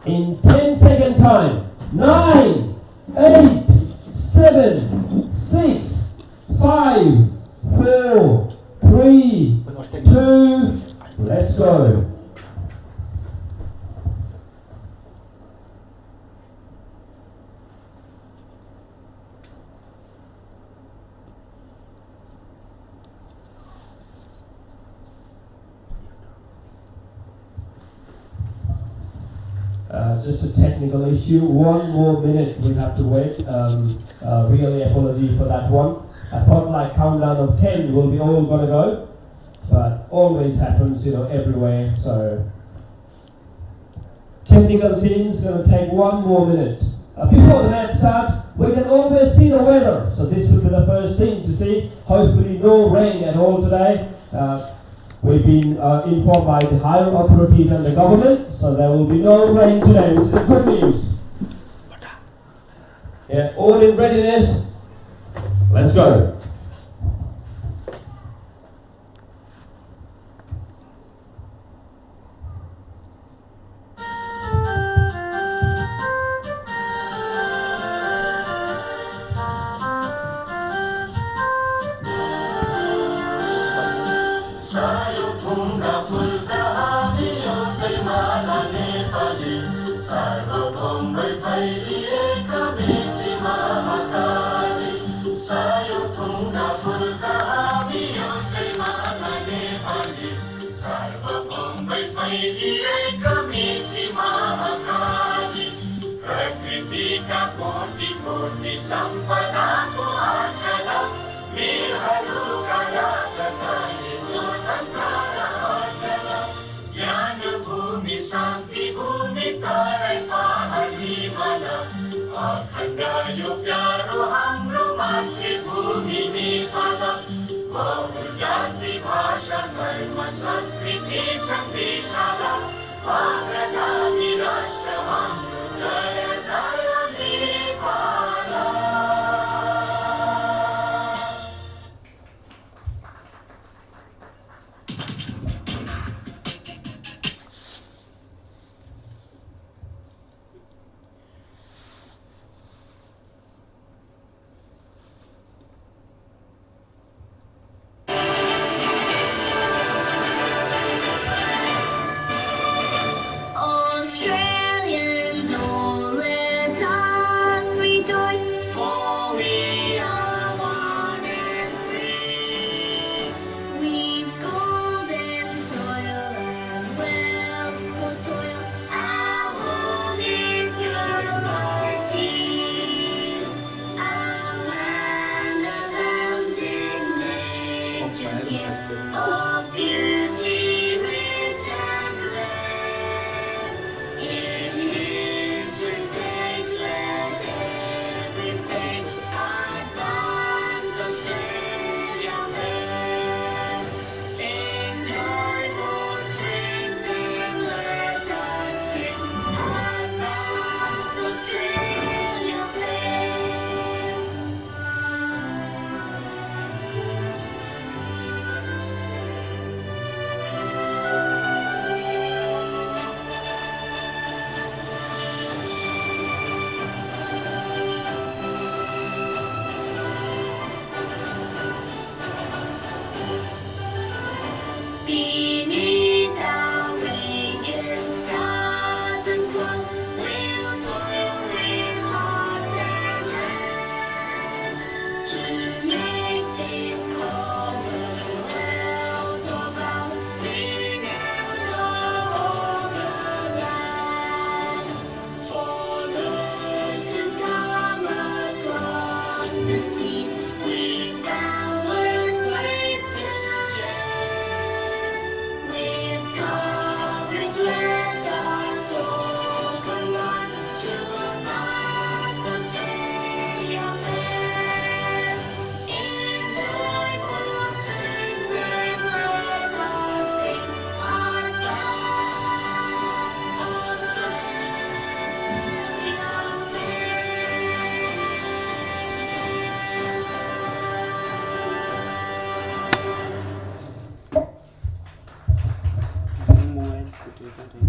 in 10-second time. 9, 8, 7, 6, 5, 4, 3, 2, let's go. Just a technical issue. 1 more minute we have to wait. Really apology for that one. I thought like countdown of 10 will be all gonna go, but always happens, everywhere. So technical teams gonna take 1 more minute. Before the match starts, we can always see the weather. So this will be the first thing to see. Hopefully no rain at all today. We've been informed by the higher authorities and the government, so there will be no rain today, which is good news. Yeah, all in readiness. Let's go.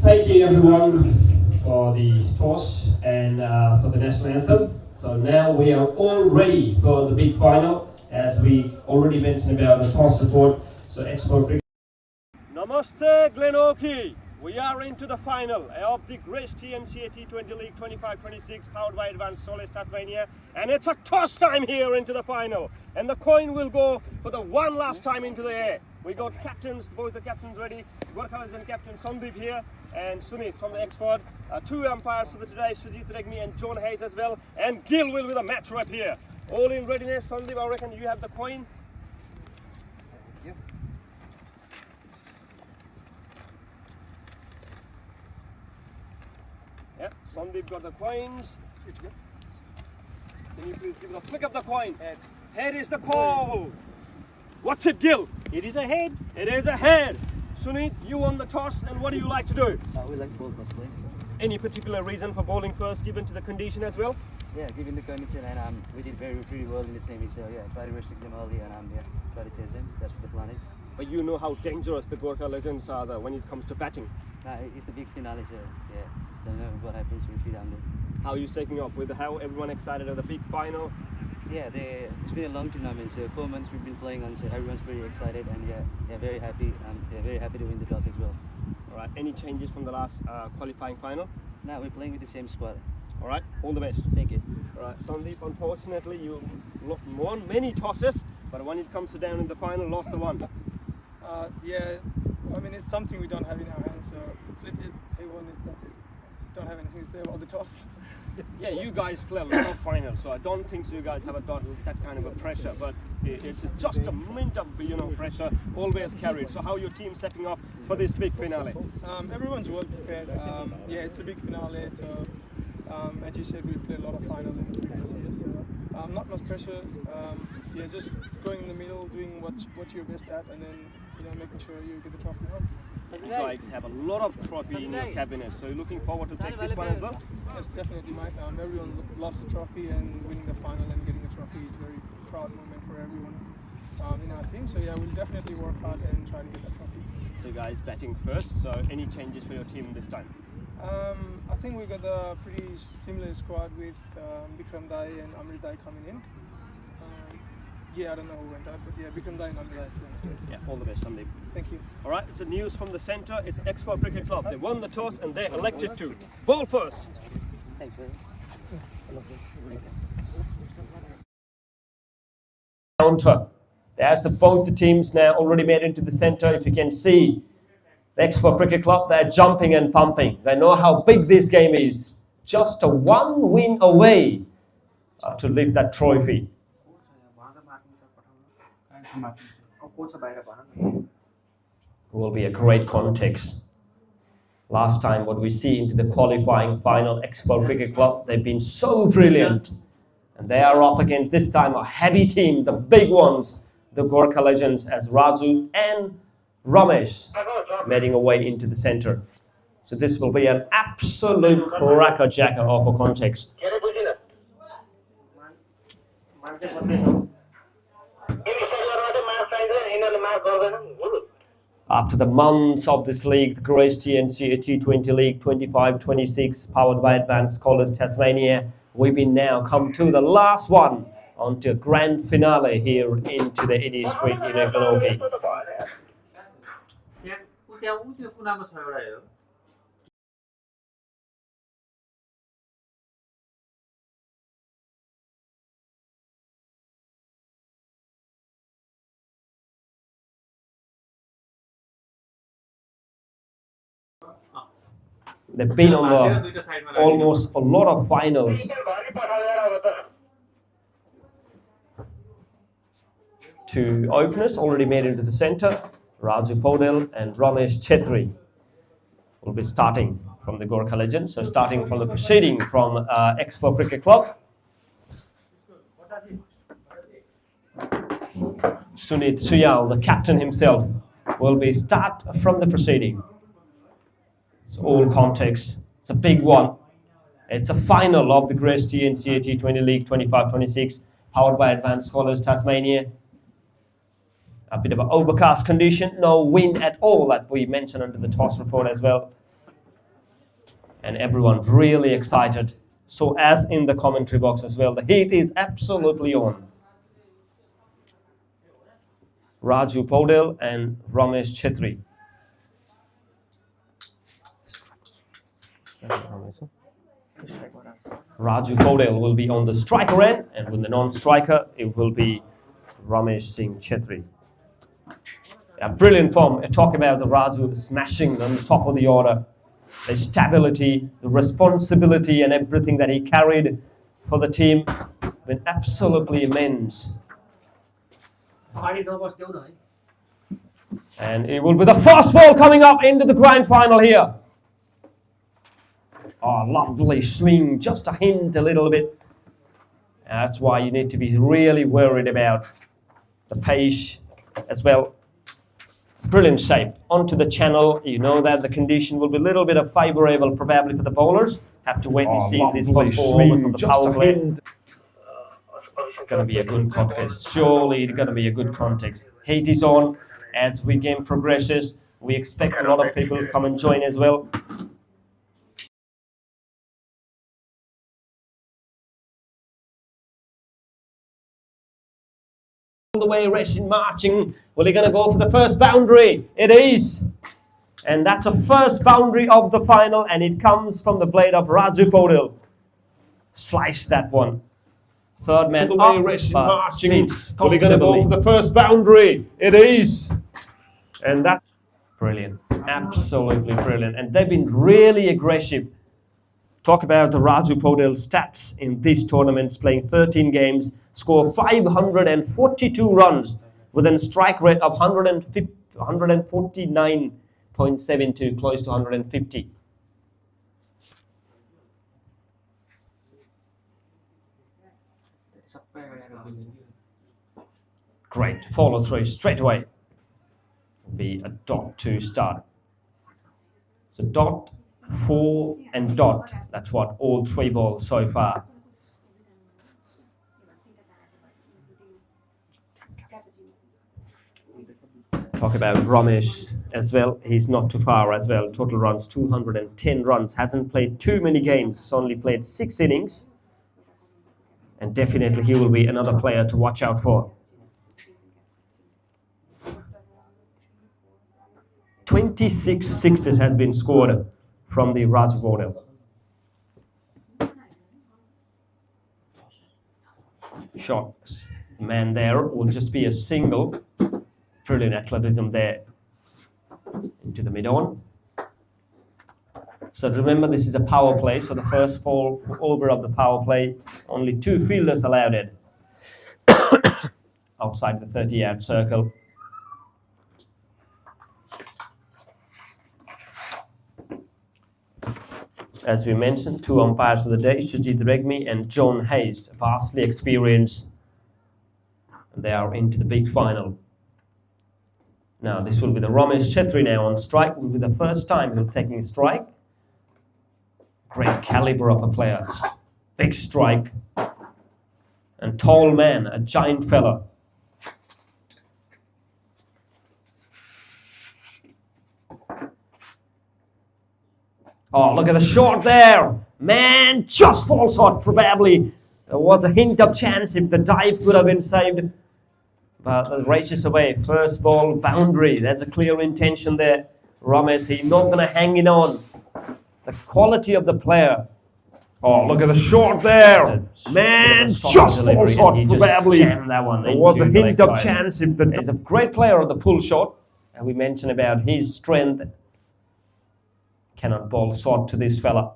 Thank you everyone for the the toss and for the national anthem. So now we are all ready for the big final, as we already mentioned about the toss report. So export cricket. Namaste Glenorchy. We are into the final of the Great TNCA T20 League 25-26 powered by Advanced Solis Tasmania, and it's a toss time here into the final, and the coin will go for the one last time into the air. We got captains, both the captains ready. Gurkha and Captain Sandeep here, and Sumit from the export. Two umpires for the today, Sujit Regmi and John Hayes as well, and Gil will be the match right here. All in readiness. Sandeep, I reckon you have the coin. Yep. Yep, Sandeep got the coins. Can you please give the flick of the coin? Head. Head is the call. What's it, Gil? It is a head. It is a head. Sunit, you won the toss, and what do you like to do? We like to bowl first, please. Any particular reason for bowling first, given to the condition as well? Yeah, given the condition, and we did pretty well in the semi, so yeah, try to restrict them early and try to chase them. That's what the plan is. But you know how dangerous the Gurkha legends are when it comes to batting. It's the big finale, so yeah, don't know what happens. We'll see down there. How are you taking up with how everyone excited at the big final? Yeah, it's been a long tournament, so 4 months we've been playing on, so everyone's pretty excited, and yeah, very happy. Very happy to win the toss as well. All right. Any changes from the last qualifying final? No, we're playing with the same squad. All right. All the best. Thank you. All right, Sandeep. Unfortunately, you won many tosses, but when it comes to down in the final, lost the one. Yeah, I mean it's something we don't have in our hands. So flipped it, he won it. That's it. Don't have anything to say about the toss. Yeah, you guys play a lot of finals, so I don't think you guys have that kind of a pressure. But it's just a mint of pressure always carried. So how your team setting up for this big finale? Everyone's well prepared. Yeah, it's a big finale. So as you said, we played a lot of finals in the previous years. So not much pressure. Yeah, just going in the middle, doing what you're best at, and then making sure you get the trophy home. You guys have a lot of trophy in your cabinet, so you're looking forward to take this one as well? Yes, definitely, mate. Everyone loves the trophy, and winning the final and getting the trophy is a very proud moment for everyone in our team. So yeah, we'll definitely work hard and try to get that trophy. So guys, batting first. So any changes for your team this time? I think we got a pretty similar squad with Bikram Dai and Amrit Dai coming in. Yeah, I don't know who went out, but yeah, Bikram Dai and Amrit Dai. Yeah, all the best, Sandeep. Thank you. All right, it's a news from the centre. It's Export Cricket Club. They won the toss and they elected to bowl first. Thanks, sir. Counter. There's both the teams now already made into the centre. If you can see the Export Cricket Club, they're jumping and pumping. They know how big this game is. Just a one win away to lift that trophy. Will be a great context. Last time what we see into the qualifying final, Export Cricket Club, they've been so brilliant. And they are up against this time a heavy team, the big ones, the Gurkha legends as Raju and Ramesh making away into the centre. So this will be an absolute cracker-jacker of a context. After the months of this league, the Great TNCA T20 League 25-26, powered by Advanced Solis Tasmania, we've been now come to the last one onto grand finale here into the Eddie Street in Glenorchy. They've been on almost a lot of finals. Two openers already made into the centre. Raju Podel and Ramesh Chetri will be starting from the Gurkha legends. So starting from the proceeding from Export Cricket Club. Sunit Suyal, the captain himself, will be start from the proceeding. It's all context. It's a big one. It's a final of the Great TNCA T20 League 25-26, powered by Advanced Solis Tasmania. A bit of an overcast condition, no wind at all that we mentioned under the toss report as well. and everyone really excited. So as in the commentary box as well, the heat is absolutely on. Raju Paudel and Ramesh Chhetri. Raju Paudel will be on the striker end, and with the non-striker, it will be Ramesh Singh Chhetri. A brilliant form. Talk about the Raju smashing on the top of the order. The stability, the responsibility and everything that he carried for the team been absolutely immense. And it will be the first ball coming up into the grand final here. Oh, lovely swing, just a hint a little bit. That's why you need to be really worried about the pace as well. Brilliant shape. Onto the channel. You know that the condition will be a little bit of favourable probably for the bowlers. Have to wait and see this first ball almost on the power play. It's going to be a good contest. Surely it's going to be a good contest. Heat is on. As the game progresses, we expect a lot of people to come and join as well. All the way racing, marching. Well, they're going to go for the first boundary. It is. And that's the first boundary of the final, and it comes from the blade of Raju Paudel. Slice that one. Third man all the way racing, marching. Well, they're going to go for the first boundary. It is. And that's brilliant. Absolutely brilliant. And they've been really aggressive. Talk about the Raju Paudel stats in this tournament, playing 13 games, score 542 runs with a strike rate of 149.72, close to 150. Great, follow through straight away. Be a dot to start. So dot, 4 and dot. That's what all 3 balls so far. Talk about Ramesh as well. He's not too far as well. Total runs 210 runs. Hasn't played too many games. He's only played 6 innings. And definitely he will be another player to watch out for. 26 sixes has been scored from the Raju Paudel. Shot. Man there will just be a single. Brilliant athleticism there. Into the mid-on. So remember, this is a power play. So the first over of the power play, only 2 fielders allowed it. Outside the 30-yard circle. As we mentioned, 2 umpires of the day, Shujit Regmi and John Hayes, vastly experienced. They are into the big final. Now, this will be the Ramesh Chhetri now on strike. Will be the first time he'll taking a strike. Great caliber of a player. Big strike. And tall man, a giant fella. Oh, look at the shot there. Man, just falls short, probably. There was a hint of chance if the dive could have been saved. But it races away. First ball, boundary. That's a clear intention there. Ramesh, he's not going to hang it on. The quality of the player. Oh, look at the shot there. Man, just falls short, probably. There was a hint of chance if the... He's a great player on the pull shot. And we mentioned about his strength. Cannot bowl short to this fella.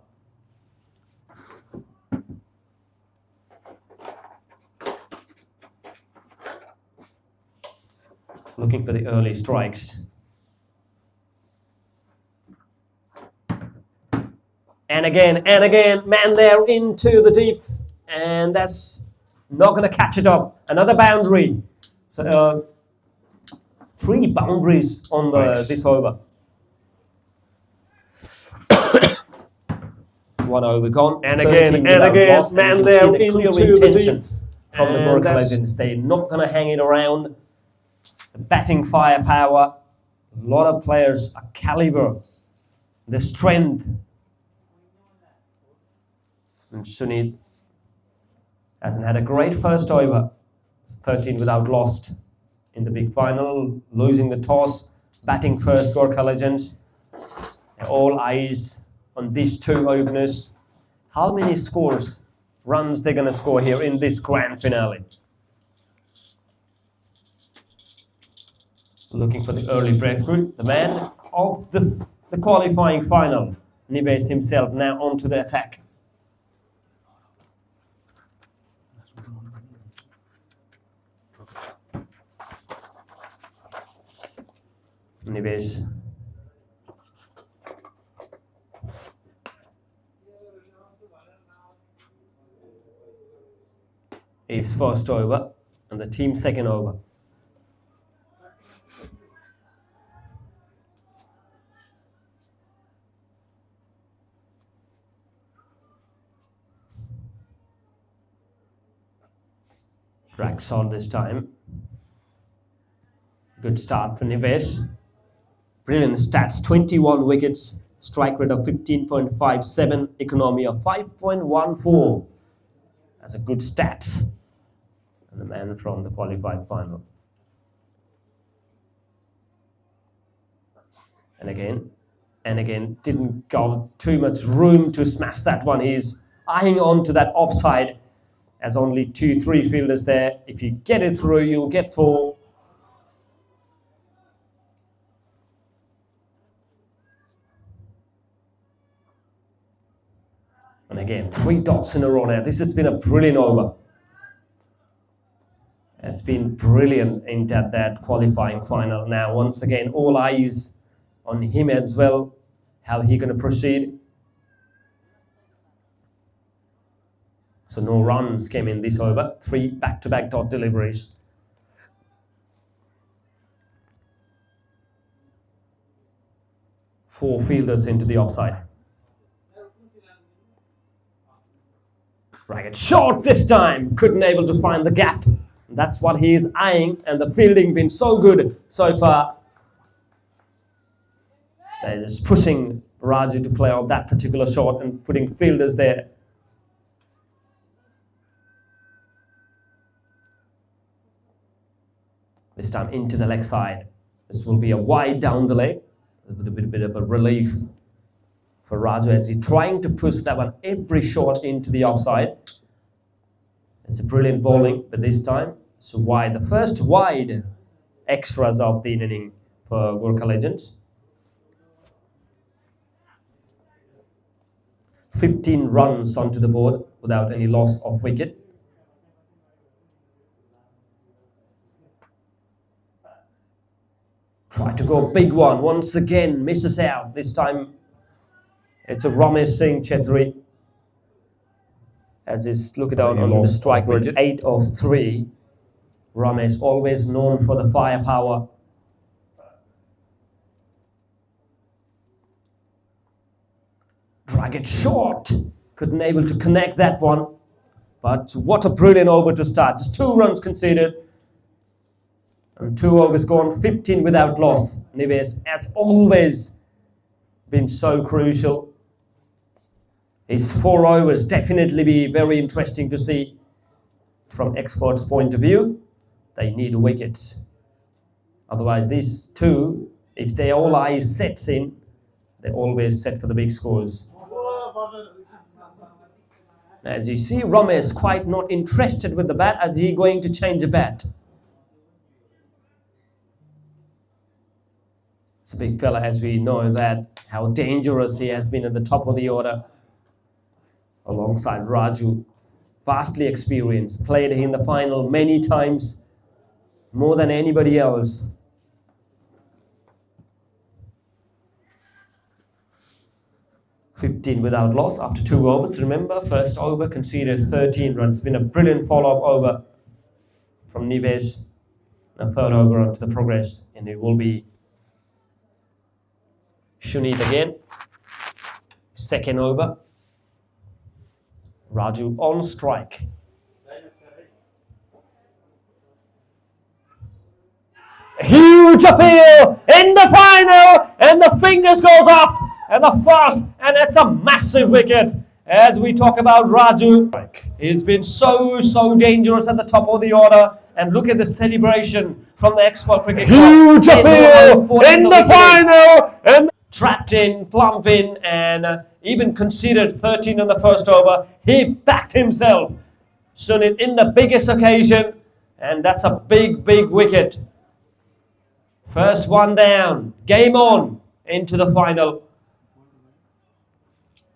Looking for the early strikes. And again, man there into the deep. And that's not going to catch it up. Another boundary. So 3 boundaries on this over. 1 over gone. And again, man there into the deep. From the Gurkha legends. They're not going to hang it around. The batting firepower. A lot of players, a caliber. The strength. And Sunit hasn't had a great first over. 13 without lost in the big final, losing the toss, batting first, Gurkha Legends. All eyes on these two openers. How many runs they're going to score here in this grand finale? Looking for the early breakthrough. The man of the qualifying final, Nives himself, now onto the attack. Nives. His first over and the team's second over. Drag shot this time. Good start for Nives. Brilliant stats, 21 wickets, strike rate of 15.57, economy of 5.14. That's a good stats. And the man from the qualified final. And again, didn't go too much room to smash that one. He's eyeing on to that offside. As only 2-3 fielders there. If you get it through, you'll get 4. And again, 3 dots in a row now. This has been a brilliant over. It's been brilliant in that qualifying final. Now, once again, all eyes on him as well. How he going to proceed? So no runs came in this over. 3 back-to-back dot deliveries. Four fielders into the offside. Ragged short this time. Couldn't able to find the gap. That's what he is eyeing, and the fielding been so good so far. They're just pushing Raju to play out that particular shot and putting fielders there. This time into the leg side. This will be a wide down the leg. A bit of a relief for Raju as he's trying to push that one every shot into the offside. It's a brilliant bowling, but this time it's wide. The first wide extras of the inning for Gurkha Legends. 15 runs onto the board without any loss of wicket. Try to go big one, once again misses out. This time it's a Ramesh Singh Chetri. As is look down on the strike rate, 8 of 3. Ramesh always known for the firepower. Drag it short. Couldn't able to connect that one. But what a brilliant over to start. Just 2 runs conceded. And 2 overs gone, 15 without loss. Nives has always been so crucial. His 4 overs definitely be very interesting to see from experts' point of view. They need wickets. Otherwise, these 2, if they all eyes sets in, they always set for the big scores. As you see, Ramesh quite not interested with the bat as he going to change the bat. It's a big fella, as we know that how dangerous he has been at the top of the order. Alongside Raju, vastly experienced, played in the final many times, more than anybody else. (15) without loss after 2 overs. Remember, first over conceded 13 runs. It's been a brilliant follow-up over from Nives. A 3rd over onto the progress, and it will be Sunit again. 2nd over. Raju on strike. A huge appeal in the final, and the fingers goes up, and the first, and it's a massive wicket. As we talk about Raju, he's been so dangerous at the top of the order. And look at the celebration from the expert cricket club. Huge They know how appeal important in the wicket is. final. And Trapped in, plump in, and even conceded 13 on the first over. He backed himself. Sunit in the biggest occasion, and that's a big wicket. First one down, game on into the final.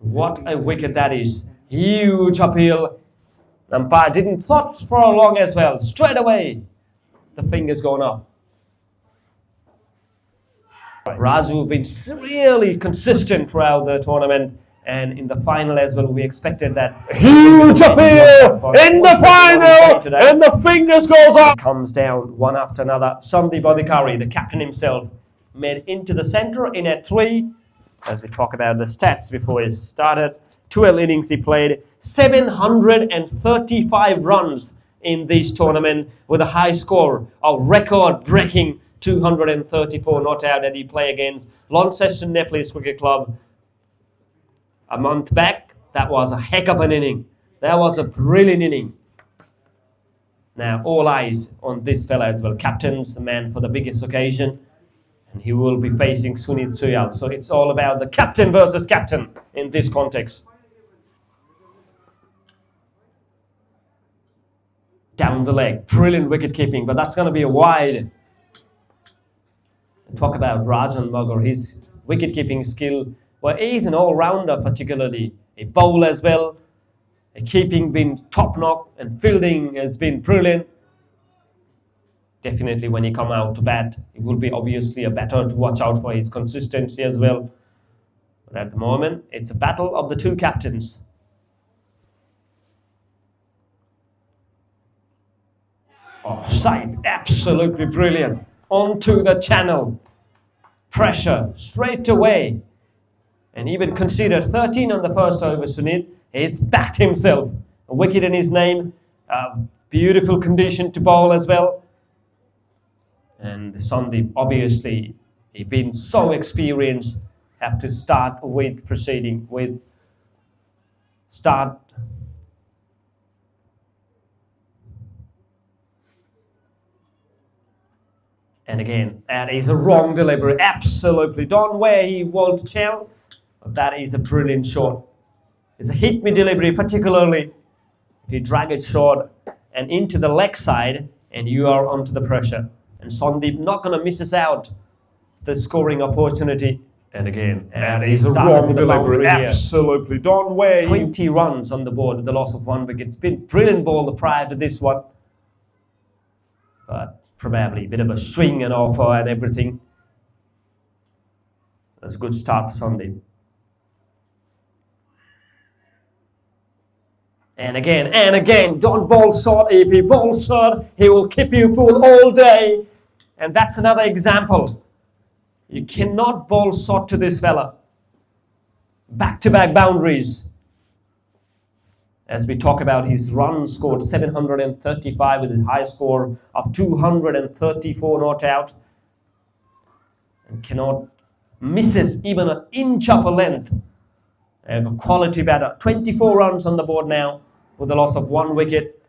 What a wicket that is. Huge appeal. Umpire didn't thought for long as well. Straight away, the finger's gone up. Raju been really consistent throughout the tournament, and in the final as well, we expected that. huge appeal in the final. And the fingers goes up. Comes down one after another. Sandeep Adhikari, the captain himself, made into the center in at 3. As we talk about the stats before he started, 12 innings he played, 735 runs in this tournament with a high score of record-breaking 234 not out that he played against Launceston Nepalese Cricket Club a month back. That was a heck of an inning. That was a brilliant inning. Now all eyes on this fella as well. Captain's the man for the biggest occasion, and he will be facing Sunit Suyal. So it's all about the captain versus captain in this context. Down the leg, brilliant wicket keeping, but that's going to be a wide. Talk about Rajan Magar, his wicket keeping skill. Well, he's an all-rounder, particularly a bowler as well. A keeping been top-notch, and fielding has been brilliant. Definitely when he come out to bat, it will be obviously a batter to watch out for his consistency as well. But at the moment, it's a battle of the two captains. Oh, Saib, absolutely brilliant. Onto the channel. Pressure straight away. And even conceded 13 on the first over. Sunit, he's backed himself. A wicket in his name. Beautiful condition to bowl as well. And Sandeep, obviously, he's been so experienced. Have to start with proceeding with start. And again, that is a wrong delivery. Absolutely done where he wants shell. But that is a brilliant shot. It's a hit-me delivery, particularly if you drag it short and into the leg side and you are onto the pressure. And Sandeep not going to miss us out the scoring opportunity. And again, that is a wrong delivery. Absolutely done where 20 runs on the board with the loss of 1 wicket. It's been brilliant ball prior to this one. But probably a bit of a swing and offer and everything. That's a good start for Sandeep. And again, don't bowl short. If he bowls short, he will keep you cool all day. And that's another example. You cannot bowl short to this fella. Back-to-back boundaries. As we talk about his runs scored 735 with his high score of 234 not out. And cannot misses even an inch of a length. A quality batter. 24 runs on the board now with the loss of 1 wicket.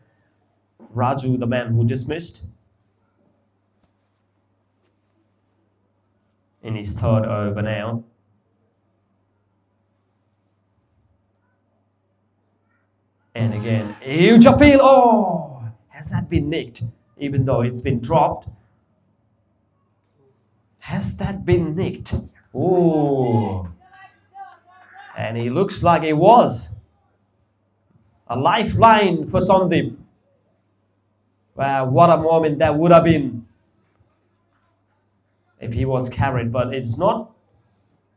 Raju, the man who just missed. In his 3rd over now. And again, huge appeal. Oh, has that been nicked? Even though it's been dropped. Has that been nicked? Oh. And he looks like he was. A lifeline for Sandeep. Wow, what a moment that would have been if he was carried. But it's not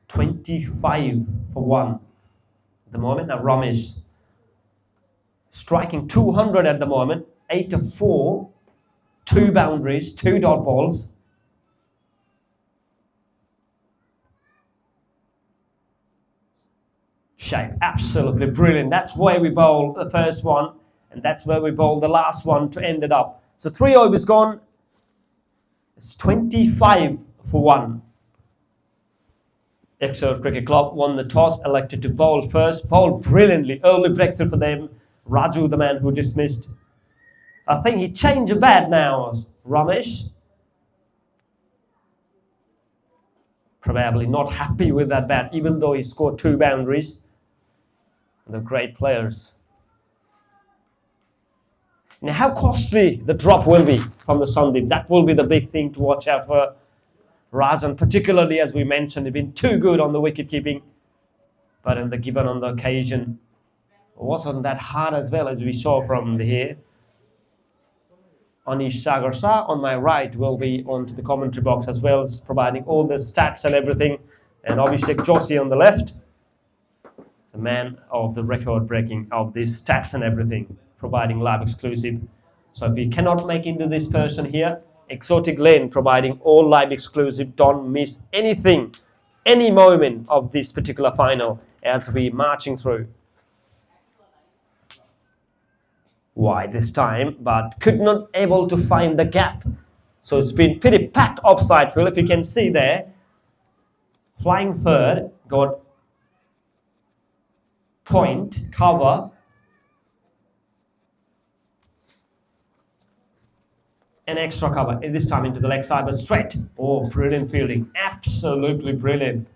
25 for 1 at the moment. Now Ramesh striking 200 at the moment. 8 of 4. 2 boundaries, 2 dot balls. Shape, absolutely brilliant. That's where we bowled the first one, and that's where we bowled the last one to end it up. So 3 overs gone. It's 25 for 1. Exeter Cricket Club won the toss, elected to bowl first, bowled brilliantly, early breakthrough for them. Raju, the man who dismissed. I think he changed the bat now, Ramesh. Probably not happy with that bat, even though he scored 2 boundaries. The great players. Now, how costly the drop will be from the Sandeep, that will be the big thing to watch out for. Rajan, particularly as we mentioned, he's been too good on the wicket keeping, but on the occasion, wasn't that hard as well as we saw from here. Anish Sagar Shah on my right will be onto the commentary box as well, providing all the stats and everything, and Abhishek Joshi on the left, the man of the record breaking of these stats and everything, providing live exclusive. So if you cannot make into this person here, Exotic Lane providing all live exclusive. Don't miss anything, any moment of this particular final as we marching through. Wide this time, but could not able to find the gap. So it's been pretty packed offside field, if you can see there. Flying third, got point, cover, an extra cover, and this time into the leg side, but straight. Oh, brilliant fielding, absolutely brilliant.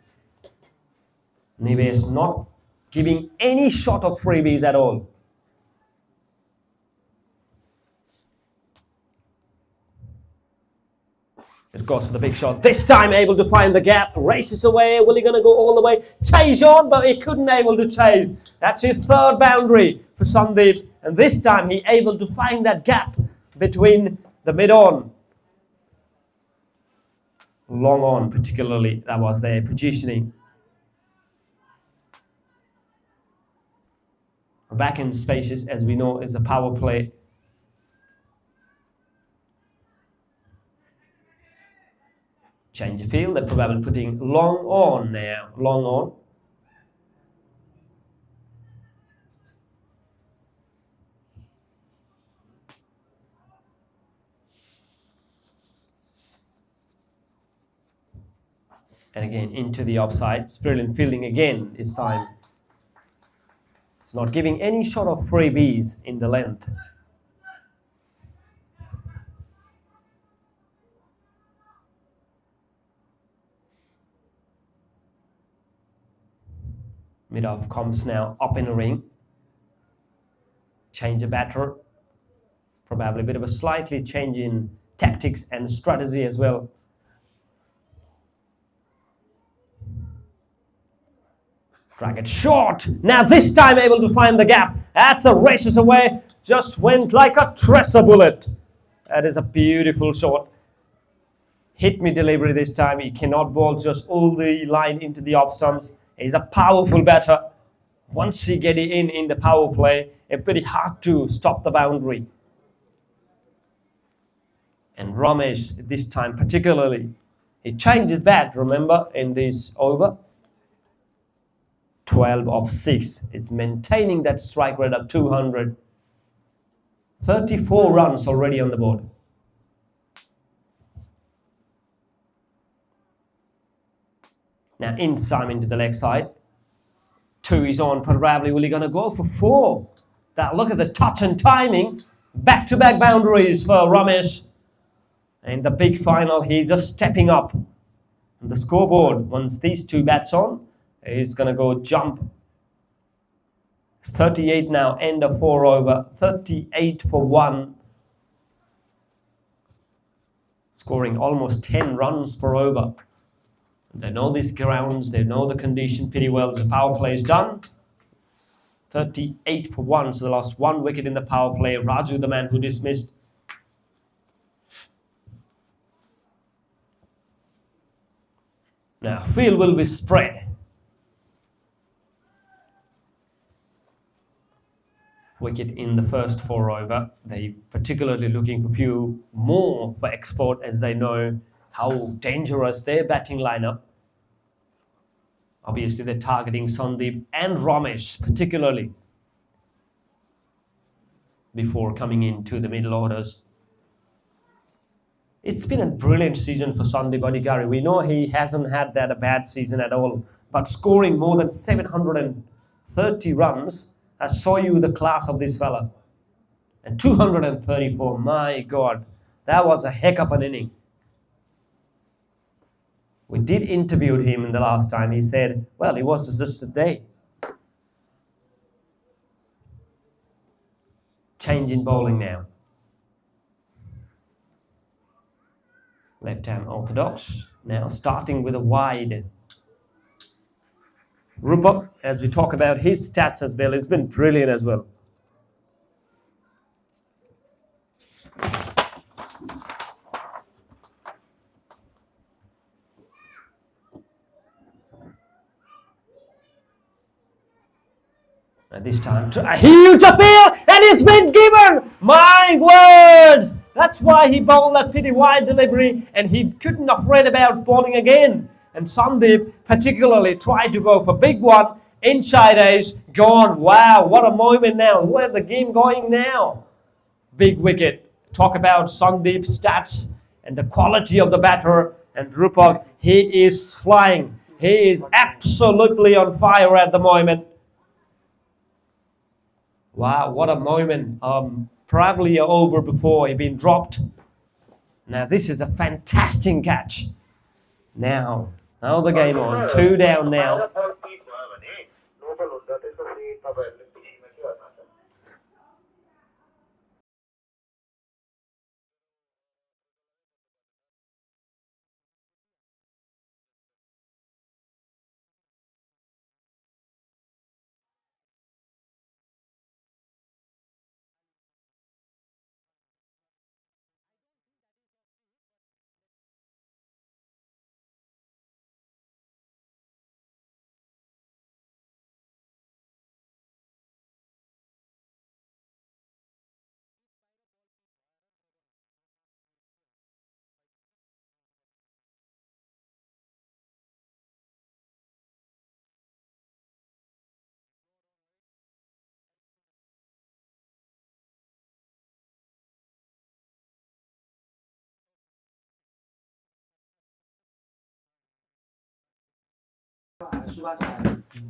Nives not giving any shot of freebies at all. Just goes for the big shot. This time able to find the gap. Races away. Will he going to go all the way? Chase on, but he couldn't able to chase. That's his 3rd boundary for Sandeep. And this time he able to find that gap between the mid-on. Long on particularly. That was their positioning. Back in spaces, as we know, is a power play. Change the field, they're probably putting long on now, long on. And again, into the offside. It's brilliant fielding again this time. It's not giving any shot of freebies in the length. Mid-off comes now up in the ring. Change the batter. Probably a bit of a slightly change in tactics and strategy as well. Drag it short. Now this time able to find the gap. That's a races away. Just went like a tracer bullet. That is a beautiful shot. Hit me delivery this time. He cannot bowl just all the line into the off stumps. He's a powerful batter. Once he get it in the power play, it's pretty hard to stop the boundary. And Ramesh, this time particularly, he changed his bat, remember, in this over. 12 of 6. It's maintaining that strike rate of 200. 34 runs already on the board. Now inside into the leg side. 2 is on, probably will he going to go for 4? Now look at the touch and timing. Back-to-back boundaries for Ramesh. In the big final, he's just stepping up. And the scoreboard, once these 2 bats on, he's going to go jump. 38 now, end of 4 over. 38 for 1. Scoring almost 10 runs per over. They know these grounds, they know the condition pretty well. The power play is done. 38 for 1, so they lost 1 wicket in the power play. Raju, the man who dismissed. Now, field will be spread. Wicket in the first 4 over. They particularly looking for few more for export as they know how dangerous their batting lineup. Obviously, they're targeting Sandeep and Ramesh particularly before coming into the middle orders. It's been a brilliant season for Sandeep Adhikari. We know he hasn't had that a bad season at all, but scoring more than 730 runs, I saw you the class of this fella. And 234, my God, that was a heck of an inning. We did interview him in the last time. He said, well, it was just a day. Change in bowling now. Left-hand orthodox. Now starting with a wide. Rupak, as we talk about his stats as well, it's been brilliant as well. And this time, a huge appeal, and it's been given! My words! That's why he bowled that pretty wide delivery, and he couldn't have read about bowling again. And Sandeep particularly tried to go for big one, inside edge, gone. Wow, what a moment now. Where's the game going now? Big wicket. Talk about Sandeep's stats and the quality of the batter. And Rupak, he is flying. He is absolutely on fire at the moment. Wow, what a moment. Probably an over before he been dropped. Now this is a fantastic catch. Now the game on. 2 down now.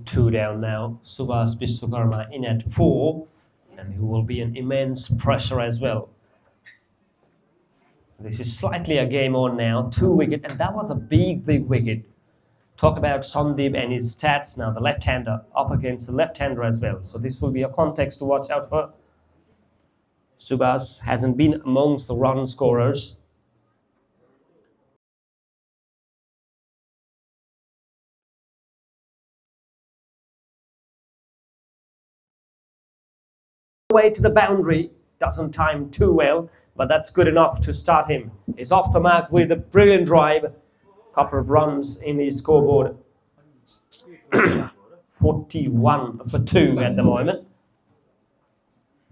Two down now. Subhas Vishwakarma in at 4, and he will be an immense pressure as well. This is slightly a game on now. 2 wicket, and that was a big wicket. Talk about Sandeep and his stats now. The left-hander up against the left-hander as well. So this will be a context to watch out for. Subhas hasn't been amongst the run scorers. Way to the boundary, doesn't time too well, but that's good enough to start him. He's off the mark with a brilliant drive. Couple of runs in his scoreboard. 41 for 2 at the moment.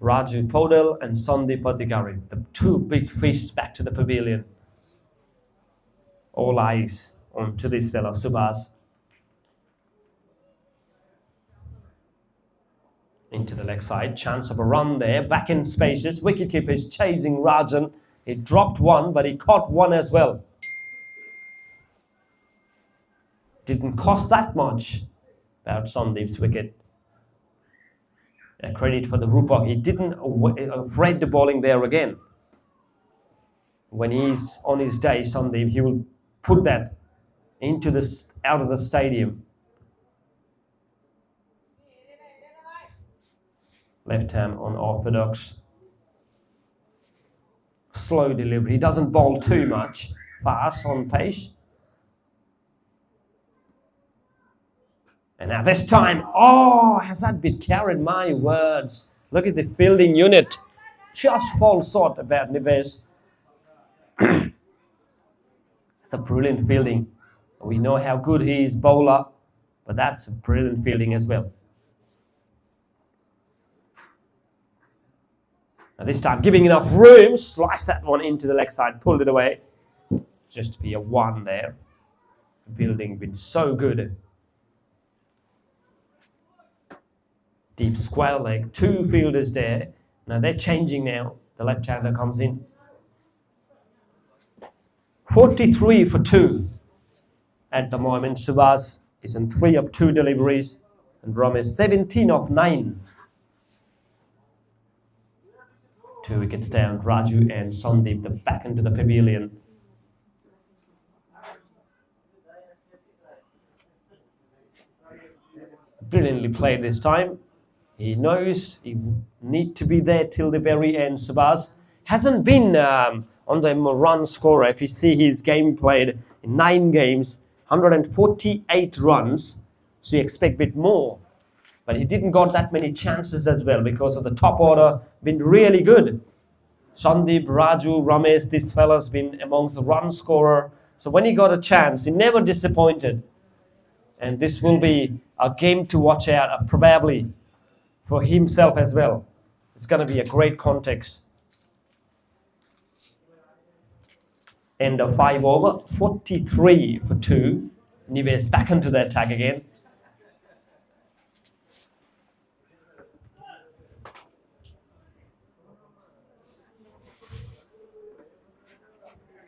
Raju Podal and Sandeep Adhikari, the 2 big fish back to the pavilion. All eyes onto this fellow, Subhas. Into the leg side, chance of a run there, vacant spaces, wicketkeeper is chasing Rajan. He dropped one, but he caught one as well. Didn't cost that much about Sandeep's wicket. A credit for the Rupak, he didn't afraid the bowling there again. When he's on his day, Sandeep, he will put that into out of the stadium. Left hand on orthodox. Slow delivery. He doesn't bowl too much. Fast on pace. And now this time, has that been carried? My words. Look at the fielding unit. Just falls short about Nivesh. It's a brilliant fielding. We know how good he is bowler, but that's a brilliant fielding as well. Now this time, giving enough room, sliced that one into the leg side, pulled it away. Just to be a 1 there. Fielding been so good. Deep square leg, 2 fielders there. Now they're changing now. The left-hander comes in. 43 for 2 at the moment. Subhas is in 3 of 2 deliveries and Ramesh 17 of 9. 2 wickets down. Raju and Sandeep back into the pavilion. Brilliantly played this time. He knows he need to be there till the very end. Subhas hasn't been on the run scorer. If you see his game played in 9 games, 148 runs, so you expect a bit more. But he didn't got that many chances as well because of the top order been really good. Sandeep, Raju, Ramesh, this fella's been amongst the run scorer. So when he got a chance, he never disappointed. And this will be a game to watch out, probably for himself as well. It's going to be a great context. End of 5 over, 43 for 2. Nives back into the attack again.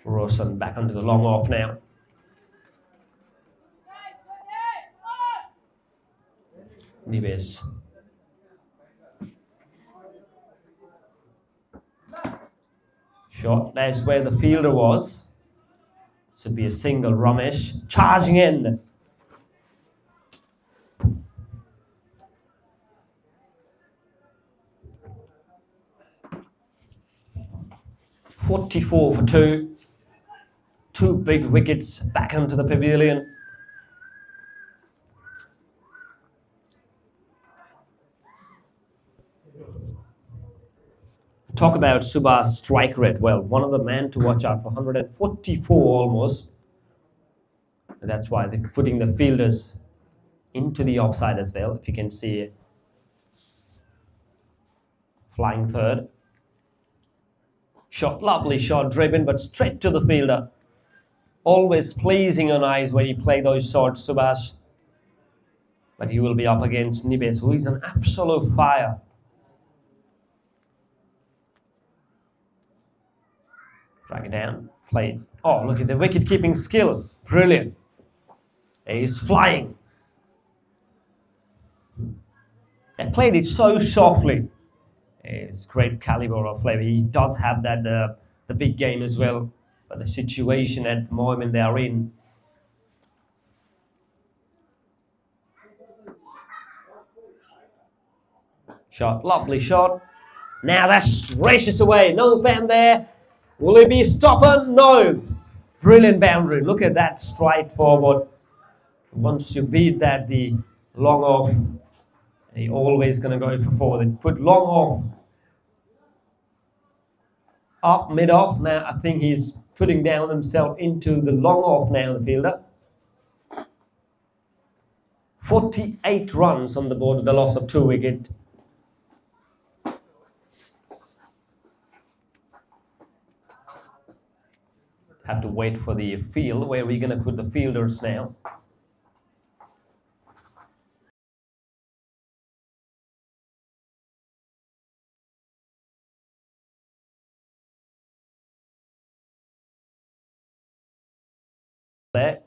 Roshan back onto the long off now. Nives. Shot, that's where the fielder was. Should be a single. Ramesh charging in. .44 for 2. 2 big wickets back into the pavilion. Talk about Subhas' strike rate. Well, one of the men to watch out for, 144 almost. And that's why they're putting the fielders into the offside as well. If you can see it. Flying third. Shot, lovely shot, driven, but straight to the fielder. Always pleasing on eyes when you play those shots, Subhas. But he will be up against Nives, who is an absolute fire. Drag it down, play it. Oh, look at the wicket-keeping skill. Brilliant. He's flying. And played it so softly. It's great caliber of flavor. He does have that the big game as well. But the situation at the moment they are in. Shot, lovely shot. Now that's races away. No fan there. Will he be stubborn? No. Brilliant boundary. Look at that stride forward. Once you beat that, the long off, he always going to go for forward. Foot long off. Up, mid off. Now I think he's putting down himself into the long off now, the fielder. 48 runs on the board with the loss of 2 wickets. Have to wait for the field. Where are we going to put the fielders now? There.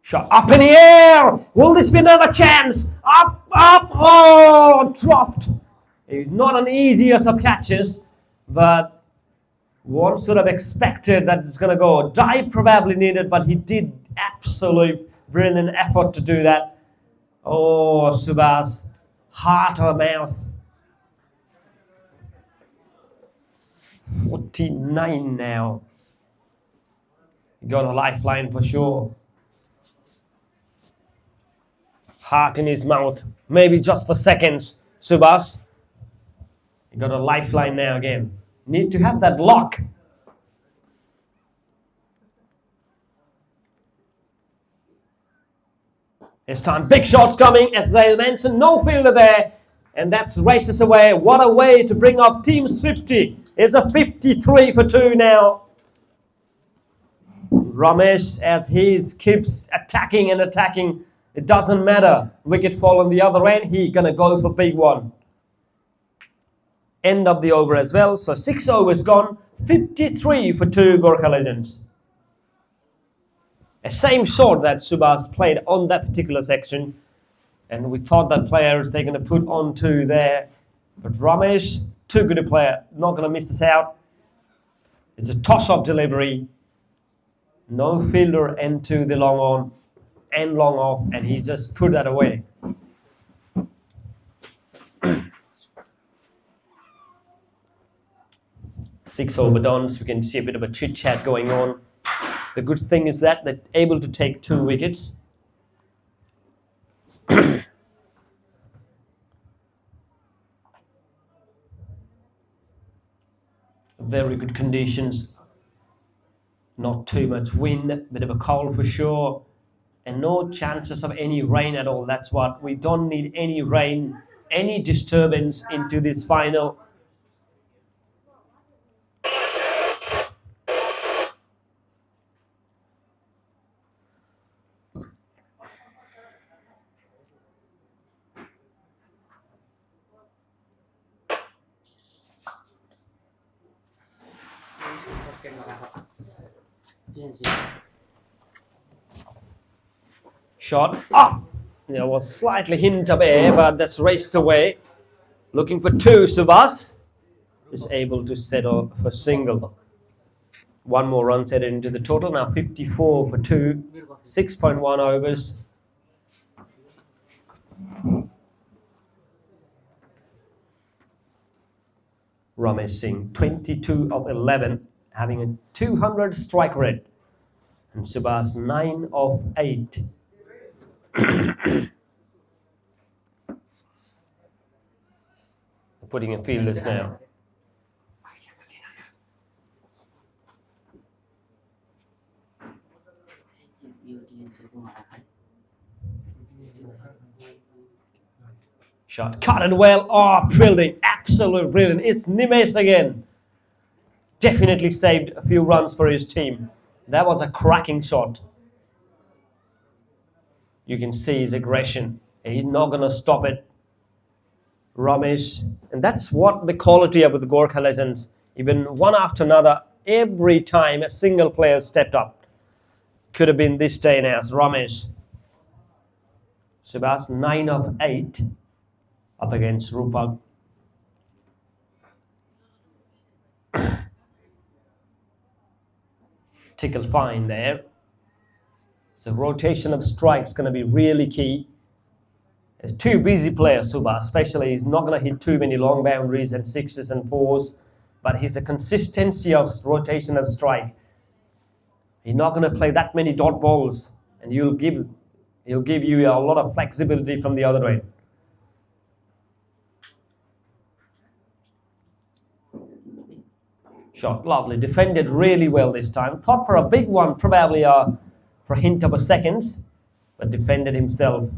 Shot up in the air. Will this be another chance? Up, up. Oh, dropped. It's not an easiest of catches, but one should have expected that it's going to go. Dive probably needed, but he did absolute brilliant effort to do that. Oh, Subhas, heart or mouth. 49 now. He got a lifeline for sure. Heart in his mouth, maybe just for seconds. Subhas, he got a lifeline now again. Need to have that lock. This time, big shots coming, as they mentioned, no fielder there. And that's races away. What a way to bring up teams 50. It's a 53 for 2 now. Ramesh, as he keeps attacking and attacking, it doesn't matter. Wicket fall on the other end, he gonna go for big one. End of the over as well. So 6 overs gone, 53 for 2 Gurkha Legends. A same shot that Subhas played on that particular section, and we thought that players they're going to put onto there, but Ramesh, too good a player, not going to miss us out. It's a toss-up delivery, no fielder into the long on and long off, and he just put that away. Six overdowns, we can see a bit of a chit-chat going on. The good thing is that they're able to take 2 wickets. Very good conditions. Not too much wind, bit of a cold for sure. And no chances of any rain at all. That's what we don't need, any rain, any disturbance into this final. Shot up. There was slightly hint of air, but that's raced away. Looking for 2. Subhas is able to settle for single. 1 more run set into the total. Now 54 for 2. 6.1 overs. Ramesh Singh, 22 of 11, having a 200 strike rate. And Subhas, 9 of 8. Putting in fielders now. Shot cut and well. Oh, brilliant. Absolute brilliant. It's Nimesh again. Definitely saved a few runs for his team. That was a cracking shot. You can see his aggression. He's not going to stop it. Ramesh. And that's what the quality of the Gurkha Legends. Even one after another, every time a single player stepped up. Could have been this day now. Ramesh. Subhas, 9 of 8 up against Rupak. Tickle fine there. So rotation of strikes going to be really key. There's 2 busy players, Subhas, especially. He's not going to hit too many long boundaries and 6s and 4s, but he's a consistency of rotation of strike. He's not going to play that many dot balls, and he'll give you a lot of flexibility from the other end. Shot, lovely. Defended really well this time. Thought for a big one, probably for a hint of a seconds, but defended himself.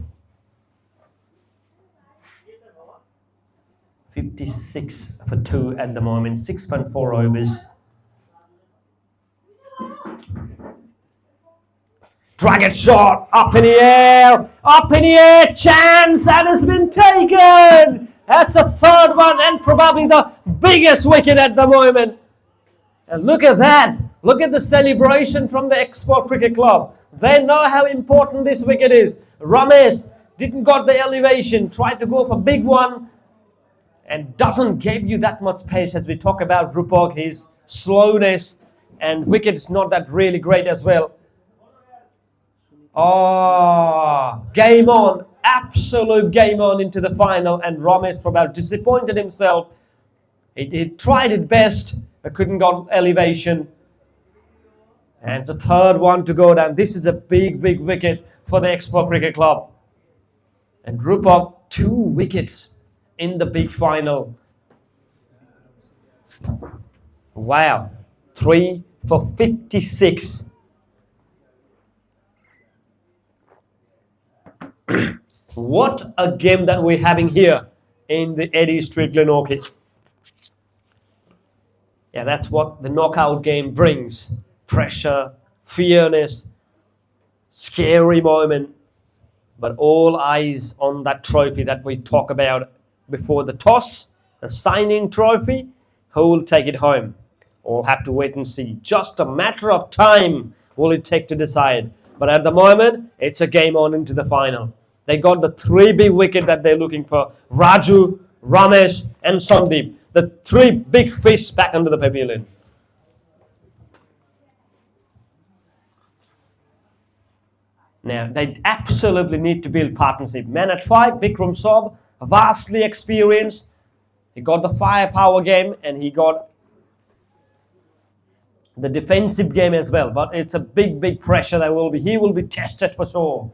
56 for 2 at the moment, 6.4 overs. Dragon shot, up in the air, chance, and it's been taken. That's a 3rd one and probably the biggest wicket at the moment. And look at that. Look at the celebration from the Export Cricket Club. They know how important this wicket is. Ramesh didn't got the elevation, tried to go for big one, and doesn't give you that much pace as we talk about Rupak, his slowness, and wicket is not that really great as well. Oh, game on, absolute game on into the final, and Ramesh probably disappointed himself. He tried it best, but couldn't got elevation. And it's a 3rd one to go down. This is a big wicket for the Export Cricket Club. And Rupak, 2 wickets in the big final. Wow. 3 for 56. What a game that we're having here in the Eddie Street Glenorchy. Yeah, that's what the knockout game brings. Pressure, fierceness, scary moment. But all eyes on that trophy that we talk about before the toss, the signing trophy. Who will take it home? We'll have to wait and see. Just a matter of time will it take to decide. But at the moment, it's a game on into the final. They got the 3 big wickets that they're looking for. Raju, Ramesh and Sandeep. The 3 big fish back under the pavilion. Now, they absolutely need to build partnership. Man at 5, Bikram Saab, vastly experienced. He got the firepower game and he got the defensive game as well. But it's a big pressure that he will be tested for sure.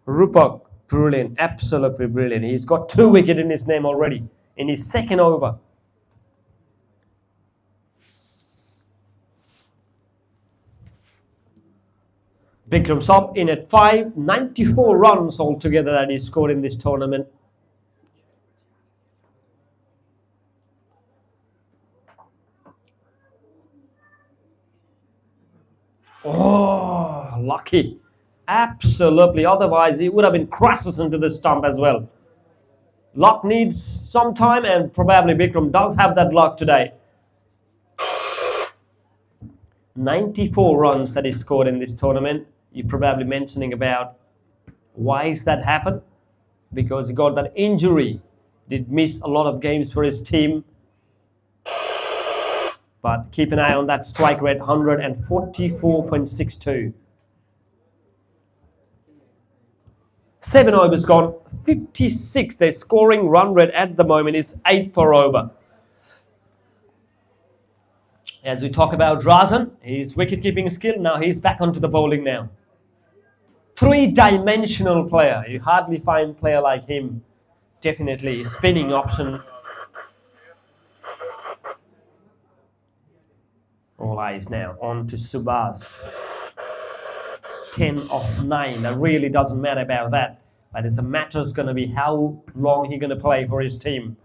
Rupak, brilliant, absolutely brilliant. He's got 2 wickets in his name already in his second over. Bikram Saab in at 5, 94 runs altogether that he scored in this tournament. Oh, lucky. Absolutely. Otherwise, he would have been crashes into the stump as well. Luck needs some time and probably Bikram does have that luck today. 94 runs that he scored in this tournament. You're probably mentioning about why is that happened? Because he got that injury. Did miss a lot of games for his team. But keep an eye on that strike rate, 144.62. 7 overs gone, 56. Their scoring run rate at the moment is 8 per over. As we talk about Razan, his wicket-keeping skill, now he's back onto the bowling now. 3-dimensional player. You hardly find a player like him. Definitely spinning option. All eyes now on to Subhas. 10 of 9. That really doesn't matter about that. But it's a matter is going to be how long he's going to play for his team.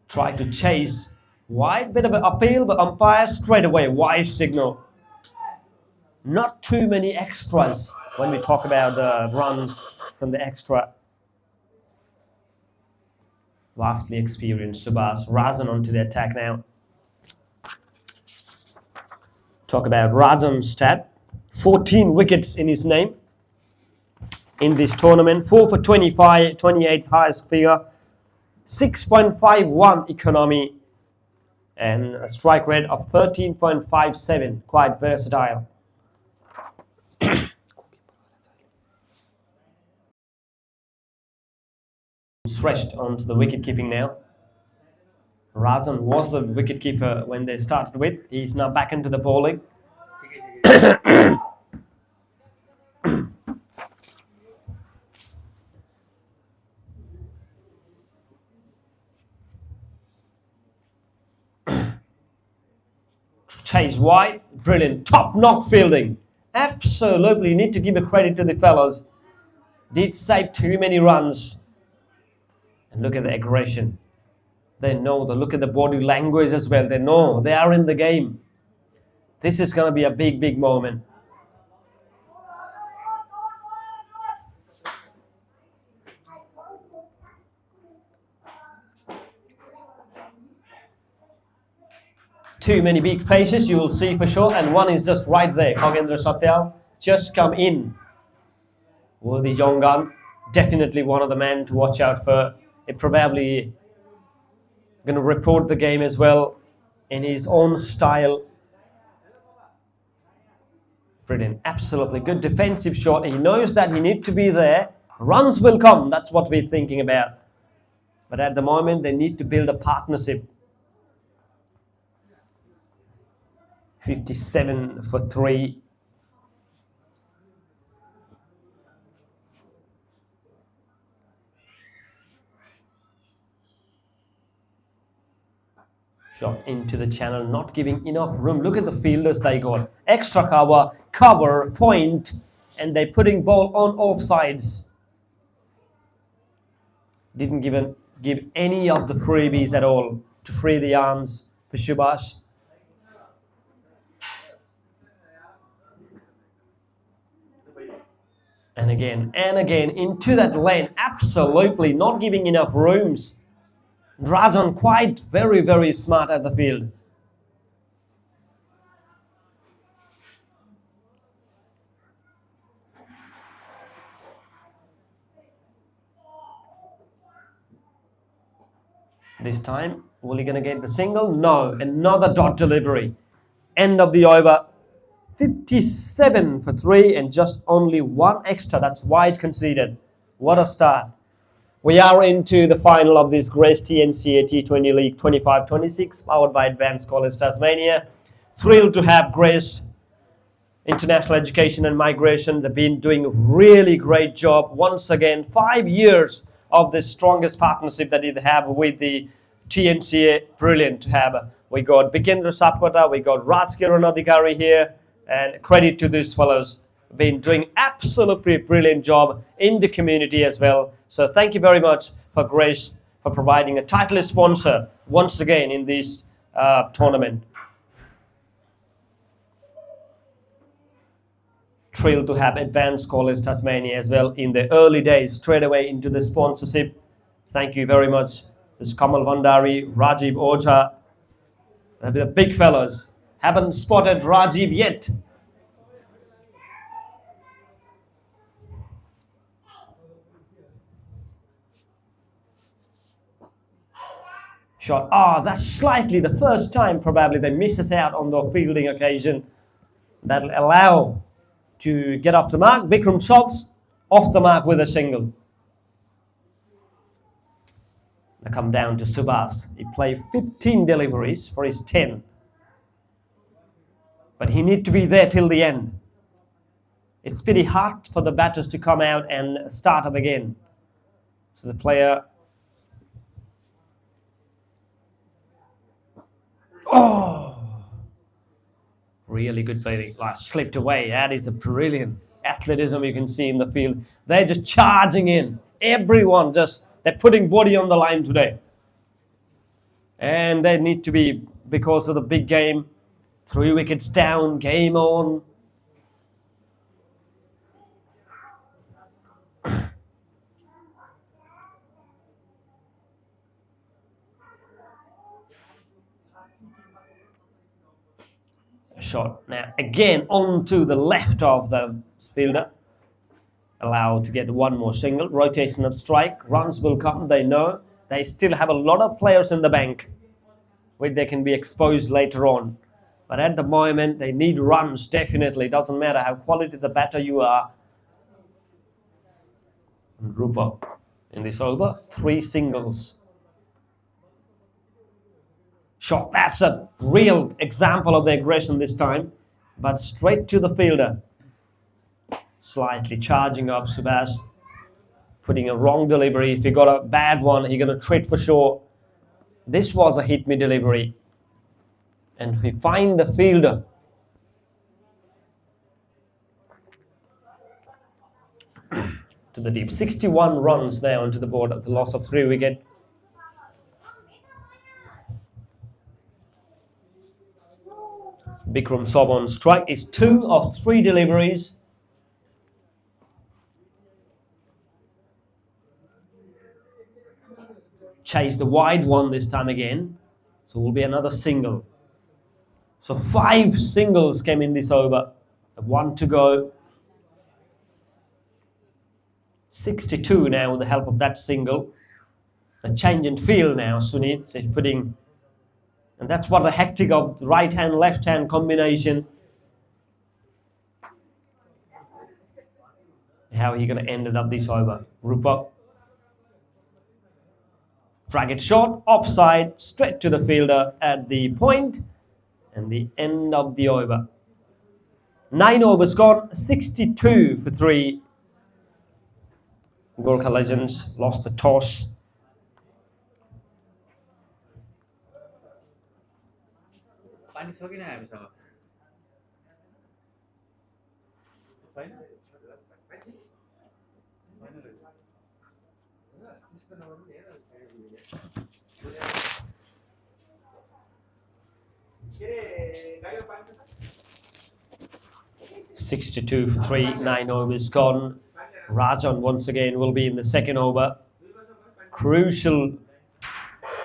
Try to chase wide, bit of an appeal, but umpire straight away, wide signal. Not too many extras when we talk about the runs from the extra. Vastly experienced Subhas. Razan onto the attack now. Talk about Razan's stat. 14 wickets in his name in this tournament. 4 for 25, 28th highest figure. 6.51 economy and a strike rate of 13.57. Quite versatile. Stretched onto the wicket keeping now. Razan was the wicket keeper when they started with. He's now back into the bowling. Chase wide, brilliant, top knock fielding. Absolutely, need to give a credit to the fellas. Did save too many runs. And look at the aggression. They know, look at the body language as well. They know they are in the game. This is going to be a big moment. Too many big faces you will see for sure, and one is just right there. Khagendra Satyal just come in. Worthy young gun, definitely one of the men to watch out for. It probably going to report the game as well in his own style. Brilliant, absolutely good defensive shot. He knows that he needs to be there. Runs will come, that's what we're thinking about. But at the moment, they need to build a partnership. 57 for 3. Shot into the channel, not giving enough room. Look at the fielders they got. Extra cover, point, and they're putting ball on offsides. Didn't give any of the freebies at all to free the arms for Subhas. And again into that lane, absolutely not giving enough rooms. Rajan quite very smart at the field. This time, will he gonna get the single? No, another dot delivery. End of the over. 57 for 3 and just only one extra. That's wide conceded. What a start. We are into the final of this Grace TNCA T20 League 25-26 powered by Advanced College Tasmania. Thrilled to have Grace International Education and Migration. They've been doing a really great job. Once again, 5 years of the strongest partnership that they have with the TNCA. Brilliant to have. We got Bikendra Sapkota, we got Rajkiran Adhikari here, and credit to these fellows. Been doing absolutely brilliant job in the community as well. So thank you very much for Grace for providing a title sponsor once again in this tournament. Thrilled to have Advanced College Tasmania as well in the early days, straight away into the sponsorship. Thank you very much. This is Kamal Vandari, Rajiv Oja, the big fellows. Haven't spotted Rajiv yet. Shot. That's slightly the first time probably they misses out on the fielding occasion. That'll allow to get off the mark. Bikram shots off the mark with a single. I come down to Subhas. He played 15 deliveries for his 10. But he need to be there till the end. It's pretty hard for the batters to come out and start up again. So the player... Really good playing. Slipped away. That is a brilliant athleticism you can see in the field. They're just charging in. Everyone they're putting body on the line today. And they need to be, because of the big game, 3 wickets down, game on. Shot now again onto the left of the fielder, allowed to get one more single. Rotation of strike, runs will come. They know they still have a lot of players in the bank which they can be exposed later on, but at the moment they need runs. Definitely doesn't matter how quality the batter you are. And Rupa in this over, 3 singles. Shot. That's a real example of the aggression this time, but straight to the fielder. Slightly charging up Subhas, putting a wrong delivery. If he got a bad one, he's going to treat for sure. This was a hit me delivery. And we find the fielder. To the deep. 61 runs there onto the board at the loss of 3 wickets. Bikram Sob on strike is 2 of 3 deliveries. Chase the wide one this time again. So will be another single. So 5 singles came in this over. 1 to go. 62 now with the help of that single. A change in field now. Sunit is putting... And that's what the hectic of the right hand, left hand combination. How are you going to end up this over? Rupa. Drag it short, offside, straight to the fielder at the point. And the end of the over. 9 overs gone, 62 for 3. Gurkha Legends lost the toss. पानी छ कि नै हामीसँग छैन 62 for 3, 9 overs gone. Rajan once again will be in the second over. Crucial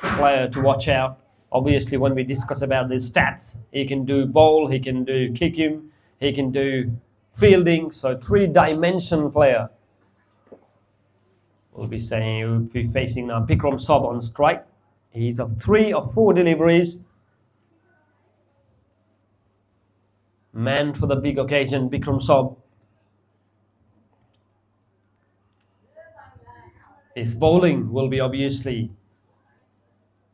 player to watch out. Obviously, when we discuss about his stats, he can do bowl, he can do kick him, he can do fielding. So three-dimensional player. We'll be saying we'll be facing now Bikram Sob on strike. He's of 3 or 4 deliveries. Man for the big occasion, Bikram Sob. His bowling will be obviously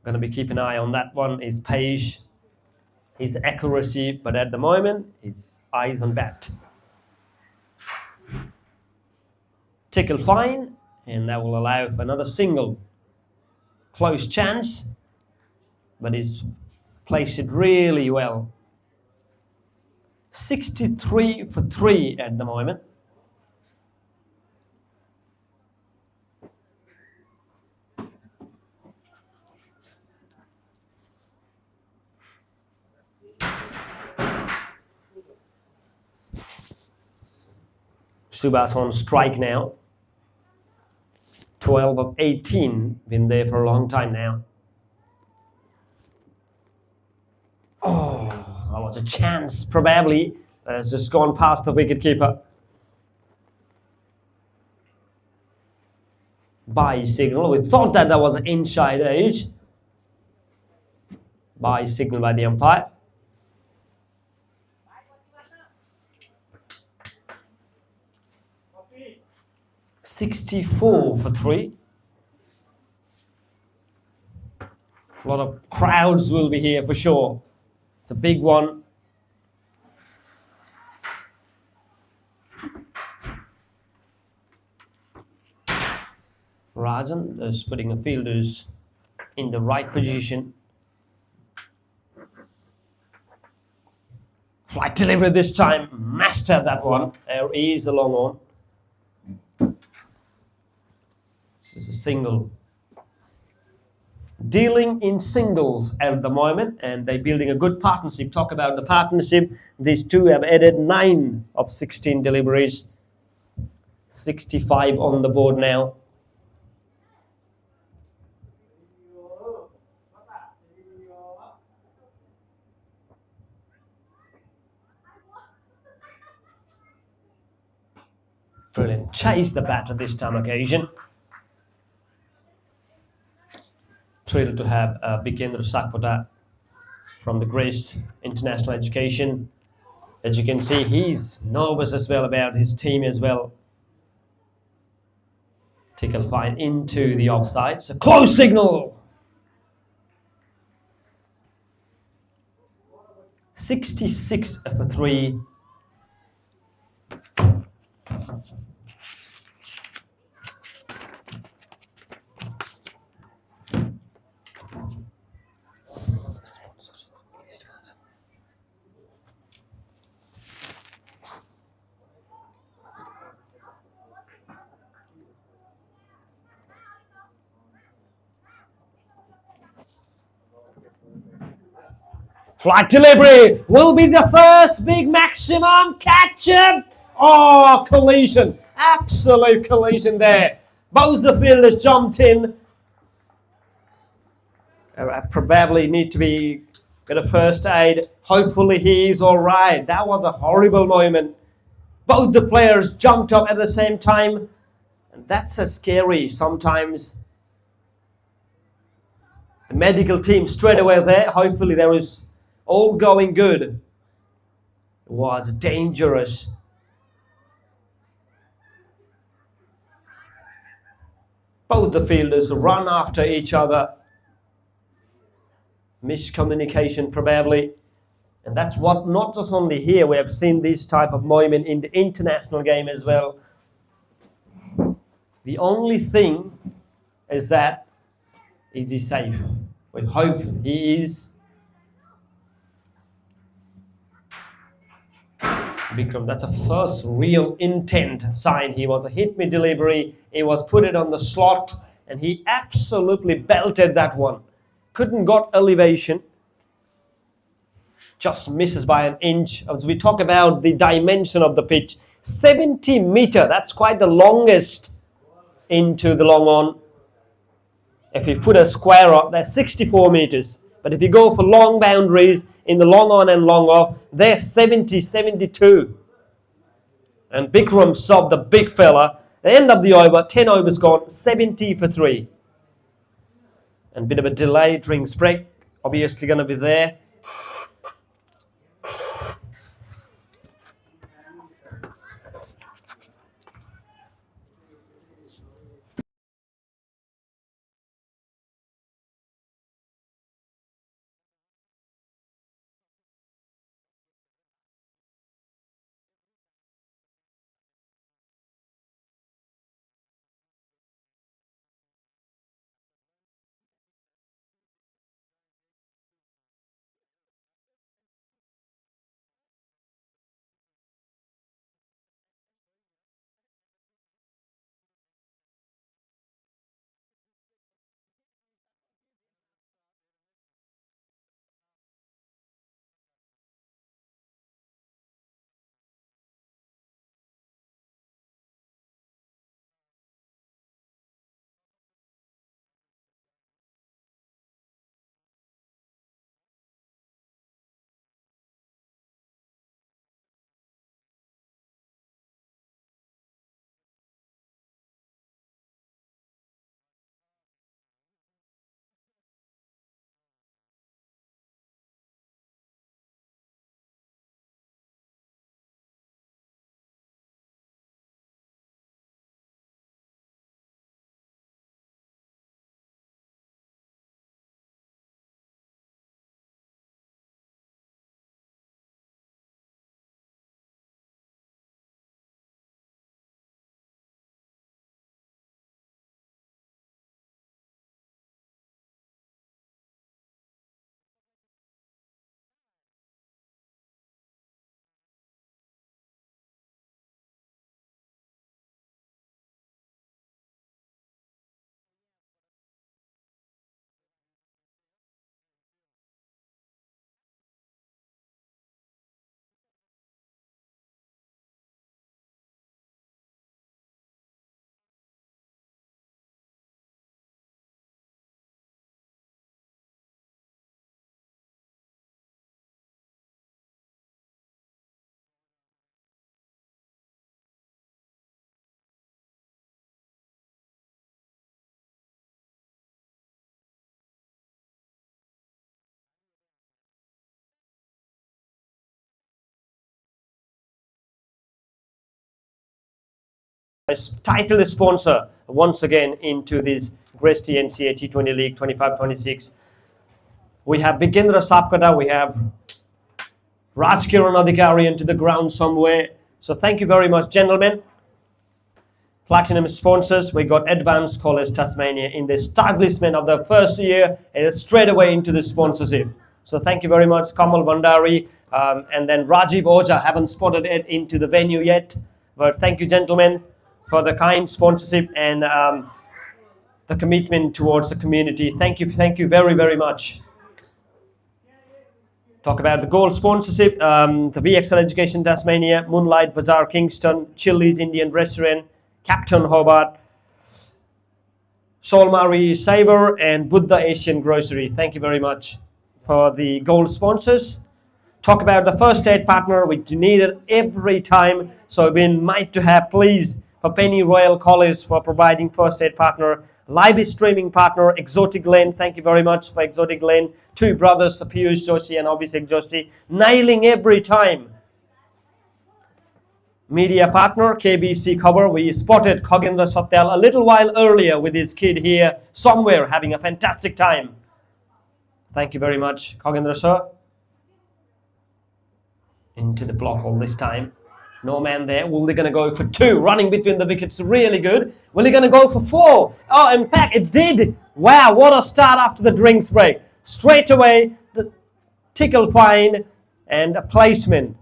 going to be keep an eye on that one. His pace, his accuracy, but at the moment, his eyes on bat. Tickle fine, and that will allow for another single. Close chance, but he's placed it really well. 63 for 3 at the moment. Subhas on strike now. 12 of 18, been there for a long time now. Oh, that was a chance, probably. It's just gone past the wicketkeeper. By signal, we thought that was an inside edge. By signal by the umpire. $64 for 3. A lot of crowds will be here for sure. It's a big one. Rajan is putting the fielders in the right position. Flight delivery this time. Mastered that one. There is a long on. This is a single. Dealing in singles at the moment, and they're building a good partnership. Talk about the partnership. These two have added 9 of 16 deliveries. 65 on the board now. Brilliant. Chase the batter this time occasion. Thrilled to have Bikendra Sakpata from the Grace International Education. As you can see, he's nervous as well about his team as well. Tickle fine into the offside. It's a close signal. 66 for 3. Flight delivery will be the first big maximum catch-up. Oh, collision. Absolute collision there. Both the fielders jumped in. Probably need to be get a first aid. Hopefully he is all right. That was a horrible moment. Both the players jumped up at the same time. And that's a scary sometimes. The medical team straight away there. Hopefully there is all going good. It was dangerous. Both the fielders run after each other. Miscommunication probably. And that's what, not just only here, we have seen this type of moment in the international game as well. The only thing is that is he safe? We hope he is. Bikram, that's a first real intent sign. He was a hit me delivery. He was put it on the slot and he absolutely belted that one. Couldn't got elevation. Just misses by an inch. As we talk about the dimension of the pitch, 70 meter. That's quite the longest into the long on. If you put a square up, that's 64 meters. But if you go for long boundaries, in the long on and long off, they're 70, 72. And Bikram subbed the big fella. At the end of the over, 10 overs gone, 70 for 3. And a bit of a delay, drinks break, obviously going to be there. Title sponsor once again into this Grace TNCA T20 League 25-26. We have Bikendra Sapkata, we have Raj Kiran Adhikari into the ground somewhere. So thank you very much, gentlemen. Platinum sponsors, we got Advanced College Tasmania in the establishment of the first year and straight away into the sponsorship. So thank you very much, Kamal Bandari, and then Rajiv Oja, haven't spotted it into the venue yet. But thank you, gentlemen, for the kind sponsorship and the commitment towards the community. Thank you very, very much. Talk about the gold sponsorship, the VXL Education Tasmania, Moonlight Bazaar Kingston, Chili's Indian Restaurant, Captain Hobart, Solmari Saver, and Buddha Asian Grocery. Thank you very much for the gold sponsors. Talk about the first aid partner, we need it every time. So we've been might to have, please, for Penny Royal College for providing first aid partner, live streaming partner, Exotic Lane. Thank you very much for Exotic Lane. Two brothers, Piyush Joshi and Abhishek Joshi, nailing every time. Media partner, KBC Cover. We spotted Khagendra Satyal a little while earlier with his kid here somewhere having a fantastic time. Thank you very much, Khagendra sir. Into the block all this time. No man there. Well, they're going to go for 2. Running between the wickets, really good. Well, they're going to go for 4. Oh, in fact, it did. Wow, what a start after the drinks break. Straight away, the tickle fine and a placement.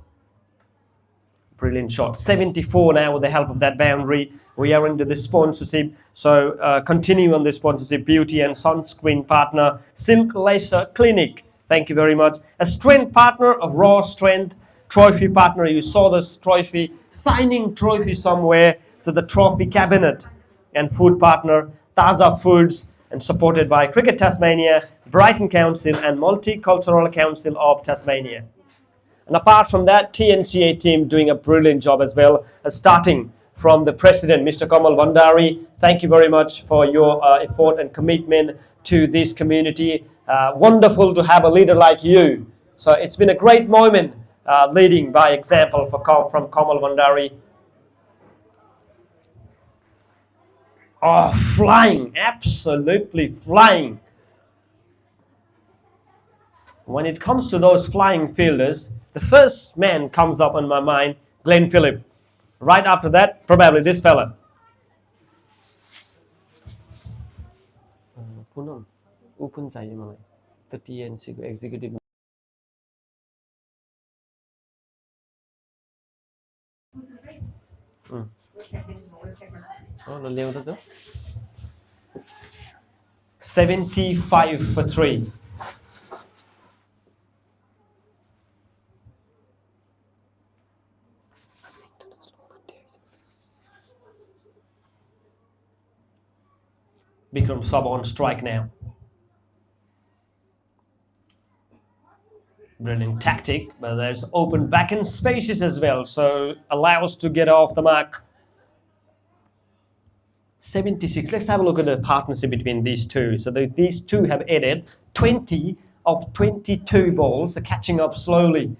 Brilliant shot. 74 now with the help of that boundary. We are into the sponsorship. So continue on the sponsorship. Beauty and sunscreen partner, Silk Laser Clinic. Thank you very much. A strength partner of Raw Strength. Trophy partner, you saw this trophy, signing trophy somewhere. So the trophy cabinet and food partner, Taza Foods, and supported by Cricket Tasmania, Brighton Council and Multicultural Council of Tasmania. And apart from that, TNCA team doing a brilliant job as well, starting from the president, Mr. Kamal Bandari. Thank you very much for your effort and commitment to this community. Wonderful to have a leader like you. So it's been a great moment leading by example from Kamal Bandari. Oh, flying, absolutely flying. When it comes to those flying fielders, the first man comes up on my mind, Glenn Phillip. Right after that, probably this fella. Punam, open saya malai. The TNCA executive. Oh, no, 75 for 3. Bikram Sab on strike now. Brilliant tactic, but there's open vacant spaces as well, so allows to get off the mark. 76. Let's have a look at the partnership between these two. So these two have added 20 of 22 balls, so catching up slowly.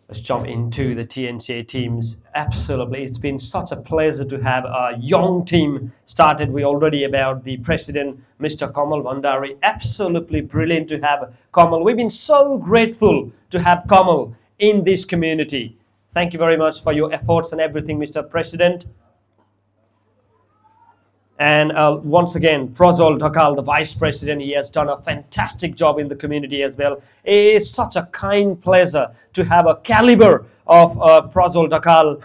Let's jump into the TNCA teams. Absolutely, it's been such a pleasure to have a young team started. We already about the president, Mr. Kamal Bandari. Absolutely brilliant to have Kamal. We've been so grateful to have Kamal in this community. Thank you very much for your efforts and everything, Mr. President. And once again, Prajol Dhakal, the Vice President, he has done a fantastic job in the community as well. It is such a kind pleasure to have a caliber of Prajol Dhakal.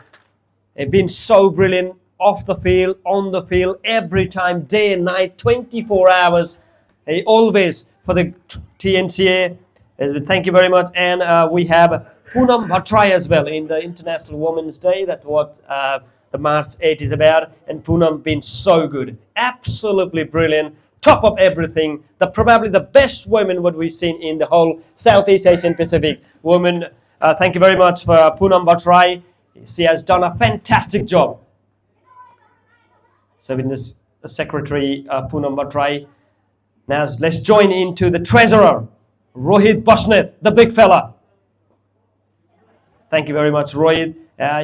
They've been so brilliant off the field, on the field, every time, day and night, 24 hours. Always for the TNCA. Thank you very much. And we have Poonam Bhattrai as well in the International Women's Day. That's what the March 8 is about, and Poonam been so good, absolutely brilliant, top of everything. Probably the best woman what we've seen in the whole Southeast Asian Pacific. Woman, thank you very much for Poonam Bhattrai. She has done a fantastic job. So with this Secretary Poonam Bhattrai, now let's join into the Treasurer, Rohit Basnet, the big fella. Thank you very much, Rohit.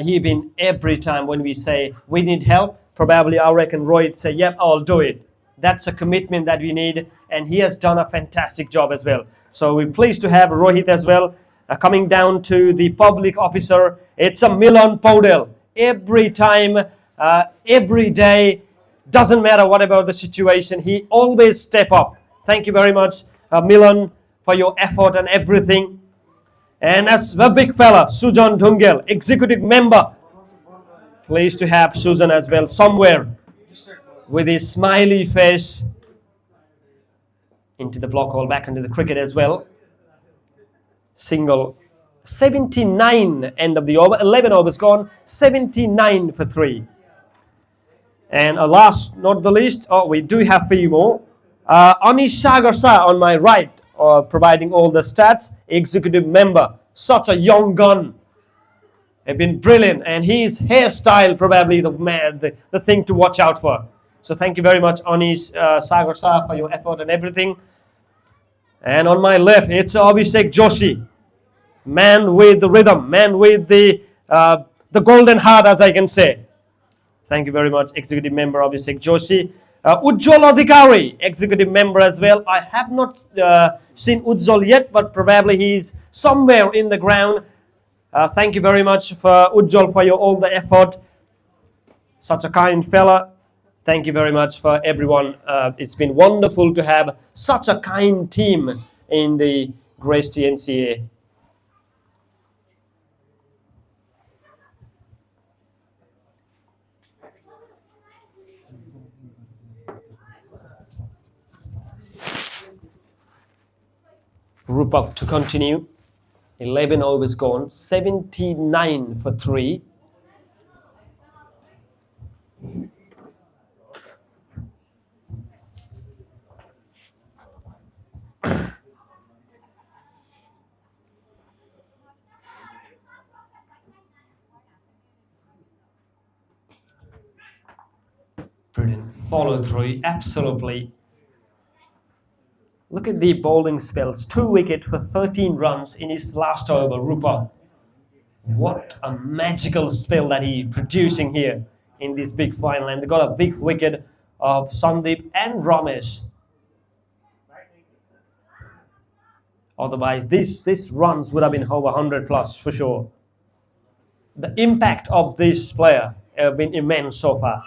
He been every time when we say we need help, probably I reckon Rohit say, yep, I'll do it. That's a commitment that we need, and he has done a fantastic job as well. So we're pleased to have Rohit as well. Coming down to the public officer, it's a Milan Podel. Every time, every day, doesn't matter what about the situation, he always step up. Thank you very much, Milan, for your effort and everything. And that's the big fella, Sujan Dhungel, executive member. Pleased to have Sujan as well somewhere with his smiley face. Into the block hole, back into the cricket as well. Single, 79 end of the over, 11 overs gone, 79 for 3. And last, not the least, we do have a few more. Anish Sagarsa on my right, providing all the stats, executive member, such a young gun, have been brilliant, and his hairstyle probably the thing to watch out for. So thank you very much, Anish Sagarsa, for your effort and everything. And on my left, it's Abhishek Joshi, man with the rhythm, man with the golden heart, as I can say. Thank you very much, executive member Abhishek Joshi. Ujjwal Adhikari, executive member as well. I have not seen Ujjwal yet, but probably he's somewhere in the ground. Thank you very much for Ujjwal for all the effort. Such a kind fella. Thank you very much for everyone. It's been wonderful to have such a kind team in the Grace TNCA. Rupak to continue. 11 overs gone, 79 for 3. follow through, absolutely. Look at the bowling spells. 2 wickets for 13 runs in his last over, Rupa. What a magical spell that he's producing here in this big final. And they got a big wicket of Sandeep and Ramesh. Otherwise, this runs would have been over 100 plus for sure. The impact of this player have been immense so far.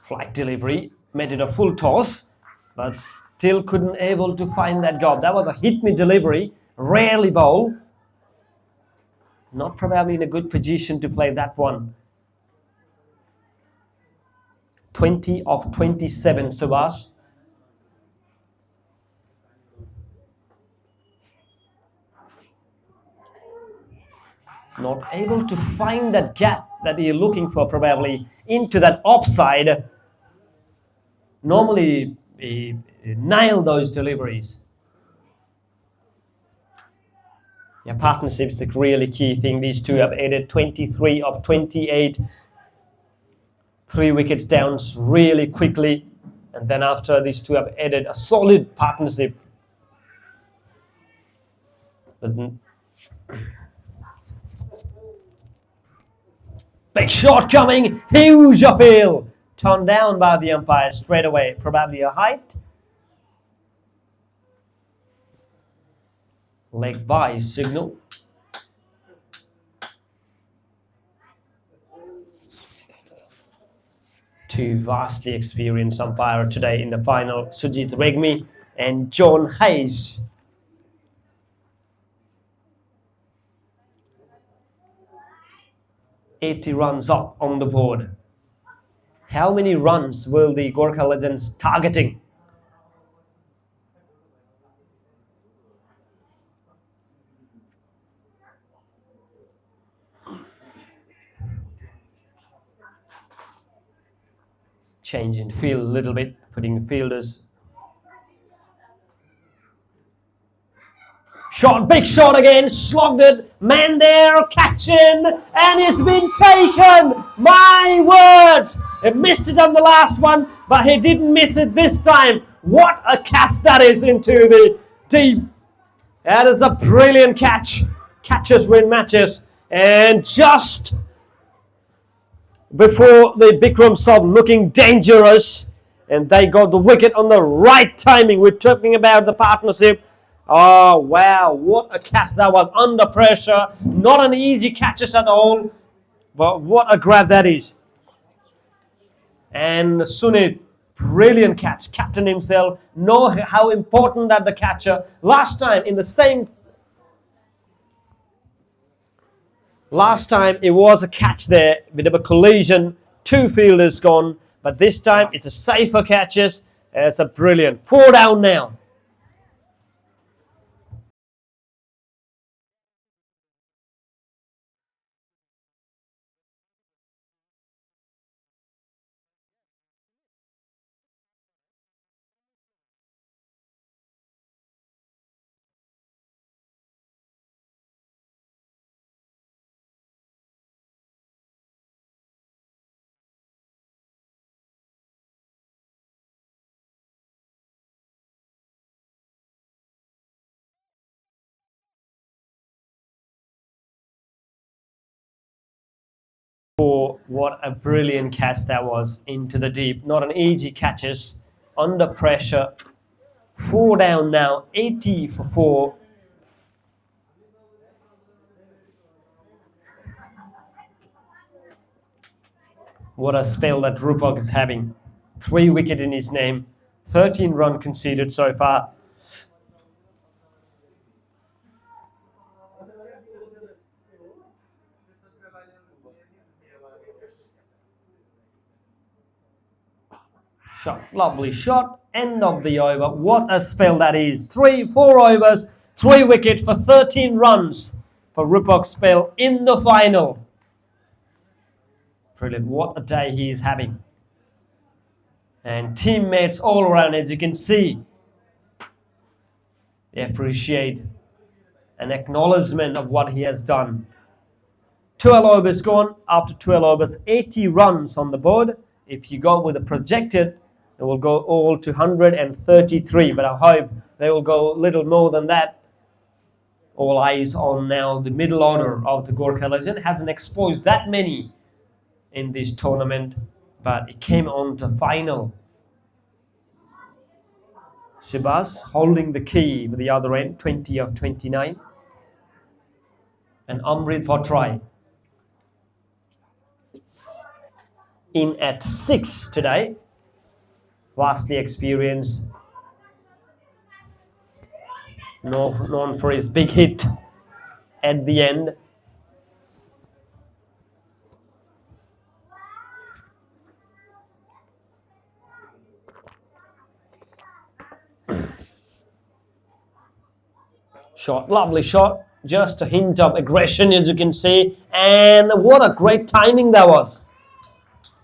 Flight delivery, made it a full toss, but still couldn't able to find that gob. That was a hit me delivery, rarely bowl. Not probably in a good position to play that one. 20 of 27, Subhash. Not able to find that gap that you're looking for, probably into that offside. Normally, he nail those deliveries. Yeah, partnership's the really key thing. These two have added 23 of 28. 3 wickets down really quickly. And then after, these two have added a solid partnership. But big shot coming, huge uphill. Turned down by the umpire straight away. Probably a height. Leg by signal. Two vastly experienced umpires today in the final, Sujit Regmi and John Hayes. $80 runs up on the board. How many runs will the Gurkha Legends targeting? Change in field a little bit, putting fielders. Shot, big shot again, slogged it, man there, catching, and it's been taken! My word! He missed it on the last one, but he didn't miss it this time. What a cast that is into the deep. That is a brilliant catch. Catches win matches. And just before the Bikram Sub looking dangerous, and they got the wicket on the right timing. We're talking about the partnership. Oh wow, what a catch that was under pressure. Not an easy catches at all, but what a grab that is. And Sunit, brilliant catch, captain himself, know how important that the catcher. Last time it was a catch there, bit of a collision, 2 fielders gone, but this time it's a safer catches. It's a brilliant 4 down now. For what a brilliant catch that was into the deep. Not an easy catches under pressure. 4 down now, 80 for 4. What a spell that Rupak is having. 3 wickets in his name, 13 runs conceded so far. Shot, lovely shot, end of the over. What a spell that is. 4 overs, 3 wickets for 13 runs for Rupak's spell in the final. Brilliant, what a day he is having. And teammates all around, as you can see, they appreciate an acknowledgement of what he has done. 12 overs gone. After 12 overs, 80 runs on the board. If you go with a projected, it will go all to 133. But I hope they will go a little more than that. All eyes on now the middle order of the Gurkha Legend. Hasn't exposed that many in this tournament, but it came on to final. Shibas holding the key for the other end, 20 of 29. And Amrit for try. In at 6 today. Vastly experienced. Known for his big hit at the end. Shot, lovely shot. Just a hint of aggression, as you can see. And what a great timing that was.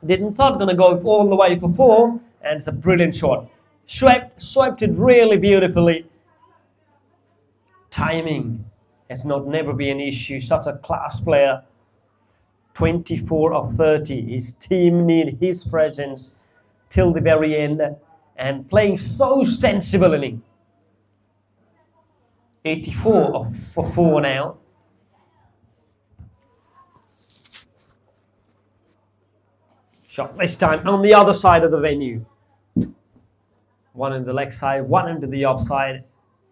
Didn't thought gonna go all the way for 4. And it's a brilliant shot. Swiped it really beautifully. Timing has never been an issue. Such a class player. 24 of 30. His team need his presence till the very end. And playing so sensibly. 84 for 4 now. Shot this time on the other side of the venue. One in the leg side, one into the offside.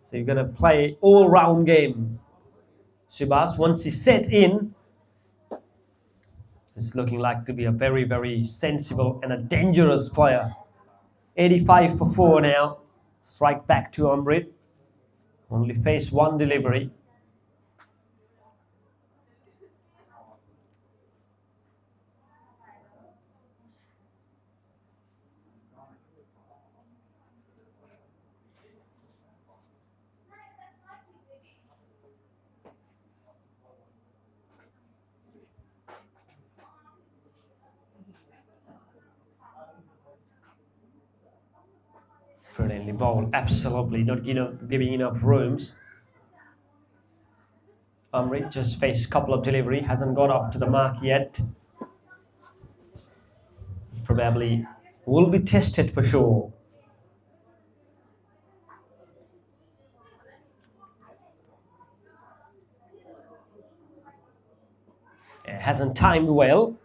So you're going to play all-round game. Shibas, once he's set in, it's looking like to be a very, very sensible and a dangerous player. 85 for 4 now. Strike back to Amrit. Only face 1 delivery. Brilliantly bowled, absolutely not giving enough rooms. Amrit just faced a couple of delivery, hasn't got off to the mark yet. Probably will be tested for sure. Hasn't timed well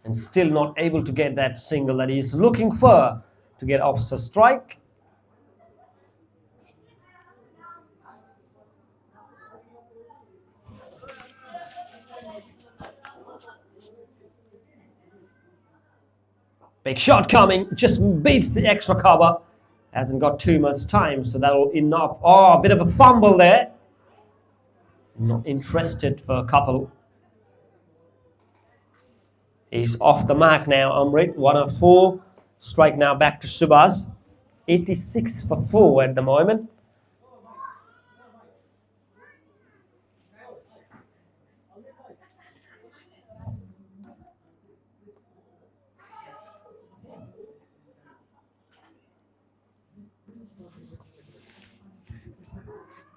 and still not able to get that single that he's looking for to get off the strike. Big shot coming, just beats the extra cover. Hasn't got too much time, so that'll enough. Oh, a bit of a fumble there. Not interested for a couple. He's off the mark now, Amrit. 1 of 4. Strike now back to Subhas. 86 for 4 at the moment.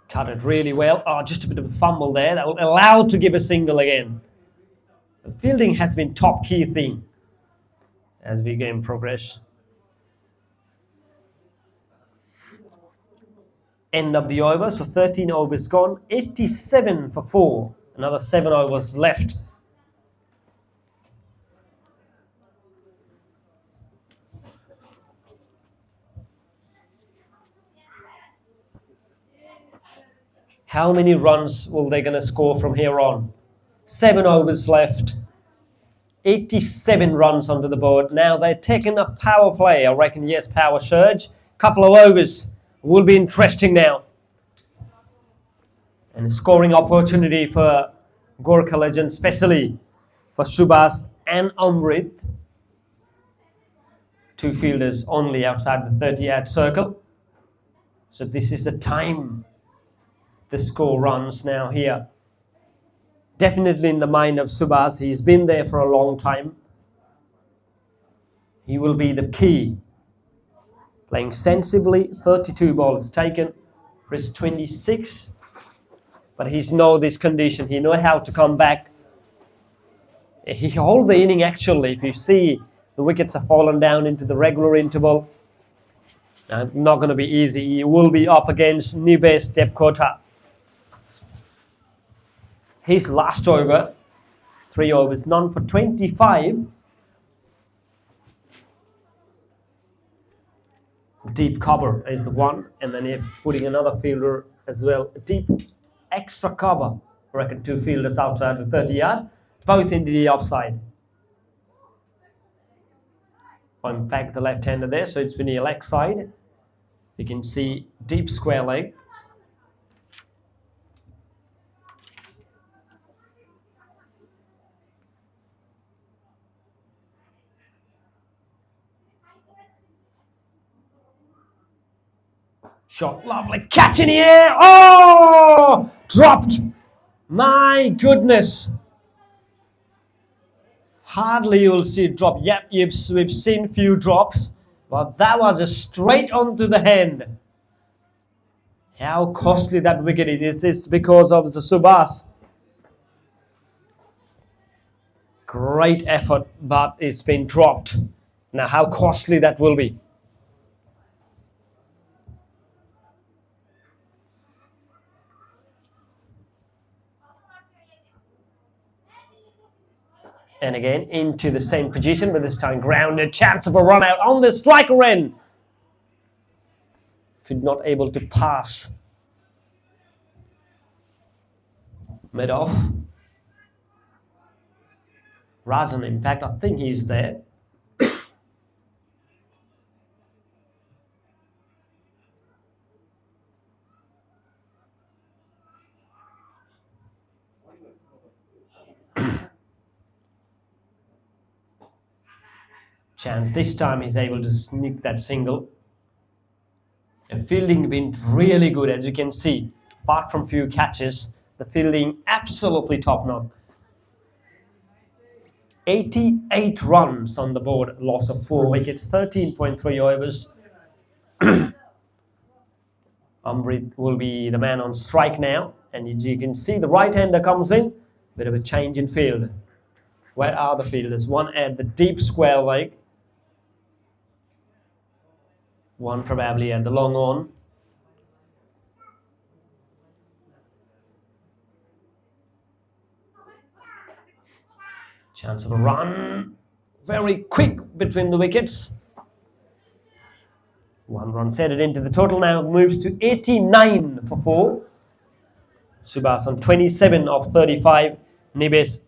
Cut it really well. Oh, just a bit of a fumble there. That will allow to give a single again. The fielding has been top key thing as we game progress. End of the over, so 13 overs gone. 87 for 4. Another 7 overs left. How many runs will they going to score from here on? 7 overs left. 87 runs onto the board. Now they're taking a power play. I reckon, yes, power surge. Couple of overs will be interesting now. And a scoring opportunity for Gurkha Legends, especially for Subhas and Amrit. 2 fielders only outside the 30-yard circle. So this is the time to score runs now here. Definitely in the mind of Subhas. He's been there for a long time. He will be the key. Playing sensibly, 32 balls taken for his 26. but he's know this condition. He know how to come back. He hold the inning actually. If you see the wickets have fallen down into the regular interval, not going to be easy. He will be up against Nives Depkota. His last over, 3 overs, none for 25. Deep cover is the one, and then he's putting another fielder as well. Deep extra cover. I reckon 2 fielders outside the 30 yard, both into the offside. In fact, the left-hander there, so it's been the leg side. You can see deep square leg. Shot, lovely catch in the air. Oh, dropped. My goodness. Hardly you'll see it drop. Yep, we've seen few drops, but that was just straight onto the hand. How costly that wicket is. It's because of the Subhas. Great effort, but it's been dropped. Now, how costly that will be. And again, into the same position, but this time grounded. Chance of a run out on the striker end. Could not able to pass. Mid off. Razan, in fact, I think he's there. Chance this time he's able to sneak that single. The fielding been really good, as you can see. Apart from few catches, the fielding absolutely top notch. 88 runs on the board, loss of 4 wickets, 13.3 overs. Amrit will be the man on strike now, and as you can see the right-hander comes in. Bit of a change in field. Where are the fielders? One at the deep square leg. One probably at the long on. Chance of a run. Very quick between the wickets. 1 run set it into the total now. Moves to 89 for 4. Subhas on 27 of 35. Nives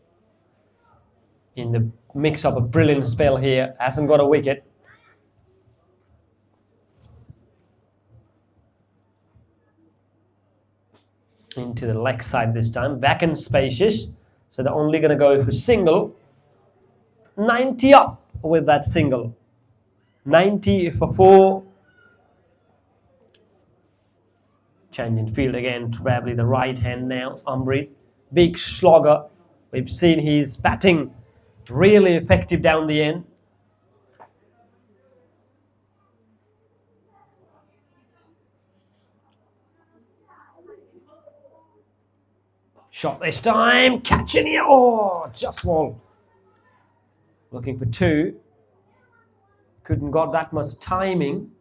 in the mix of a brilliant spell here. Hasn't got a wicket. Into the leg side this time. Back and spacious. So they're only going to go for single. 90 up with that single. 90 for 4. Change in field again. Probably the right hand now. Amrit. Big slogger. We've seen his batting really effective down the end. Shot this time, catching it, oh, just wall. Looking for 2. Couldn't got that much timing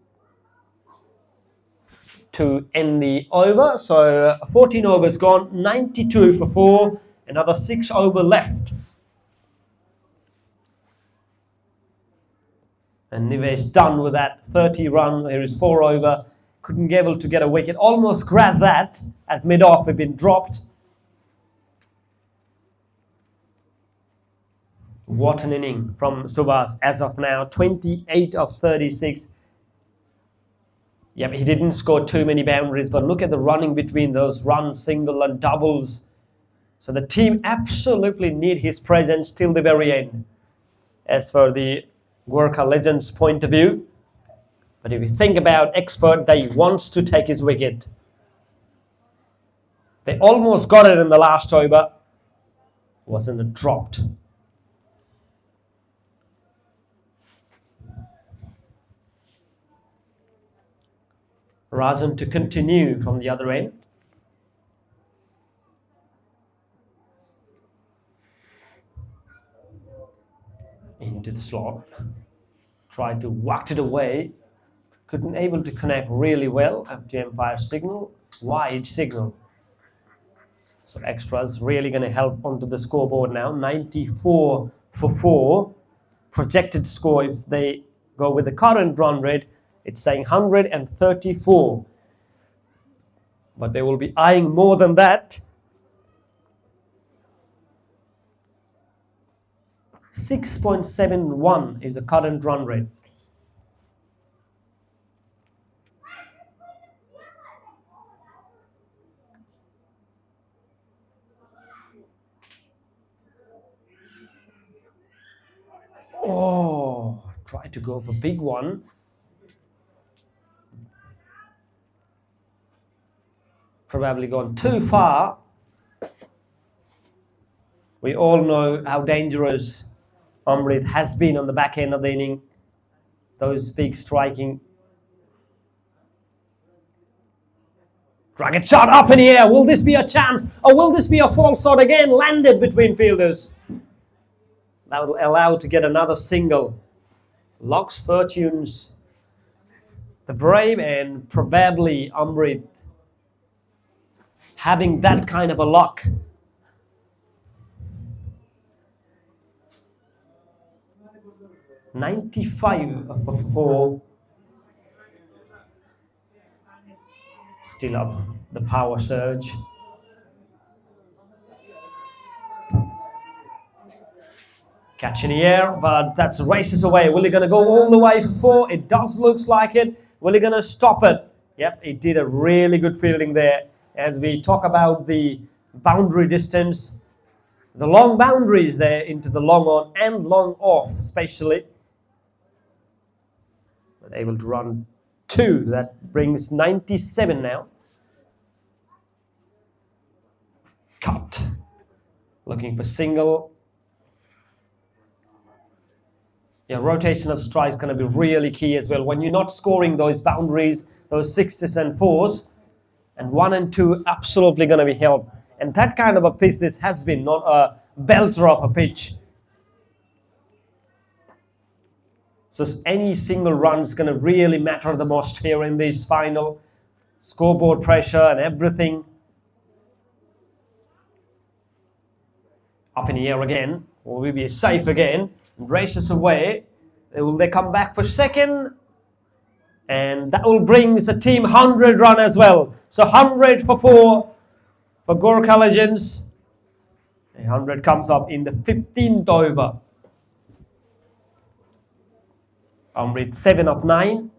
to end the over. So 14 overs gone, 92 for 4, another 6 over left. And Nives done with that 30 run, here is 4 over. Couldn't be able to get a wicket, almost grabbed that at mid-off, had been dropped. What an inning from Subhas as of now. 28 of 36. Yep, he didn't score too many boundaries, but look at the running between those runs, single and doubles. So the team absolutely need his presence till the very end, as for the Gurkha Legends point of view. But if you think about expert, they wants to take his wicket. They almost got it in the last over. Wasn't dropped. Razan to continue from the other end. into the slot. Tried to whack it away. Couldn't able to connect really well up to umpire signal. Wide signal. So extras really going to help onto the scoreboard now. 94 for 4. Projected score if they go with the current run rate, it's saying 134. But they will be eyeing more than that. 6.71 is the current run rate. Oh, try to go for big one. Probably gone too far. We all know how dangerous Amrit has been on the back end of the inning. Those big striking. Drag it shot up in the air. Will this be a chance? Or will this be a false shot again? Landed between fielders. That will allow to get another single. Locks fortunes. The Brave and probably Amrit having that kind of a luck. $95 for 4. Still up the power surge. Catch in the air, but that's races away. Will he going to go all the way for 4? It does looks like it. Will he going to stop it? Yep, he did a really good fielding there. As we talk about the boundary distance, the long boundaries there into the long on and long off especially. But able to run 2. That brings 97 now. Cut. Looking for single. Yeah, rotation of strike is going to be really key as well. When you're not scoring those boundaries, those 6s and 4s, and 1 and 2 absolutely going to be helped. And that kind of a pitch this has been, not a belter of a pitch. So any single run is going to really matter the most here in this final. Scoreboard pressure and everything. Up in the air again. Will we be safe again? Races away. Will they come back for second? And that will bring the team 100 run as well. So 100 for 4 for Gurkha Legends. 100 comes up in the 15th over. Amrit 7 of 9.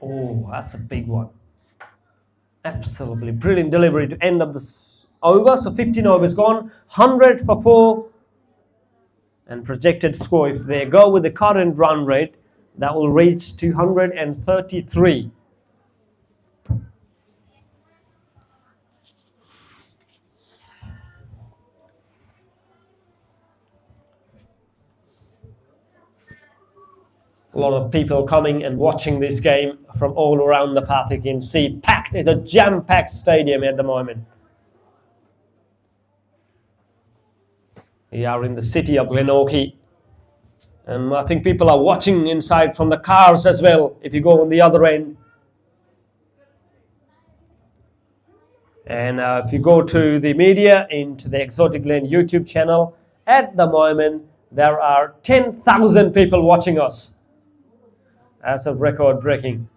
Oh, that's a big one. Absolutely brilliant delivery to end up this over. So 15 overs gone. 100 for 4. And projected score, if they go with the current run rate, that will reach 233. A lot of people coming and watching this game from all around the path. You can see packed. It's a jam-packed stadium at the moment. We are in the city of Glenorchy. And I think people are watching inside from the cars as well, if you go on the other end. And if you go to the media, into the Exotic Lane YouTube channel, at the moment, there are 10,000 people watching us. That's a record breaking.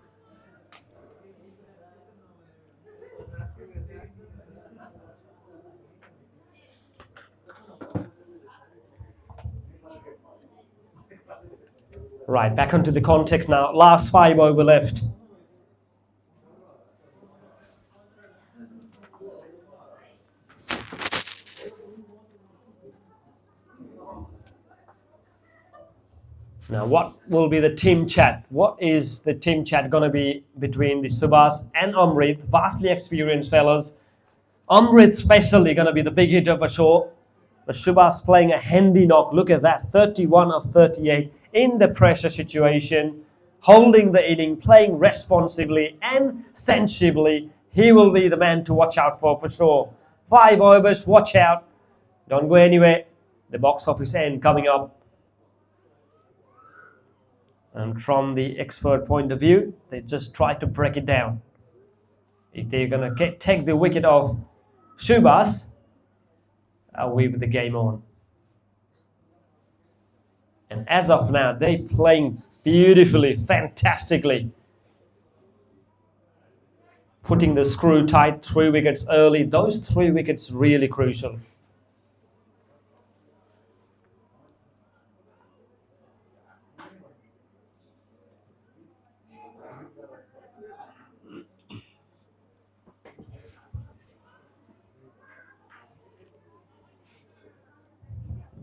Right, back onto the context now. Last 5 over left. Now, what will be the team chat? What is the team chat going to be between the Subhas and Amrit? Vastly experienced fellas. Amrit especially going to be the big hitter for sure. But Subhas playing a handy knock. Look at that, 31 of 38 in the pressure situation. Holding the inning, playing responsibly and sensibly. he will be the man to watch out for sure. 5 overs, watch out. Don't go anywhere. The box office end coming up. And from the expert point of view, they just try to break it down. If they're going to take the wicket of Shubhas, away with the game on. And as of now, they're playing beautifully, fantastically. Putting the screw tight, 3 wickets early. Those 3 wickets really crucial.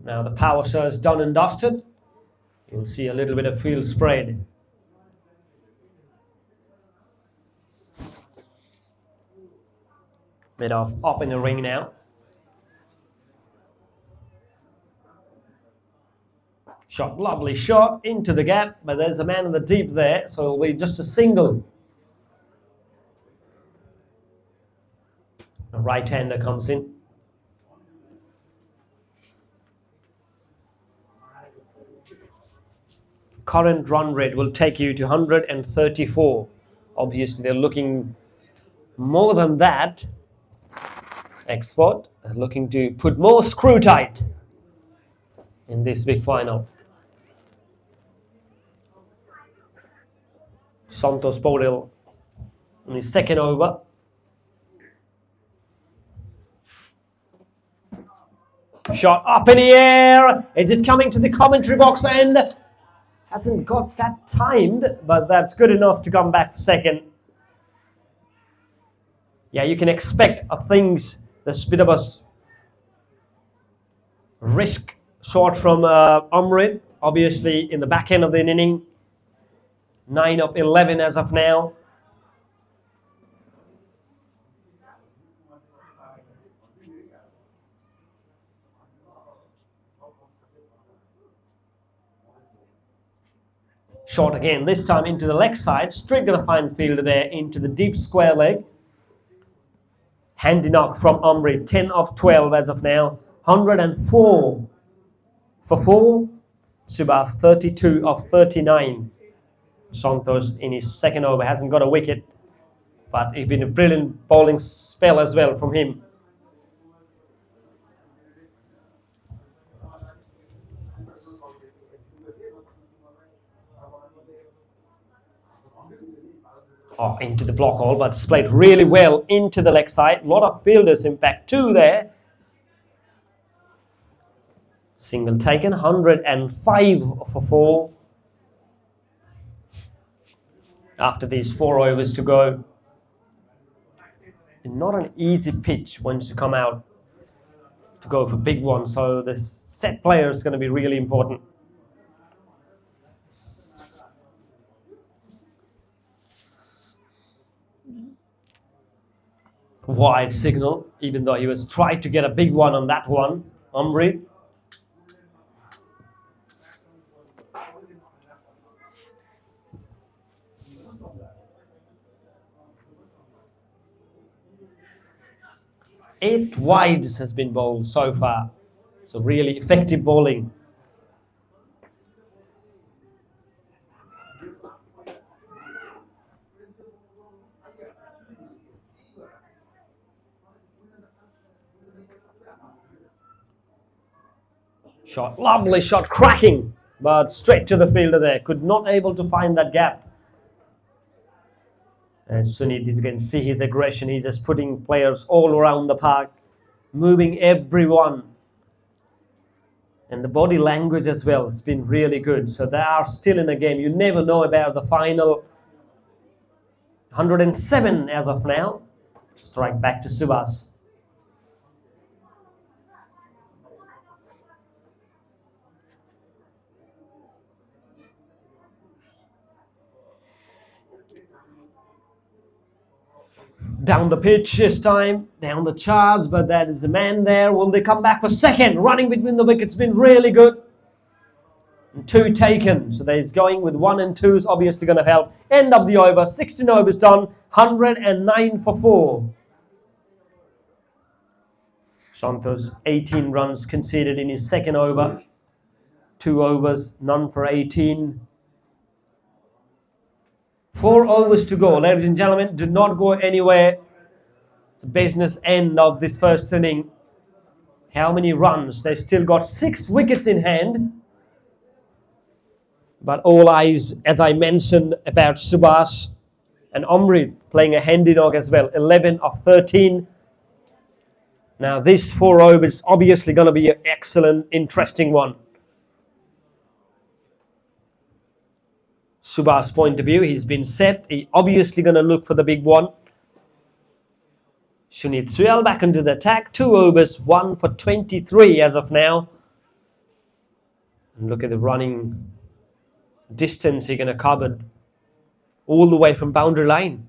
Now the power show is done and dusted. You'll see a little bit of field spread. Bit of up in the ring now. Shot, lovely shot into the gap, but there's a man in the deep there, so it'll be just a single. A right-hander comes in. Current run rate will take you to 134. Obviously, they're looking more than that. Export looking to put more screw tight in this big final. Santosh Paudel in his second over. Shot up in the air. Is it coming to the commentary box and hasn't got that timed, but that's good enough to come back second. Yeah, you can expect things. There's a bit of a risk shot from Amrit, obviously in the back end of the inning. 9 of 11 as of now. Shot again, this time into the leg side. Straight gonna find fielder there into the deep square leg. Handy knock from Amrit, 10 of 12 as of now. 104 for 4. Shubhas 32 of 39. Santosh in his second over hasn't got a wicket, but it's been a brilliant bowling spell as well from him. Oh, into the block hole, but it's played really well into the leg side. A lot of fielders impact too there. Single taken, 105 for 4. After these 4 overs to go. Not an easy pitch once you come out to go for big one. So this set player is going to be really important. Wide signal, even though he was trying to get a big one on that one. Amrit. Eight wides has been bowled so far. So really effective bowling. Shot, lovely shot, cracking, but straight to the fielder there. Could not able to find that gap. And Sunit, you can see his aggression. He's just putting players all around the park, moving everyone. And the body language as well has been really good. So they are still in the game. You never know about the final. 107 as of now. Strike back to Shubhas. Down the pitch this time, down the charts, but that is the man there. Will they come back for second? Running between the wickets been really good. And 2 taken. So there's going with 1 and 2 is obviously going to help. End of the over. 16 overs done. 109 for 4. Santos 18 runs conceded in his second over. 2 overs, none for 18. 4 overs to go. Ladies and gentlemen, do not go anywhere. It's the business end of this first inning. How many runs? They still got 6 wickets in hand. But all eyes, as I mentioned, about Subhash and Amrit playing a handy knock as well. 11 of 13. Now this 4 overs is obviously going to be an excellent, interesting one. Subhash's point of view, he's been set. He's obviously going to look for the big one. Sunit Suyal back into the attack. 2 overs, 1 for 23 as of now. And look at the running distance he's going to cover all the way from boundary line.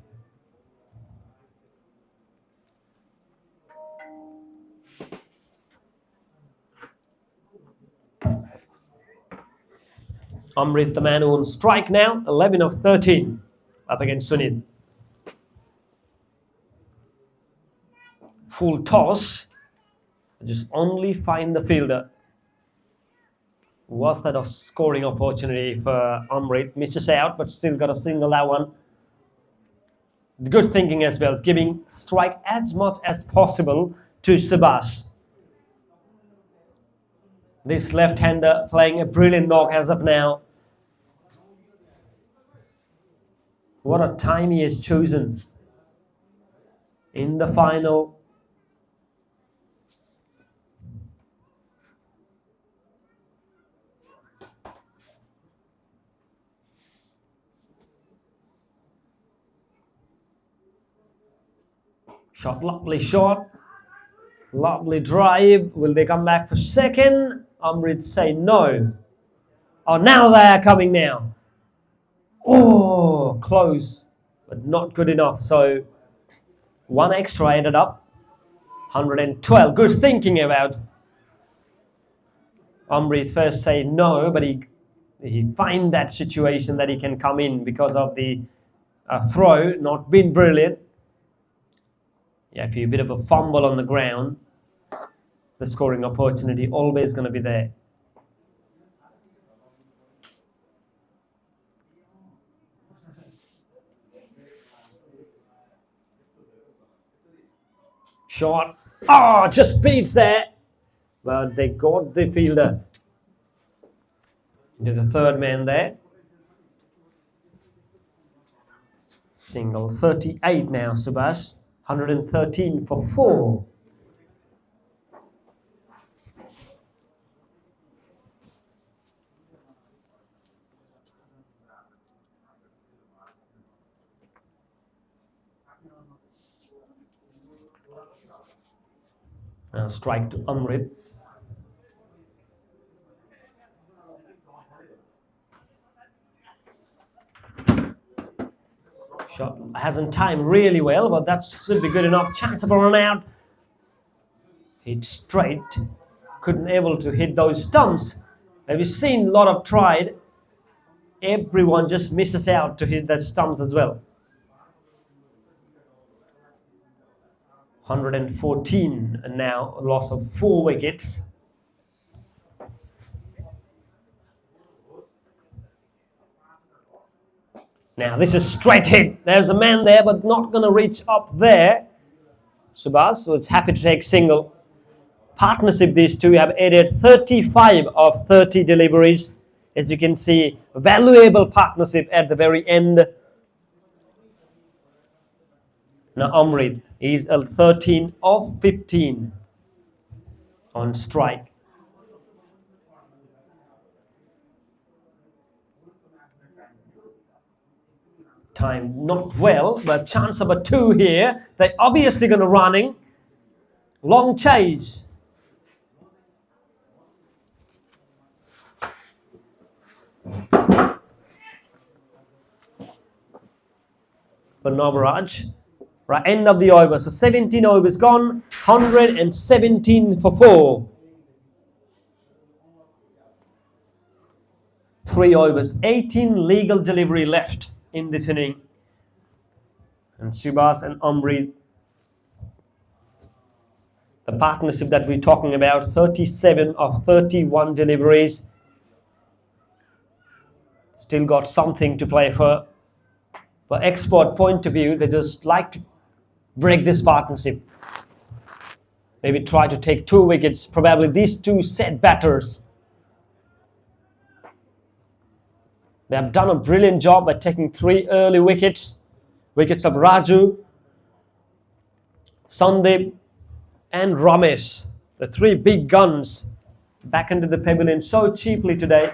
Amrit, the man who on strike now, 11 of 13 up against Sunit. Full toss, just only find the fielder. Was that a scoring opportunity for Amrit? Misses out, but still got a single that one. Good thinking as well, giving strike as much as possible to Subhash. This left-hander playing a brilliant knock as of now. What a time he has chosen in the final. Shot, lovely shot. Lovely drive. Will they come back for second? Amrit say no. Oh, now they are coming now. Oh, close, but not good enough. So 1 extra ended up. 112. Good thinking about Amrit. First say no, but he find that situation that he can come in because of the throw. Not been brilliant. Yeah, if you're a bit of a fumble on the ground, the scoring opportunity always going to be there. Shot. Oh, just beats there. But they got the fielder. Into the third man there. Single 38 now, Subhash. 113 for 4. Now strike to Amrit. Shot hasn't timed really well, but that should be good enough. Chance of a run out. Hit straight. Couldn't able to hit those stumps. Have you seen a lot of tried? Everyone just misses out to hit that stumps as well. 114 and now a loss of 4 wickets. Now this is straight hit. There's a man there, but not going to reach up there. Subhash, so it's happy to take single. Partnership, these two have added 35 of 30 deliveries. As you can see, valuable partnership at the very end. Now Amrit is a 13 of 15 on strike. Time not well, but chance of a 2 here. They're obviously going to running. Long chase. For Navaraj. Right, end of the over. So 17 overs gone. 117 for 4. 3 overs, 18 legal delivery left in this inning. And Subhas and Amrit, the partnership that we're talking about, 37 of 31 deliveries. Still got something to play for. For export point of view, they just like to break this partnership. Maybe try to take 2 wickets. Probably these 2 set batters. They have done a brilliant job by taking 3 early wickets. Wickets of Raju, Sandeep and Ramesh. The 3 big guns back into the pavilion so cheaply today.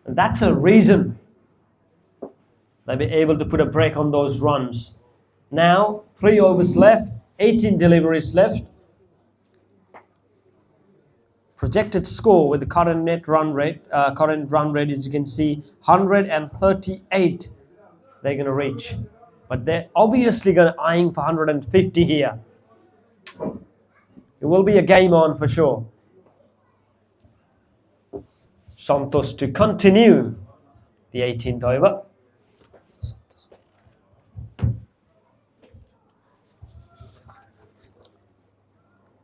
And that's a reason they'll be able to put a break on those runs. Now, 3 overs left, 18 deliveries left. Projected score with the current net run rate, as you can see, 138 they're going to reach. But they're obviously going to eyeing for 150 here. It will be a game on for sure. Santosh to continue the 18th over.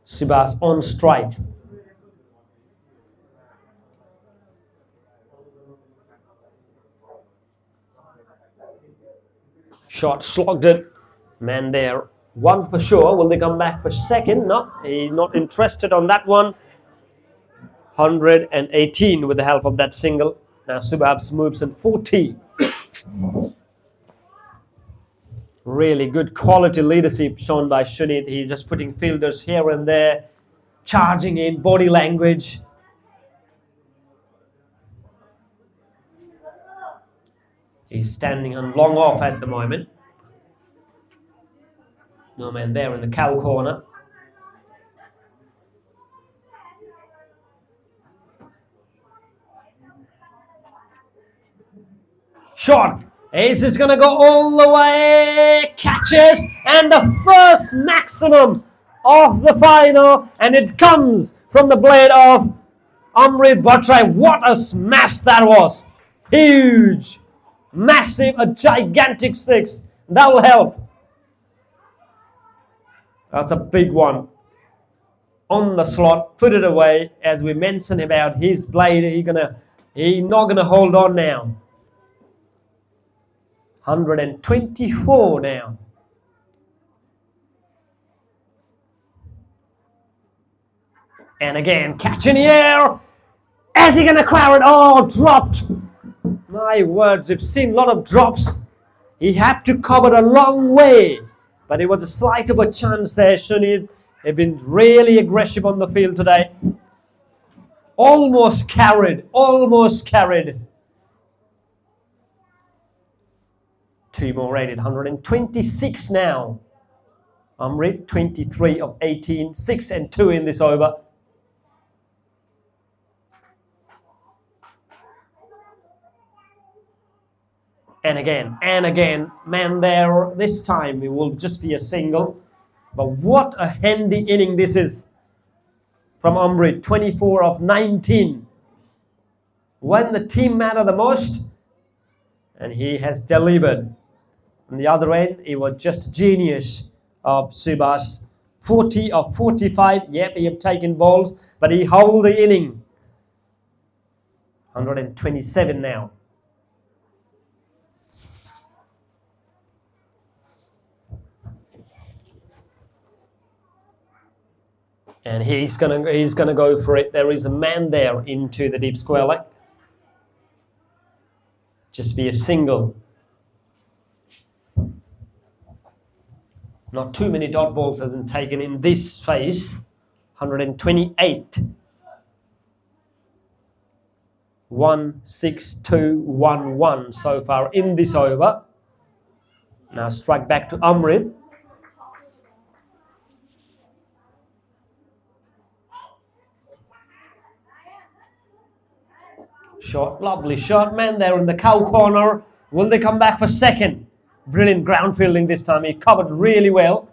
Subhas on strike. Shot slogged it. Man there. 1 for sure. Will they come back for second? No, he's not interested on that one. 118 with the help of that single. Now Subhas moves in 40. Really good quality leadership shown by Shunit. He's just putting fielders here and there, charging in, body language. He's standing on long off at the moment. No man there in the cow corner. Shot. Ace is going to go all the way. Catches. And the first maximum of the final. And it comes from the blade of Amrit Bhattrai. What a smash that was. Huge. Massive. A gigantic 6. That will help. That's a big one. On the slot. Put it away. As we mentioned about his blade. He's not going to hold on now. 124 now. And again, catch in the air. Is he going to clear it? Oh, dropped. My words, we've seen a lot of drops. He had to cover a long way. But it was a slight of a chance there. Shunit have been really aggressive on the field today. Almost carried. Almost carried. 2 more rated, 126 now. Amrit, 23 of 18, 6 and 2 in this over. And again, man there. This time it will just be a single. But what a handy inning this is from Amrit, 24 of 19. When the team mattered the most, and he has delivered. On the other end, it was just genius of Subhas. 40 of 45. Yep, he have taken balls, but he held the inning. 127 now. And he's gonna go for it. There is a man there into the deep square leg. Just be a single. Not too many dot balls have been taken in this phase. 128. 1, 6, 2, 1, 1 so far in this over. Now strike back to Amrit. Shot, lovely shot. Man there in the cow corner. Will they come back for second? Brilliant ground fielding this time. He covered really well.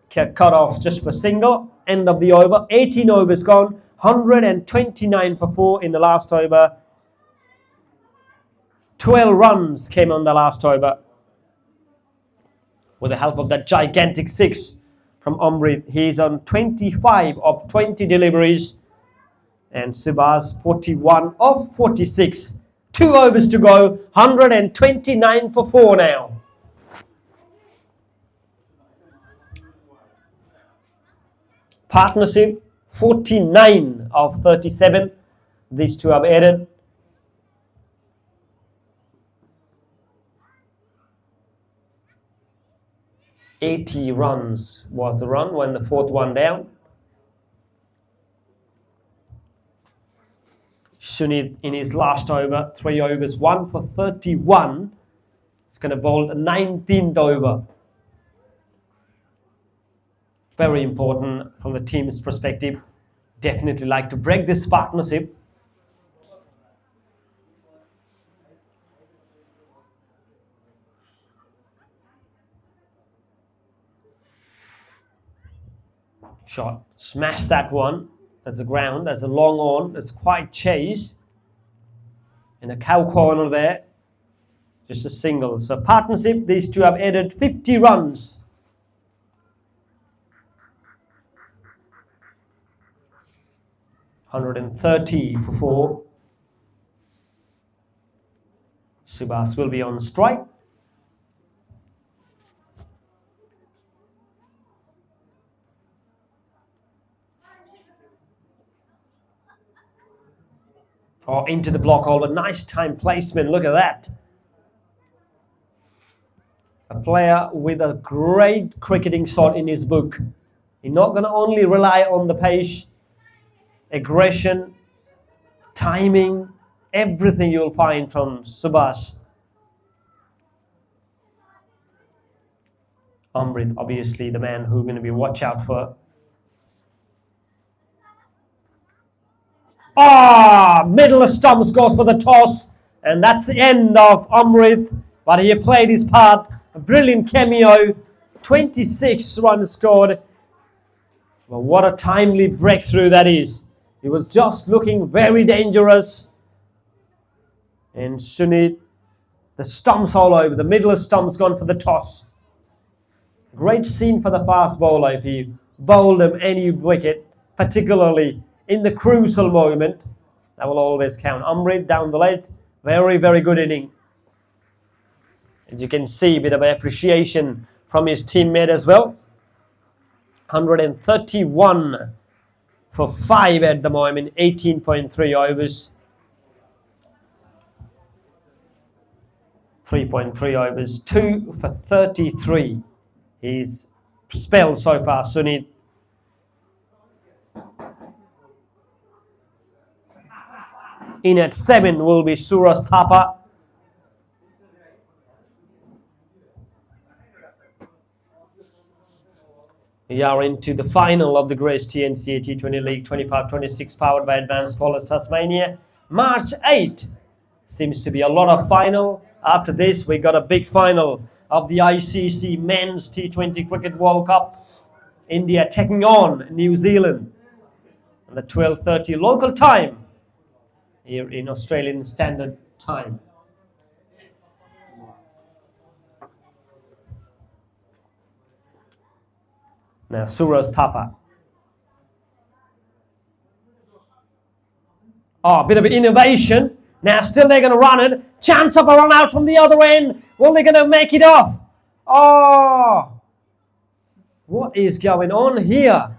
Cut off just for single. End of the over. 18 overs gone. 129 for 4 in the last over. 12 runs came on the last over with the help of that gigantic 6 from Amrit. He's on 25 of 20 deliveries, and Subhash 41 of 46. 2 overs to go, 129 for 4 now. Partnership 49 of 37. These two have added. $80 runs was the run when the 4th one down. Sunit in his last over, 3 overs, 1 for 31. He's going to bowl a 19th over. Very important from the team's perspective. Definitely like to break this partnership. Shot, smash that one. That's a ground, that's a long on, that's quite chase. In a cow corner there, just a single. So partnership, these two have added 50 runs. $130 for 4. Subhash will be on strike. Oh, into the block hole, but nice time placement. Look at that. A player with a great cricketing shot in his book. He's not going to only rely on the pace, aggression, timing, everything you'll find from Subhash. Amrit, obviously the man who's going to be watch out for. Middle stumps goes for the toss, and that's the end of Amrit. But he played his part. A brilliant cameo. 26 runs scored. Well, what a timely breakthrough that is. He was just looking very dangerous. And Sunit, the stumps all over. The middle stumps gone for the toss. Great scene for the fast bowler if he bowled him any wicket, particularly in the crucial moment. That will always count. Amrit down the leg. Very, very good inning. As you can see, a bit of appreciation from his teammate as well. 131 for 5 at the moment. 18.3 overs. 3.3 overs. 2 for 33. His spell so far, Sunit. In at 7 will be Suraj Thapa. We are into the final of the Grace TNCA T20 League 25-26 powered by Advanced Bowlers Tasmania. March 8 seems to be a lot of final. After this, we got a big final of the ICC Men's T20 Cricket World Cup. India taking on New Zealand on the 12:30 local time here in Australian Standard Time. Now Suraj Thapa. Oh, a bit of innovation. Now still they're going to run it. Chance of a run out from the other end. Well, they're going to make it off. Oh, what is going on here?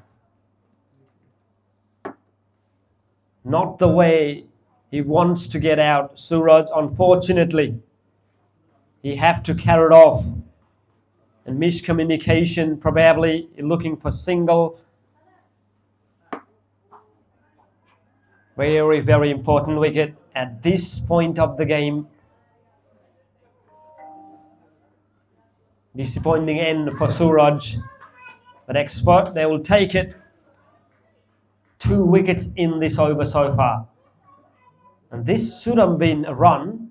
Not the way he wants to get out, Suraj. Unfortunately, he had to carry it off. And miscommunication, probably looking for single. Very, very important wicket at this point of the game. Disappointing end for Suraj. But expert, they will take it. 2 wickets in this over so far. And this should have been a run.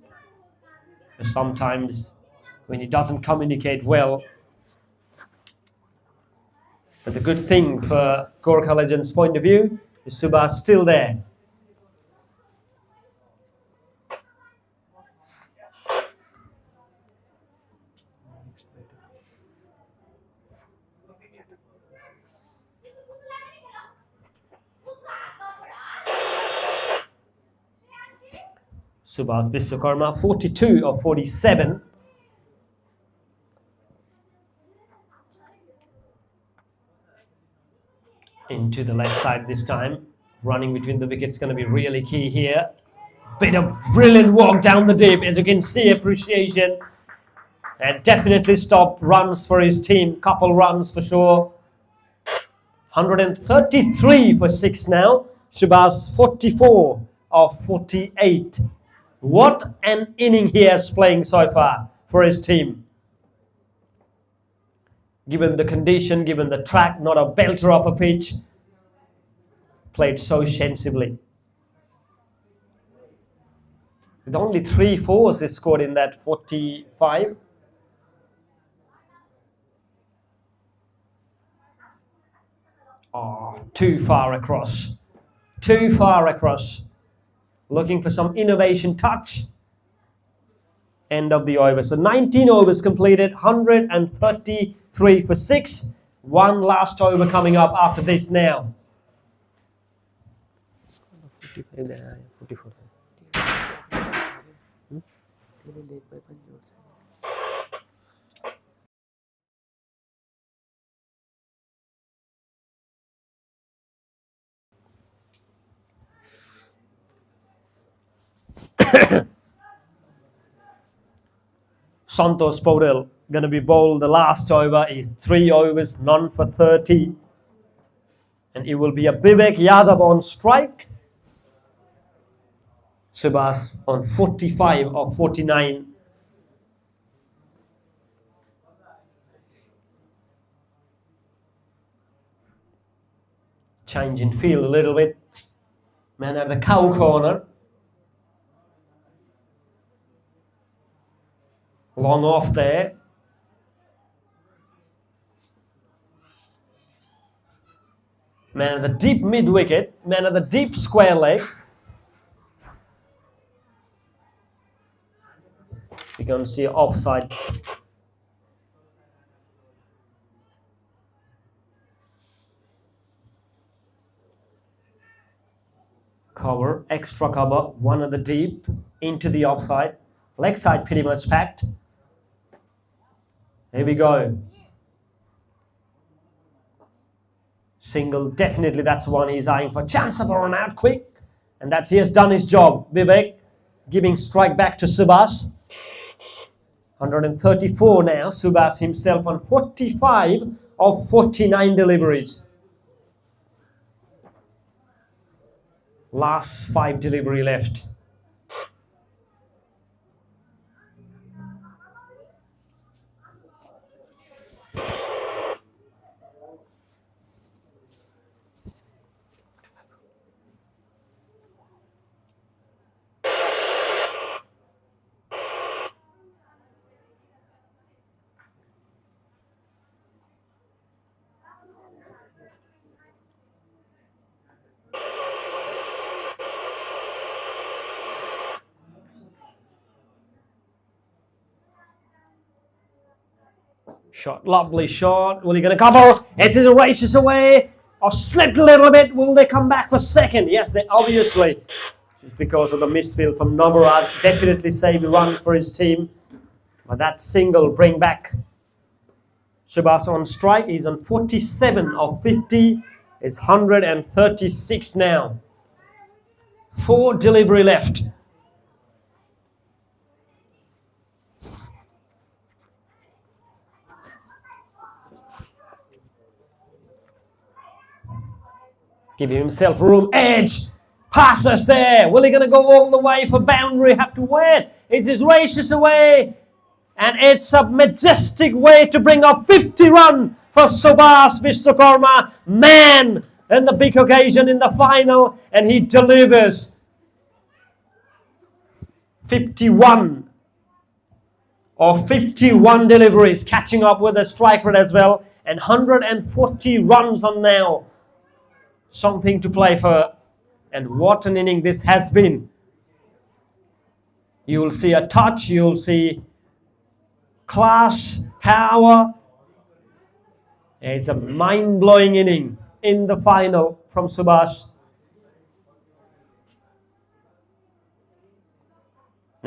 But sometimes when he doesn't communicate well. But the good thing for Gurkha Legends' point of view is Subhash still there. Subhas Vishwakarma, 42 of 47. Into the left side this time. Running between the wickets going to be really key here. Bit of brilliant walk down the deep, as you can see, appreciation. And definitely stop runs for his team. Couple runs for sure. 133 for 6 now. Subhas 44 of 48. What an inning he has playing so far for his team. Given the condition, given the track, not a belter of a pitch. Played so sensibly. With only 3 fours he scored in that 45. Oh, too far across. Too far across. Looking for some innovation touch. End of the over. So 19 overs completed, 133 for 6. One last over coming up after this now. Santosh Paudel going to be bowled the last over. Is 3 overs, none for 30. And it will be a Vivek Yadav on strike. Subhas on 45 of 49. Change in field a little bit. Man at the cow corner. Long off there. Man at the deep mid wicket. Man at the deep square leg. You can see offside. Cover, extra cover, one at the deep, into the offside. Leg side pretty much packed. Here we go. Single, definitely that's one he's eyeing for. Chance of a run out quick. And that's he has done his job. Vivek giving strike back to Subhas. 134 now. Subhas himself on 45 of 49 deliveries. Last 5 delivery left. Shot, lovely shot. Will he get a couple? It's his races away. Or slipped a little bit. Will they come back for second? Yes, they obviously. Just because of the misfield from Navaraj. Definitely saved runs for his team. But that single bring back Subhas on strike. He's on 47 of 50. It's 136 now. 4 delivery left. Giving himself room, edge, passes there. Will he going to go all the way for boundary? Have to wait. It's his races away. And it's a majestic way to bring up 50 run for Subhas Vishwakarma. Man, and the big occasion in the final. And he delivers 51 of 51 deliveries. Catching up with the strike rate as well. And 140 runs on now. Something to play for. And what an inning this has been. You will see a touch, you will see class, power. It's a mind-blowing inning in the final from Subhas.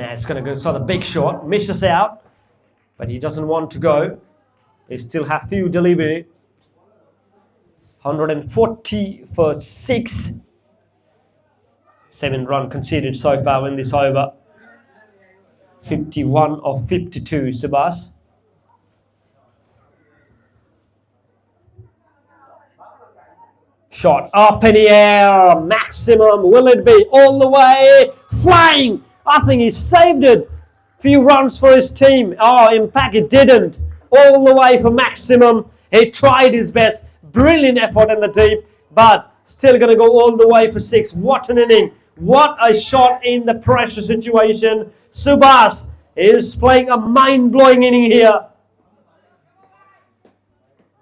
Now it's going to go, so the big shot, misses out, but he doesn't want to go. They still have few delivery. 140 for 6. 7 run conceded so far in this over. 51 of 52, Subhas. Shot up in the air, maximum, will it be all the way, flying, I think he saved it, few runs for his team, in fact it didn't, all the way for maximum, he tried his best, brilliant effort in the deep, but still going to go all the way for 6, what an inning, what a shot in the pressure situation, Subhas is playing a mind-blowing inning here.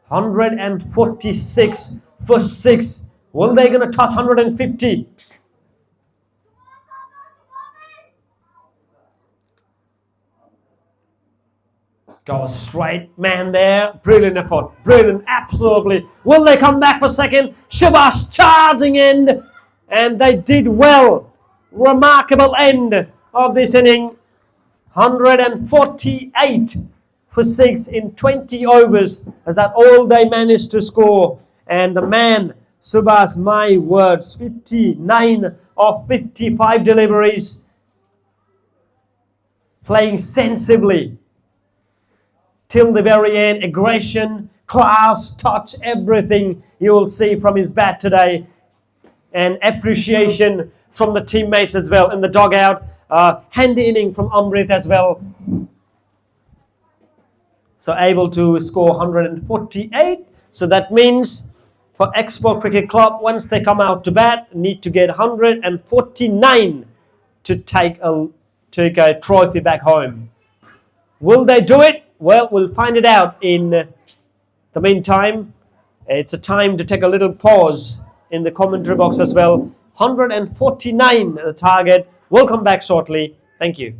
146 for 6. Will they going to touch 150? Go straight, man there. Brilliant effort. Brilliant, absolutely. Will they come back for second? Subhas charging in. And they did well. Remarkable end of this inning. 148 for 6 in 20 overs. Is that all they managed to score? And the man, Subhas, my words, 59 of 55 deliveries. Playing sensibly. Till the very end, aggression, class, touch, everything you will see from his bat today. And appreciation from the teammates as well in the dugout. Handy inning from Amrit as well. So able to score 148. So that means for Expo Cricket Club, once they come out to bat, need to get 149 to take a trophy back home. Will they do it? Well, we'll find it out in the meantime. It's a time to take a little pause in the commentary box as well. 149 the target. We'll come back shortly. Thank you.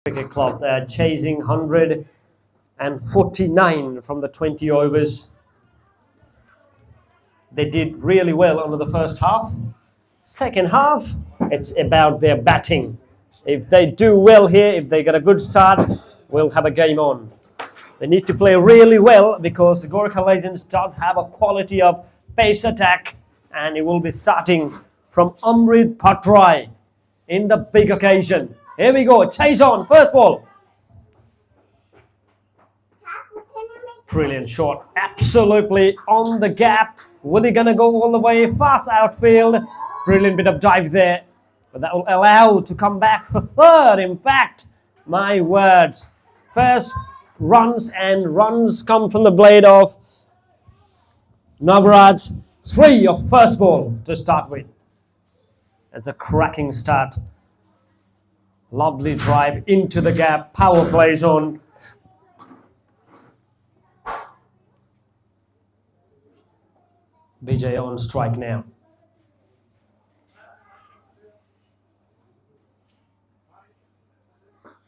Cricket Club. They're chasing 149 from the 20 overs. They did really well under the first half. Second half, it's about their batting. If they do well here, if they get a good start, we'll have a game on. They need to play really well because the Gurkha Legends does have a quality of pace attack, and it will be starting from Amrit Patrai in the big occasion. Here we go, chase on, first ball. Brilliant shot, absolutely on the gap. Will he gonna go all the way fast outfield? Brilliant bit of dive there, but that will allow to come back for third. In fact, my words, first runs, and runs come from the blade of Navraj. 3 of first ball to start with. That's a cracking start. Lovely drive into the gap, power play zone. BJ on strike now.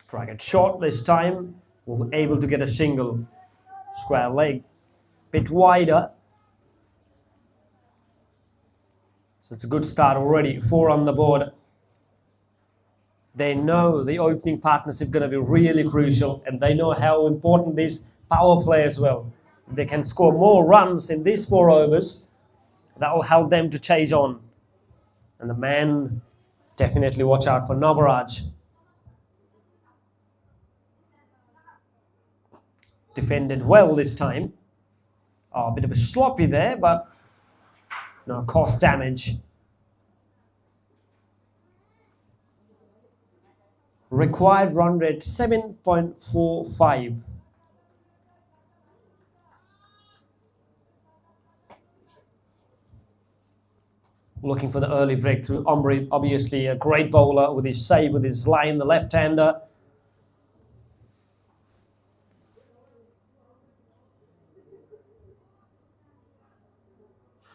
Strike it short this time. We'll be able to get a single. Square leg, bit wider. So it's a good start already. 4 on the board. They know the opening partnership is going to be really crucial, and they know how important this power play as well. If they can score more runs in these 4 overs, that will help them to chase on. And the man, definitely watch out for Navraj. Defended well this time. Oh, a bit of a sloppy there, but no cost damage. Required run rate 7.45. Looking for the early breakthrough. Amrit, obviously a great bowler with his save, with his line, the left-hander.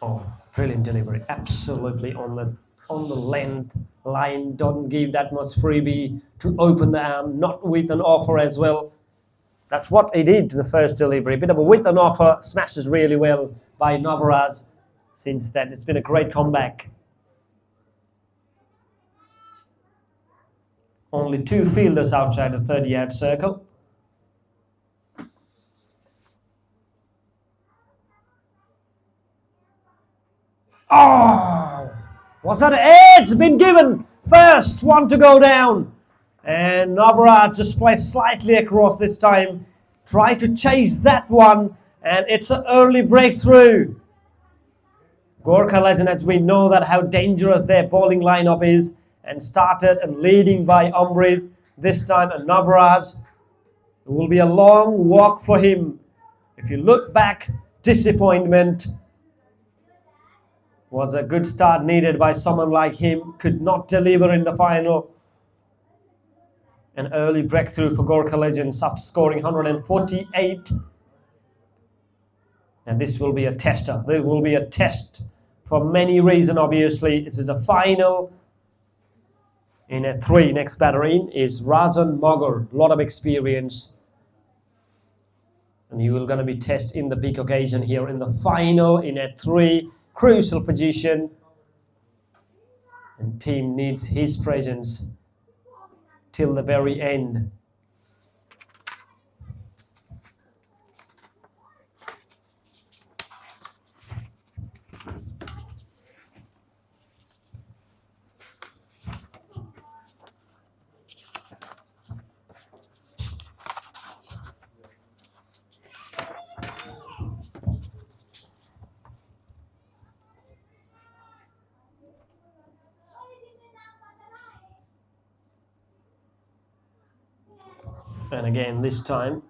Oh, brilliant delivery. Absolutely on the length line. Don't give that much freebie to open the arm, not with an offer as well. That's what he did to the first delivery. A bit of a with an offer, smashes really well by Navraj. Since then, it's been a great comeback. Only 2 fielders outside the 30-yard circle. Oh! Was that edge been given? First one to go down. And Navraj just plays slightly across this time. Try to chase that one. And it's an early breakthrough. Gurkha Legends, as we know that how dangerous their bowling lineup is. And started and leading by Amrit. This time and Navraj. It will be a long walk for him. If you look back, disappointment. Was a good start needed by someone like him. Could not deliver in the final. An early breakthrough for Gurkha Legends after scoring 148. And this will be a tester. This will be a test for many reasons, obviously. This is a final. In a 3, next batter in is Rajan Magar. A lot of experience. And he will going to be tested in the big occasion here in the final in a 3. Crucial position, and team needs his presence till the very end. And again, this time,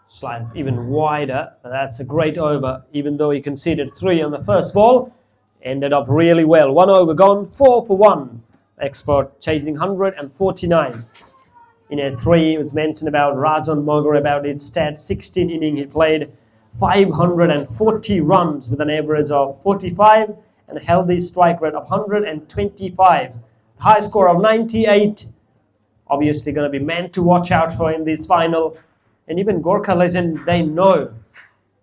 slide even wider. That's a great over, even though he conceded 3 on the first ball. Ended up really well. 1 over gone, 4 for 1. Expert chasing 149. In a 3, it was mentioned about Rajan Magar, about his stats. 16 innings he played, 540 runs with an average of 45 and a healthy strike rate of 125. High score of 98. obviously going to be men to watch out for in this final. And even Gurkha legend, they know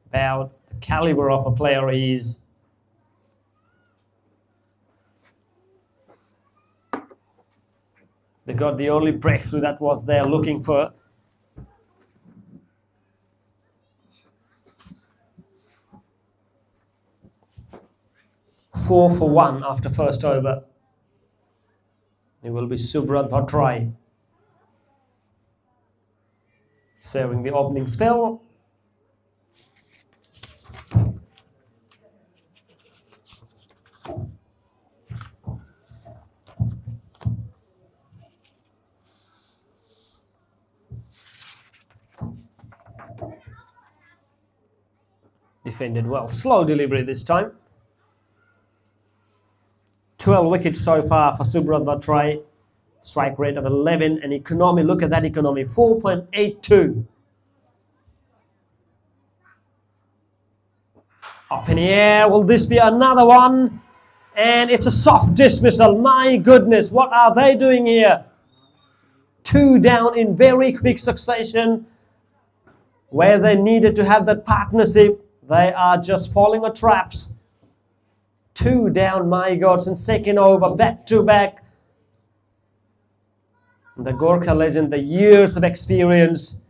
about the caliber of a player he is. They got the only breakthrough that was they're looking for. Four for one after first over. It will be Subrat Bhattrai serving the opening spell. Defended well. Slow delivery this time. 12 wickets so far for Subrat Bhattrai. Strike rate of 11 and economy. Look at that economy, 4.82. Up in the air. Will this be another one? And it's a soft dismissal. My goodness, what are they doing here? 2 down in very quick succession. Where they needed to have that partnership, they are just falling on traps. 2 down, my God, in second over, back to back. The Gurkha legend, the years of experience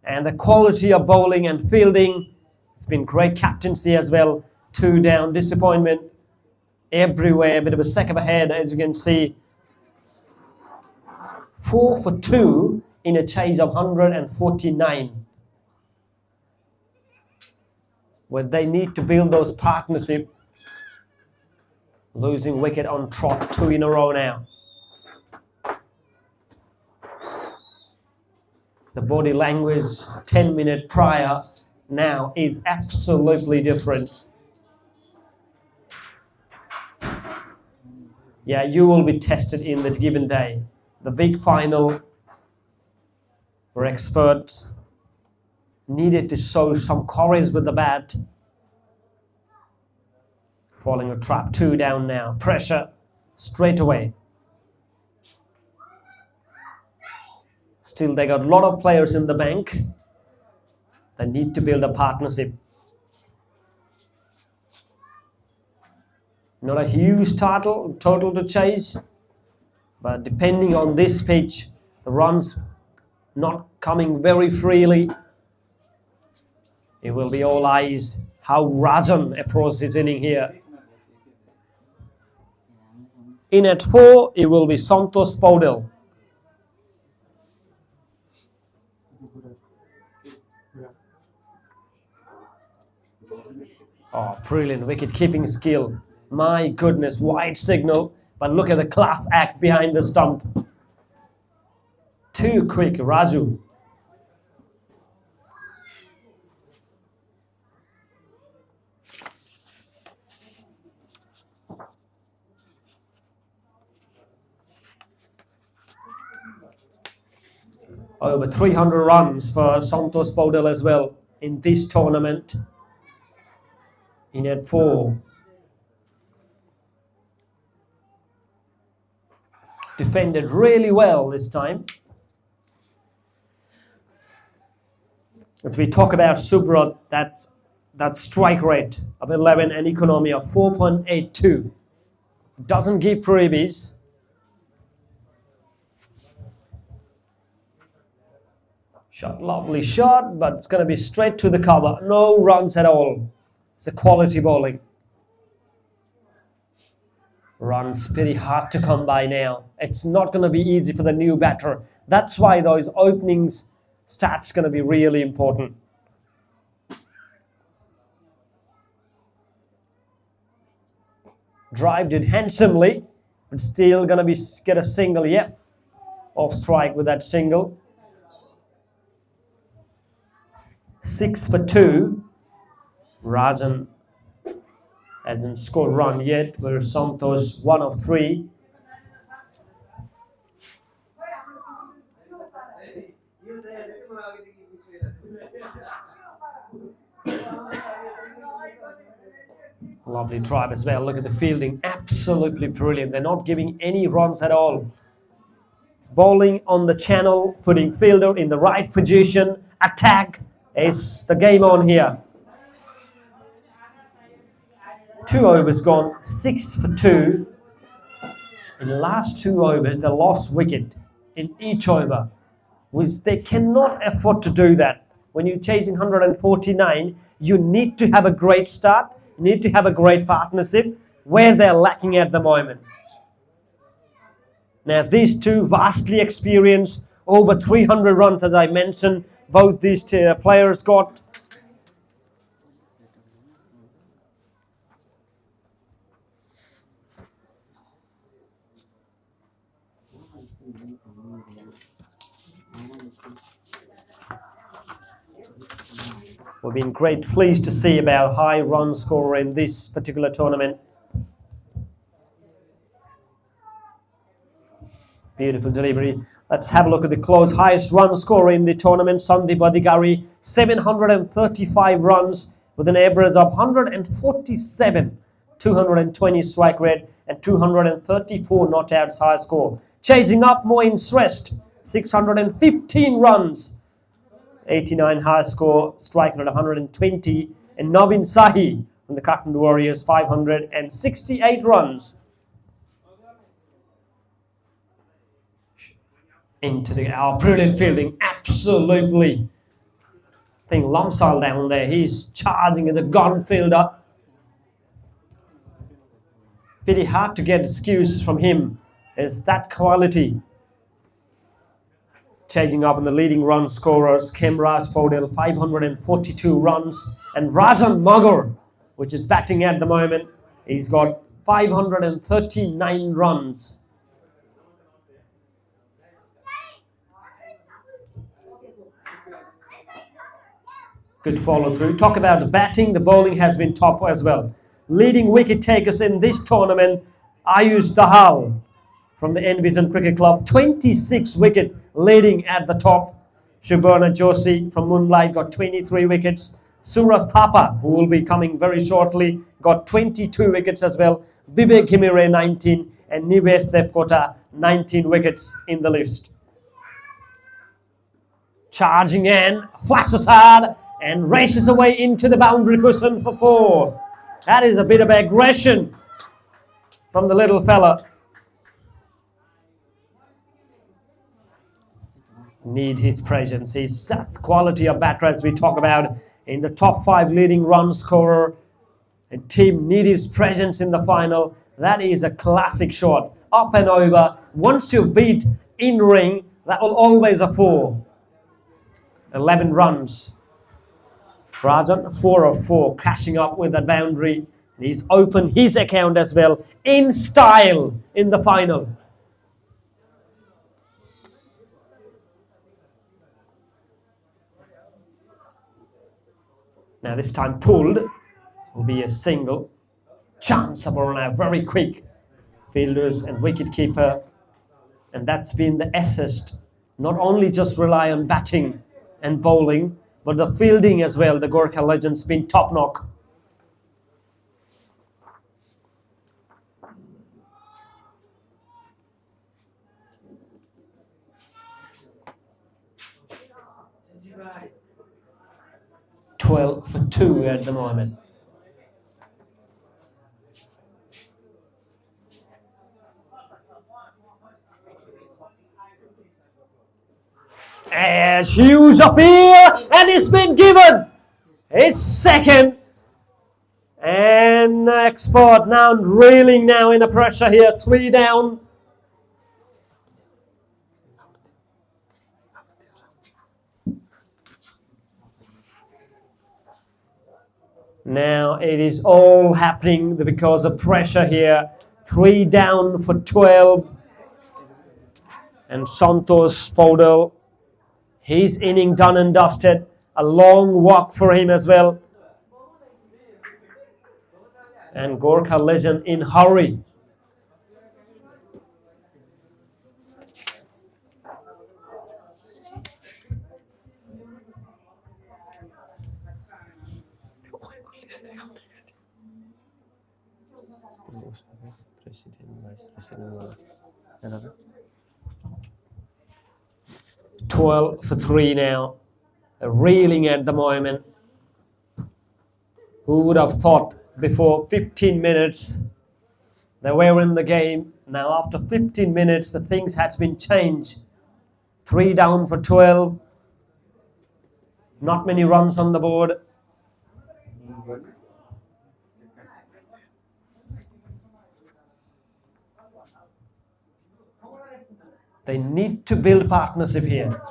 and the quality of bowling and fielding. It's been great captaincy as well. 2 down, disappointment everywhere. A bit of a sack of a head, as you can see. 4 for 2 in a chase of 149. Where they need to build those partnerships. Losing wicket on trot, 2 in a row now. The body language 10 minutes prior now is absolutely different. Yeah, you will be tested in the given day. The big final where experts needed to show some courage with the bat. Falling a trap, 2 down now. Pressure straight away. Still, they got a lot of players in the bank. They need to build a partnership. Not a huge total to chase, but depending on this pitch, the runs not coming very freely. It will be all eyes how Rajan approaches his inning here. In at 4, it will be Santosh Paudel. Oh, brilliant wicket-keeping skill. My goodness, wide signal. But look at the class act behind the stump. Too quick, Raju. Over 300 runs for Santosh Paudel as well in this tournament. In at 4. Defended really well this time. As we talk about Subrat, that strike rate of 11 and economy of 4.82. Doesn't give freebies. Shot, lovely shot, but it's going to be straight to the cover. No runs at all. It's a quality bowling. Runs pretty hard to come by now. It's not going to be easy for the new batter. That's why those openings stats going to be really important. Drived it handsomely, but still going to get a single. Yep, off strike with that single. 6 for 2. Rajan hasn't scored run yet, where Santosh 1 of 3. Lovely drive as well. Look at the fielding, absolutely brilliant. They're not giving any runs at all. Bowling on the channel, putting fielder in the right position. Attack is the game on here. 2 overs gone, 6 for 2. In the last 2 overs, they lost wicket in each over, which they cannot afford to do that. When you're chasing 149, you need to have a great start. You need to have a great partnership where they're lacking at the moment. Now, these two vastly experienced, over 300 runs, as I mentioned. Both these players got. We've been great pleased to see about high run scorer in this particular tournament. Beautiful delivery. Let's have a look at the close. Highest run scorer in the tournament, Sandeep Adhikari, 735 runs with an average of 147, 220 strike rate and 234 not outs high score. Chasing up Moin Shrestha, 615 runs, 89 high score, strike rate 120, and Navin Sahi from the Kakand Warriors, 568 runs. Into the brilliant fielding, absolutely. I think Lomsal down there, he's charging as a gun fielder. Pretty hard to get excuses from him. Is that quality. Changing up on the leading run scorers, Kemraj Paudel, 542 runs, and Rajan Magar, which is batting at the moment, he's got 539 runs. Good follow through. Talk about the batting, the bowling has been top as well. Leading wicket takers in this tournament, Ayush Dahal from the Envision Cricket Club, 26 wicket leading at the top. Shubarna Joshi from Moonlight got 23 wickets. Suraj Thapa, who will be coming very shortly, got 22 wickets as well. Vivek Himire 19 and Nivesh Devkota 19 wickets in the list. Charging in, flashes hard and races away into the boundary cushion for 4. That is a bit of aggression from the little fella. Need his presence. He's that's quality of batter as we talk about in the top 5 leading run scorer. A team need his presence in the final. That is a classic shot. Up and over. Once you beat in ring, that will always a 4. 11 runs. Rajan, 4 of 4, crashing up with that boundary. He's opened his account as well in style in the final. Now this time pulled will be a single. Chance Aborna, very quick fielders and wicketkeeper. And that's been the assist. Not only just rely on batting and bowling, but the fielding as well. The Gurkha legends been top knock. Right. 12 for 2 at the moment. As huge appeal, and it's been given his second. And Export now reeling now in the pressure here, 3 down. Now it is all happening because of pressure here. 3 down for 12. And Santosh Paudel, his inning done and dusted. A long walk for him as well. And Gurkha legend in hurry. 12 for 3 now. Reeling at the moment. Who would have thought before 15 minutes they were in the game? Now after 15 minutes the things has been changed. 3 down for 12. Not many runs on the board. They need to build partnership here.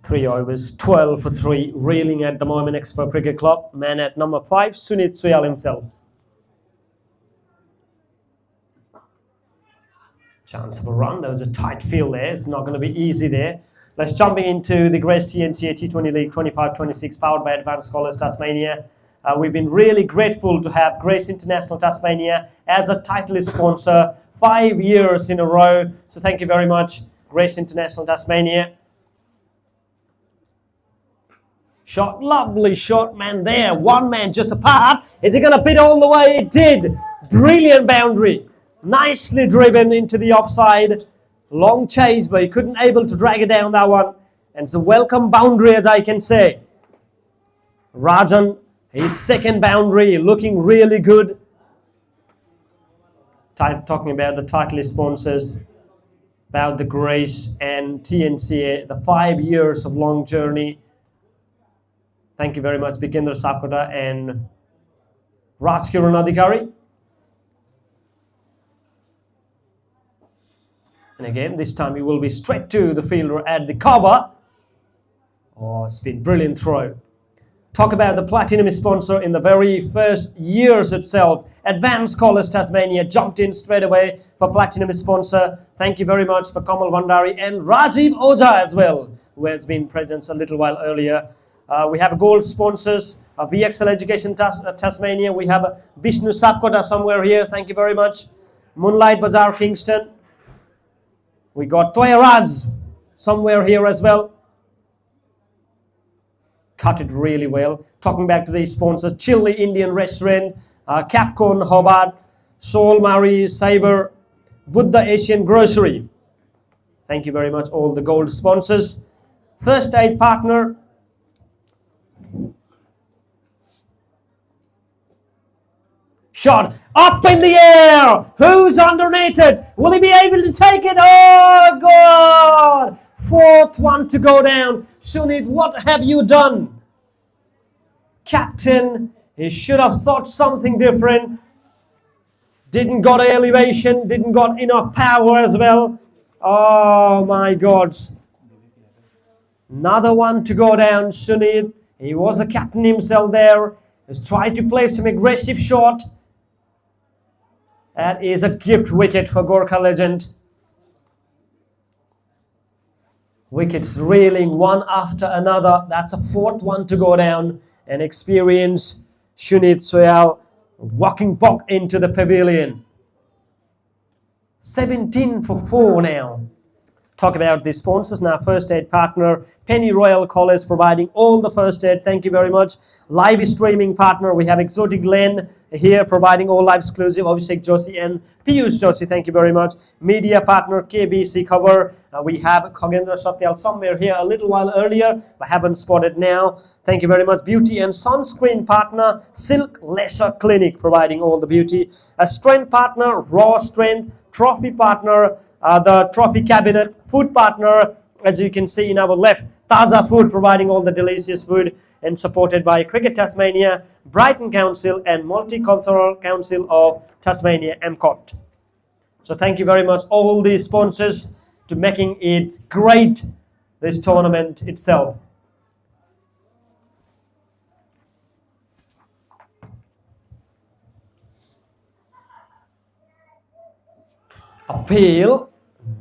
Three overs, 12 for 3, reeling at the moment. Expert Cricket Club. Man at number 5, Sunit Soyal himself. Chance of a run. There was a tight field there. It's not going to be easy there. Let's jumping into the Grace TNCA T20 League 25-26 powered by Advanced Scholars Tasmania. We've been really grateful to have Grace International Tasmania as a title sponsor 5 years in a row. So thank you very much, Grace International Tasmania. Shot, lovely shot, man there. One man just apart. Is he going to pit all the way? It did. Brilliant boundary. Nicely driven into the offside. Long chase, but he couldn't able to drag it down that one. And it's a welcome boundary, as I can say. Rajan, his second boundary, looking really good. Talking about the title sponsors, about the Grace and TNCA, the 5 years of long journey. Thank you very much, Bikendra Sakota and Rajkiran Adhikari. And again, this time he will be straight to the fielder at the cover. Oh, it's been brilliant throw. Talk about the platinum sponsor in the very first years itself. Advanced Scholars Tasmania jumped in straight away for platinum sponsor. Thank you very much for Kamal Vandari and Rajiv Oja as well, who has been present a little while earlier. We have gold sponsors, VXL Education Tasmania. We have Vishnu Sapkota somewhere here. Thank you very much. Moonlight Bazaar Kingston. We got Toya Raj somewhere here as well. Cut it really well. Talking back to the sponsors, Chili Indian Restaurant, Capcom Hobart, Soul Murray Saber, Buddha Asian Grocery. Thank you very much, all the gold sponsors. First aid partner. Shot up in the air. Who's underneath it? Will he be able to take it? Oh, God. 4th one to go down. Sunit, what have you done? Captain, he should have thought something different. Didn't got elevation, didn't got enough power as well. Oh, my God. Another one to go down, Sunit. He was a captain himself there. He's tried to play some aggressive shot. That is a gift wicket for Gurkha legend. Wickets reeling one after another. That's a 4th one to go down. And experienced Sunit Soyal walking back into the pavilion. 17 for 4 now. Talk about the sponsors now. First aid partner, Penny Royal College, providing all the first aid. Thank you very much. Live streaming partner, we have Exotic Glen here, providing all live exclusive. Abhishek Joshi and Piyush Joshi, thank you very much. Media partner, KBC Cover. We have Khagendra Satyal somewhere here a little while earlier, but haven't spotted now. Thank you very much. Beauty and sunscreen partner, Silk Leisure Clinic, providing all the beauty. A strength partner, Raw Strength. Trophy partner, the trophy cabinet. Food partner, as you can see in our left, Taza Food, providing all the delicious food, and supported by Cricket Tasmania, Brighton Council and Multicultural Council of Tasmania, MCOT. So thank you very much all these sponsors to making it great, this tournament itself. Appeal,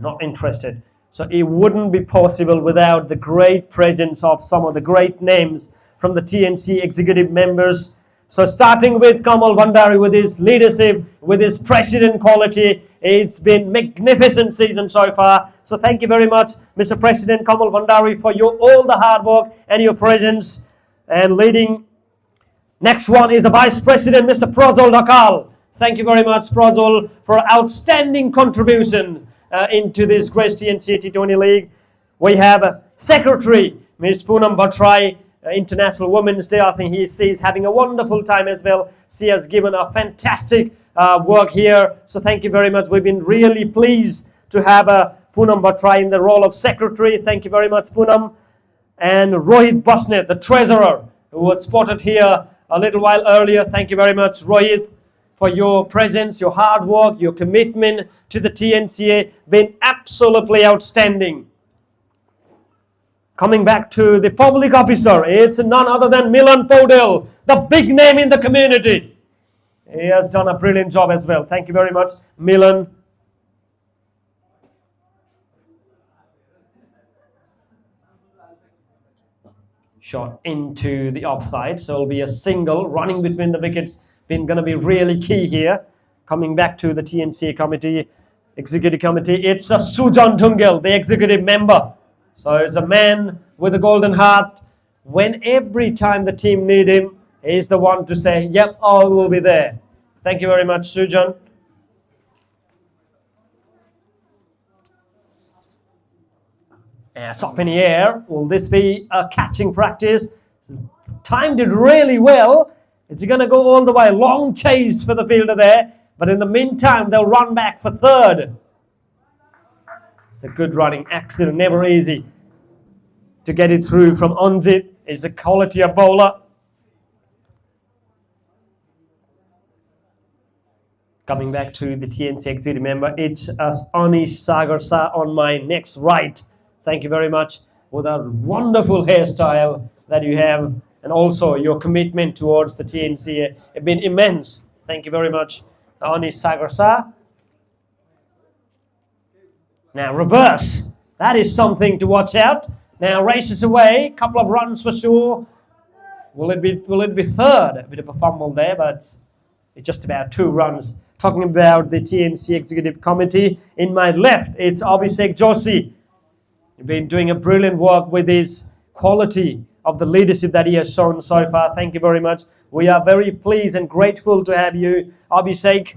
not interested. So it wouldn't be possible without the great presence of some of the great names from the TNC executive members. So starting with Kamal Bhandari, with his leadership, with his president quality, it's been magnificent season so far. So thank you very much, Mr. President Kamal Bhandari, for your all the hard work and your presence and leading. Next one is the Vice President, Mr. Prajol Dhakal. Thank you very much, Prajol, for outstanding contribution into this great TNCA T20 League. We have Secretary, Ms. Poonam Bhattrai, International Women's Day. I think she's having a wonderful time as well. She has given a fantastic work here. So thank you very much. We've been really pleased to have Poonam Bhattrai in the role of Secretary. Thank you very much, Poonam. And Rohit Basnet, the Treasurer, who was spotted here a little while earlier. Thank you very much, Rohit, for your presence, your hard work, your commitment to the TNCA. Been absolutely outstanding. Coming back to the public officer, it's none other than Milan Podel, the big name in the community. He has done a brilliant job as well. Thank you very much, Milan. Shot into the offside, so it'll be a single. Running between the wickets been going to be really key here. Coming back to the TNCA committee, executive committee, it's a Sujan Dungal, the executive member. So it's a man with a golden heart. When every time the team need him, he's the one to say, yep, I will be there. Thank you very much, Sujan. It's up in the air. Will this be a catching practice? Timed it really well. It's going to go all the way. Long chase for the fielder there. But in the meantime, they'll run back for third. It's a good running accident. Never easy to get it through from Anjit. Is a quality of bowler. Coming back to the TNC executive member, it's Anish Sagar Shah on my next right. Thank you very much for that wonderful hairstyle that you have, and also your commitment towards the TNCA have been immense. Thank you very much, Anish Sagar Shah. Now reverse, that is something to watch out. Now races away, couple of runs for sure. Will it be third? A bit of a fumble there, but it's just about 2 runs. Talking about the TNC executive committee, in my left, it's Abhishek Joshi. You've been doing a brilliant work with his quality of the leadership that he has shown so far. Thank you very much. We are very pleased and grateful to have you, Abhishek.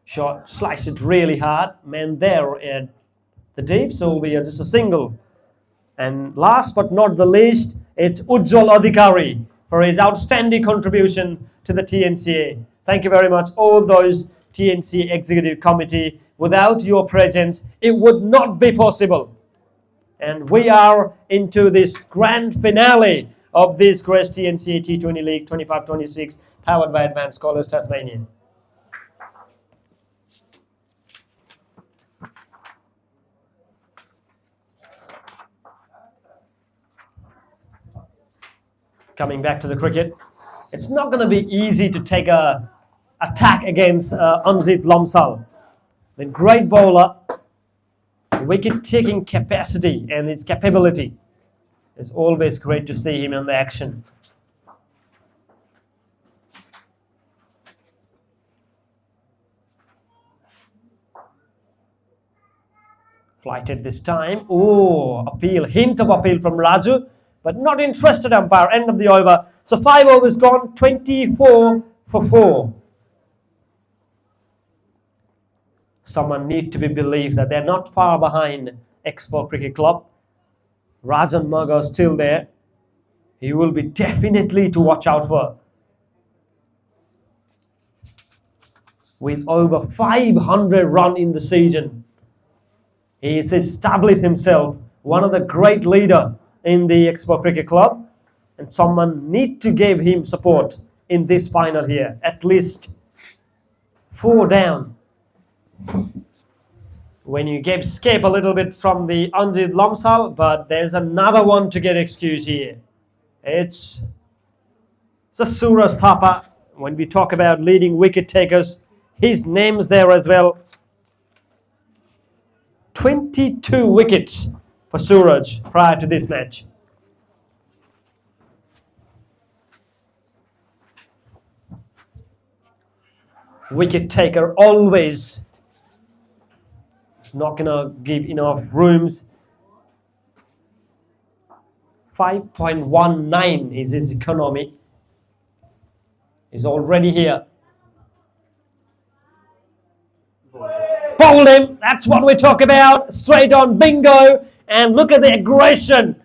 Shot, slice it really hard. Man there at the deep, so we are just a single. And last but not the least, it's Ujjwal Adhikari for his outstanding contribution to the TNCA. Thank you very much, all those TNC Executive Committee. Without your presence, it would not be possible. And we are into this grand finale of this great TNCA T20 League 25-26, powered by Advanced Scholars Tasmania. Coming back to the cricket, it's not going to be easy to take a attack against Anjit Lomsal. The great bowler, wicket-taking capacity and his capability. It's always great to see him in the action. Flighted this time. Oh, appeal, hint of appeal from Raju, but not interested umpire. End of the over. So 5 overs gone, 24 for 4. Someone need to be believed that they're not far behind Expo Cricket Club. Rajan Maga still there. He will be definitely to watch out for. With over 500 runs in the season, he has established himself one of the great leaders in the Expo Cricket Club, and someone need to give him support in this final here. At least 4 down. When you escape a little bit from the Anjit Lomsal, but there's another one to get excused here. It's a Suraj Thapa When we talk about leading wicket takers, his name's there as well. 22 wickets for Suraj prior to this match. Wicket taker always is not gonna give enough rooms. 5.19 is his economy. He's already here. Bowled him. That's what we talk about. Straight on, bingo. And look at the aggression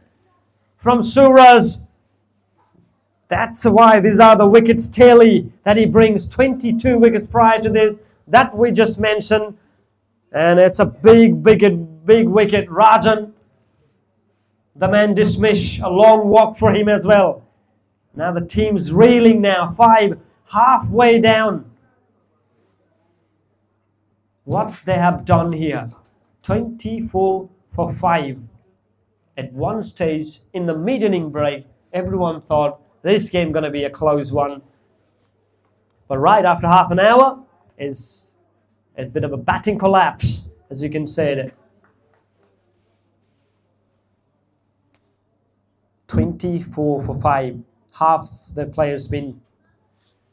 from Suraj. That's why these are the wickets tally that he brings. 22 wickets prior to this that we just mentioned. And it's a big wicket. Rajan, the man dismissed. A long walk for him as well. Now the team's reeling now. 5 halfway down. What they have done here. 24 for 5. At one stage in the mid-inning break, everyone thought this game going to be a close one. But right after half an hour is a bit of a batting collapse, as you can say it. 24 for 5. Half the players been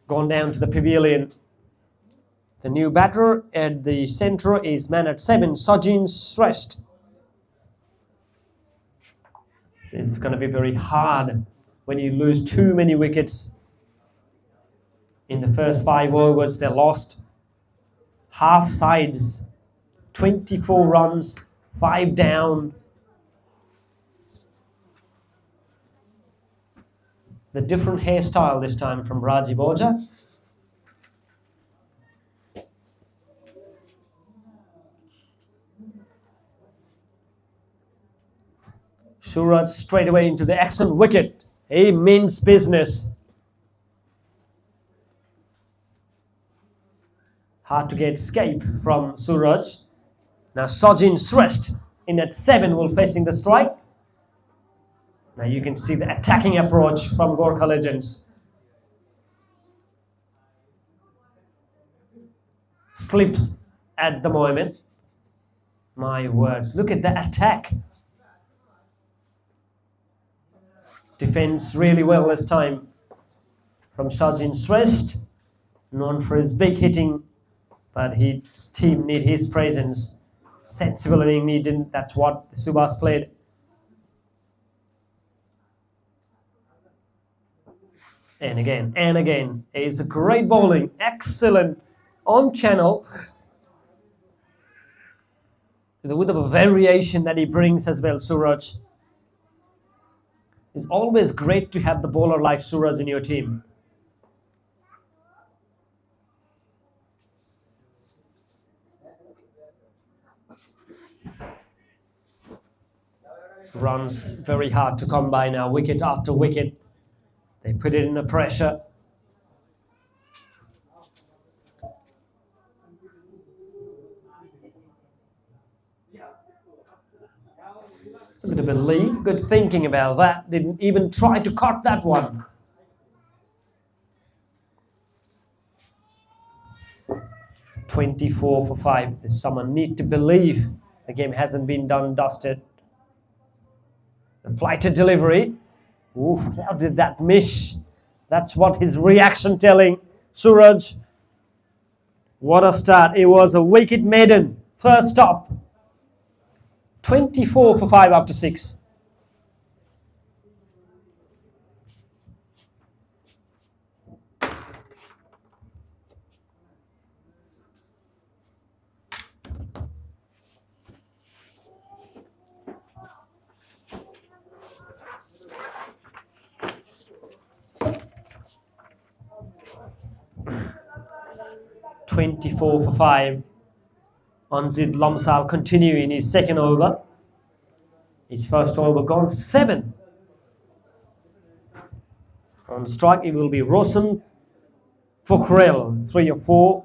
gone down to the pavilion. The new batter at the centre is man at 7, Sachin Shrestha. It's going to be very hard when you lose too many wickets. In the first 5 overs, they lost half sides, 24 runs, 5 down. The different hairstyle this time from Rajiv Oja. Suraj straight away into the excellent wicket. He means business. Hard to get escape from Suraj. Now Sachin Shrestha in at 7 will facing the strike. Now you can see the attacking approach from Gurkha legends. Slips at the moment. My words, look at the attack. Defends really well this time from Sachin Shrestha, known for his big hitting, but his team need his presence. Sensible inning needed, that's what the Subhas played. And again, it's a great bowling, excellent on channel. With a variation that he brings as well, Suraj. It's always great to have the bowler like Suraj in your team. Runs very hard to come by now, wicket after wicket. They put it in the pressure. It's a bit of a lead. Good thinking about that. Didn't even try to cut that one. "24 for 5. Someone need to believe the game hasn't been done dusted. The flighted delivery. Oof, how did that miss? That's what his reaction telling. Suraj. What a start. It was a wicket maiden. First stop. 24 for 5 after 6. "24 for 5. Anzid Lamsal continue in his second over. His first over gone 7. On strike it will be Roshan Pokhrel, 3 or 4.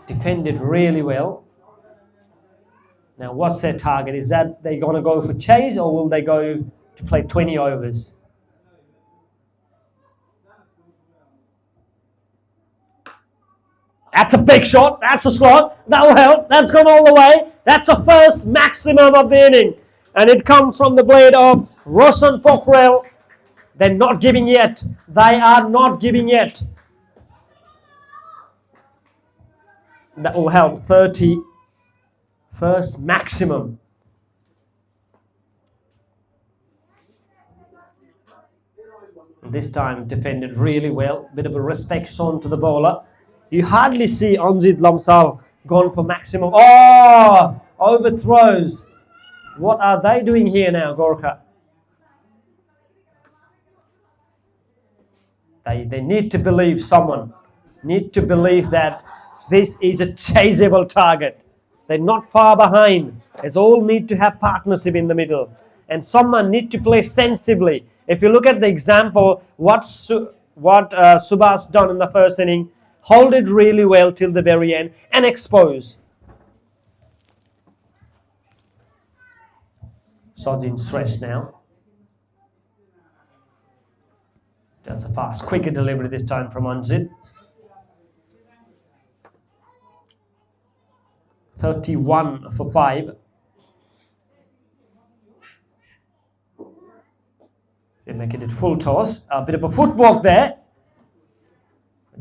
Defended really well. Now, what's their target? Is that they're going to go for chase, or will they go to play 20 overs? That's a big shot. That's a slot. That will help. That's gone all the way. That's a first maximum of the inning. And it comes from the blade of Roshan Pokhrel. They're not giving yet. They are not giving yet. That will help. 30. First maximum. This time defended really well. Bit of a respect shown to the bowler. You hardly see Anjit Lamsal gone for maximum. Oh! Overthrows. What are they doing here now, Gurkha? They need to believe someone. Need to believe that this is a chaseable target. They're not far behind. They all need to have partnership in the middle. And someone need to play sensibly. If you look at the example, what Subhash done in the first inning, hold it really well till the very end and expose. Sajin Sresh now. That's a fast, quicker delivery this time from Anjit. 31 for 5. They're making it full toss. A bit of a footwork there.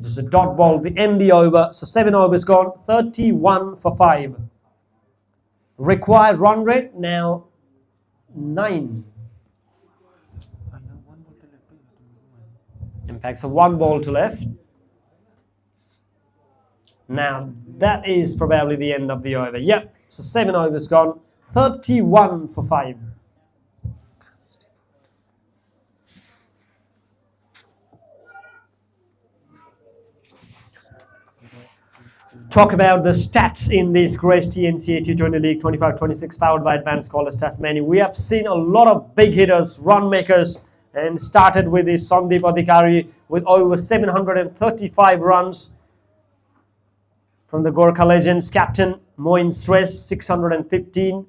Just a dot ball to end the over. So 7 overs gone. 31 for 5. Required run rate now 9. In fact, so 1 ball to left. Now, that is probably the end of the over. Yep, so 7 overs gone. 31 for 5. Talk about the stats in this great TNCA T20 League 25-26 powered by Advanced Scholars Tasmania. We have seen a lot of big hitters, run makers, and started with this Sandeep Adhikari with over 735 runs. From the Gurkha Legends, captain Moin Sresh, 615.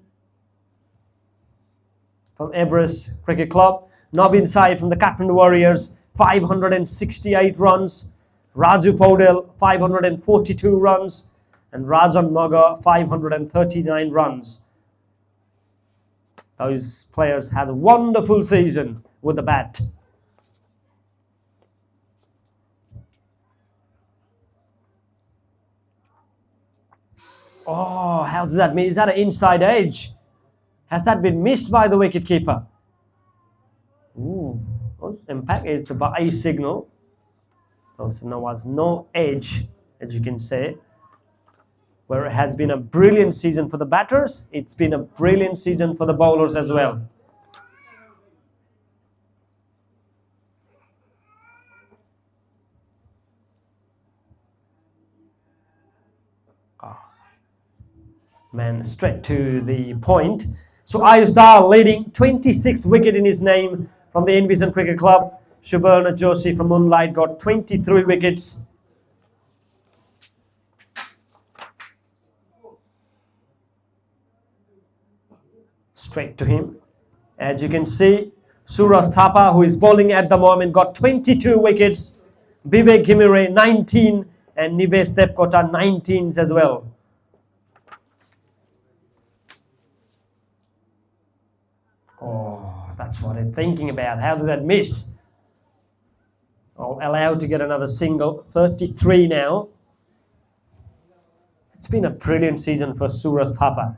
From Everest Cricket Club. Navin Saib from the Captain Warriors, 568 runs. Raju Paudel, 542 runs. And Rajan Maga, 539 runs. Those players had a wonderful season with the bat. Oh, how does that mean? Is that an inside edge? Has that been missed by the wicketkeeper? Ooh, impact is about a signal. So there was no edge, as you can say. Where it has been a brilliant season for the batters, it's been a brilliant season for the bowlers as well. Man, straight to the point. So Ayush Dal leading 26 wicket in his name from the Envision Cricket Club. Shubarna Joshi from Moonlight got 23 wickets. Straight to him. As you can see, Suraj Thapa, who is bowling at the moment, got 22 wickets. Vivek Ghimire 19 and Nivesh Devkota 19s as well. Oh, that's what I'm thinking about. How did that miss? Oh, allowed to get another single. 33 now. It's been a brilliant season for Suraj Thapa.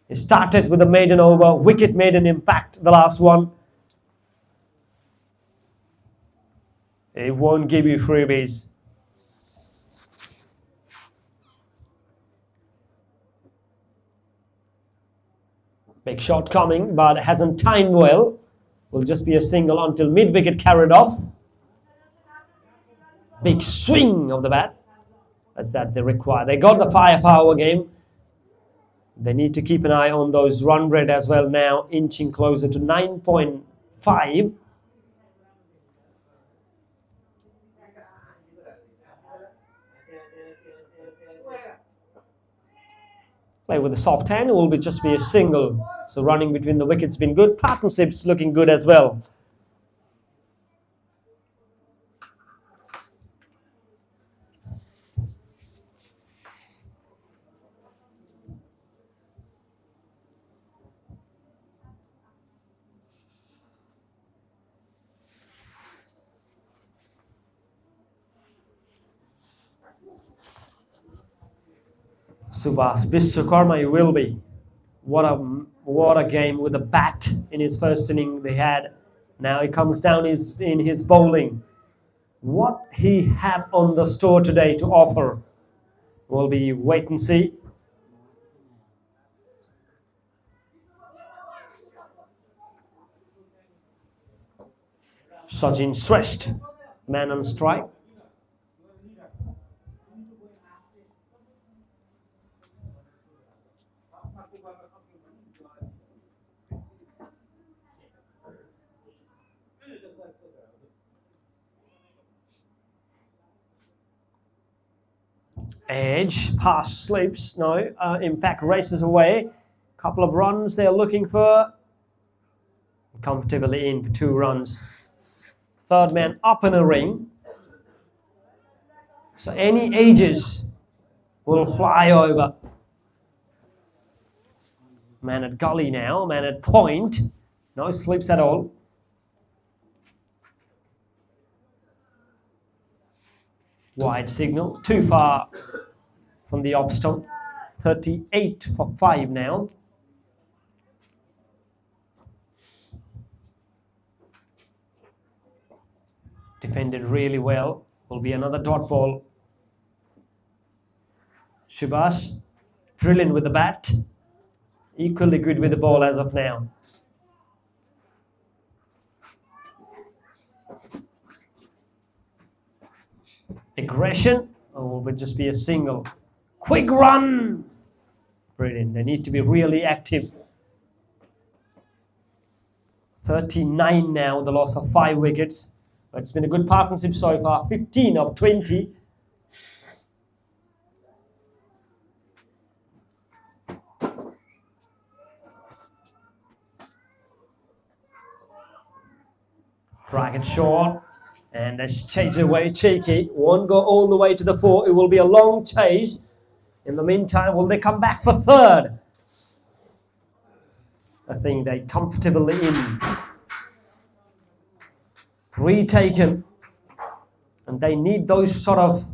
He started with a maiden over. Wicket made an impact, the last one. It won't give you freebies. Big shot coming, but hasn't timed well. Will just be a single until mid-wicket carried off. Big swing of the bat. That's that they require. They got the firepower game. They need to keep an eye on those run rate as well now, inching closer to 9.5. Play with the soft hand, it will just be a single. So running between the wickets been good. Partnerships looking good as well. Subhash Vishwakarma, he will be. What a game with a bat in his first inning they had. Now he comes down in his bowling. What he have on the store today to offer will be wait and see. Sachin Shrestha, man on strike. Edge, pass slips, no, impact races away. Couple of runs they're looking for. Comfortably in for 2 runs. Third man up in a ring. So any edges will fly over. Man at gully now, man at point. No slips at all. Wide signal, too far from the off stump. 38 for 5 now. Defended really well. Will be another dot ball. Subhash, brilliant with the bat. Equally good with the ball as of now. Aggression, will just be a single. Quick run! Brilliant, they need to be really active. 39 now, the loss of 5 wickets. But it's been a good partnership so far, 15 of 20. Drag it short. And they chase away cheeky. Won't go all the way to the 4. It will be a long chase. In the meantime, will they come back for 3rd? I think they comfortably in. 3 taken. And they need those sort of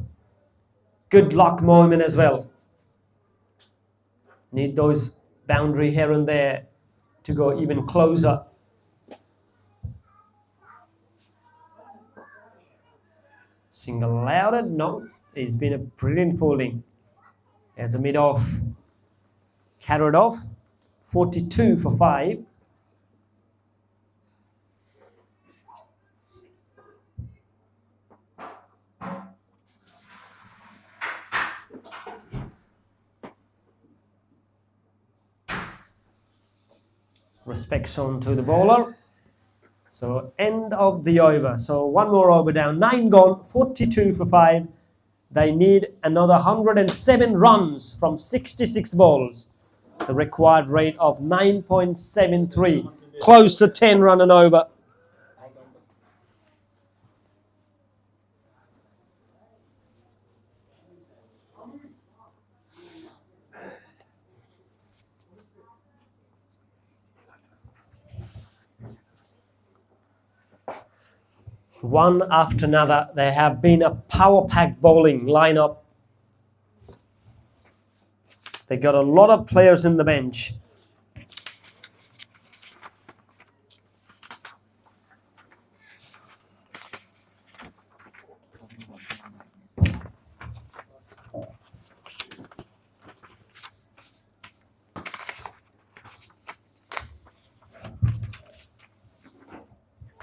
good luck moment as well. Need those boundary here and there to go even closer. Single allowed? No. It's been a brilliant fielding. As a mid-off. Carried off. 42 for 5. Respect shown to the bowler. So end of the over. So 1 more over down. 9 gone. 42 for 5. They need another 107 runs from 66 balls. The required rate of 9.73. Close to 10 run and over. One after another, there have been a power-packed bowling lineup. They got a lot of players in the bench.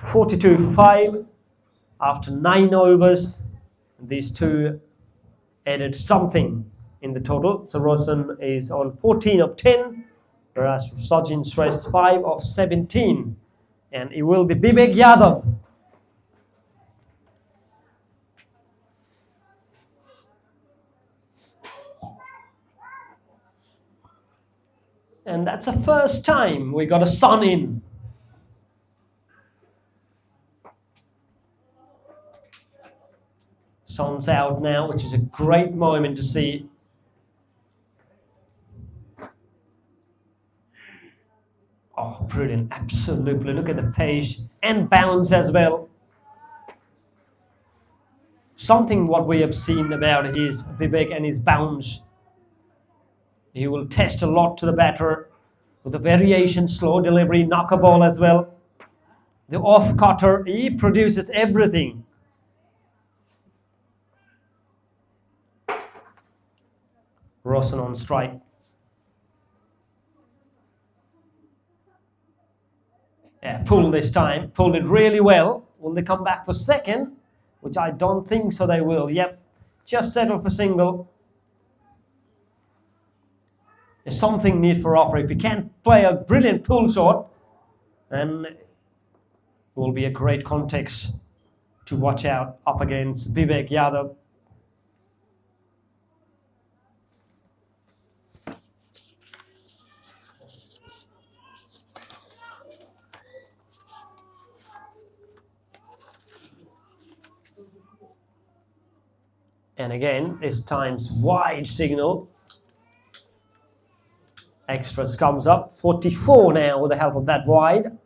(42 for 5). After 9 overs, these two added something in the total. So Roshan is on 14 of 10, whereas Sachin Shrestha 5 of 17. And it will be Vivek Yadav. And that's the first time we got a sun in. Sun's out now, which is a great moment to see. Oh, brilliant. Absolutely. Look at the pace and bounce as well. Something what we have seen about his Vivek and his bounce. He will test a lot to the batter with the variation, slow delivery, knock a ball as well. The off cutter, he produces everything. Rosen on strike. Yeah, pulled this time, pulled it really well. Will they come back for second? Which I don't think so they will. Yep, just settle for single. There's something need for offer. If you can play a brilliant pull shot, then it will be a great context to watch out up against Vivek Yadav. And again, this time's wide signal. Extras comes up. 44 now with the help of that wide.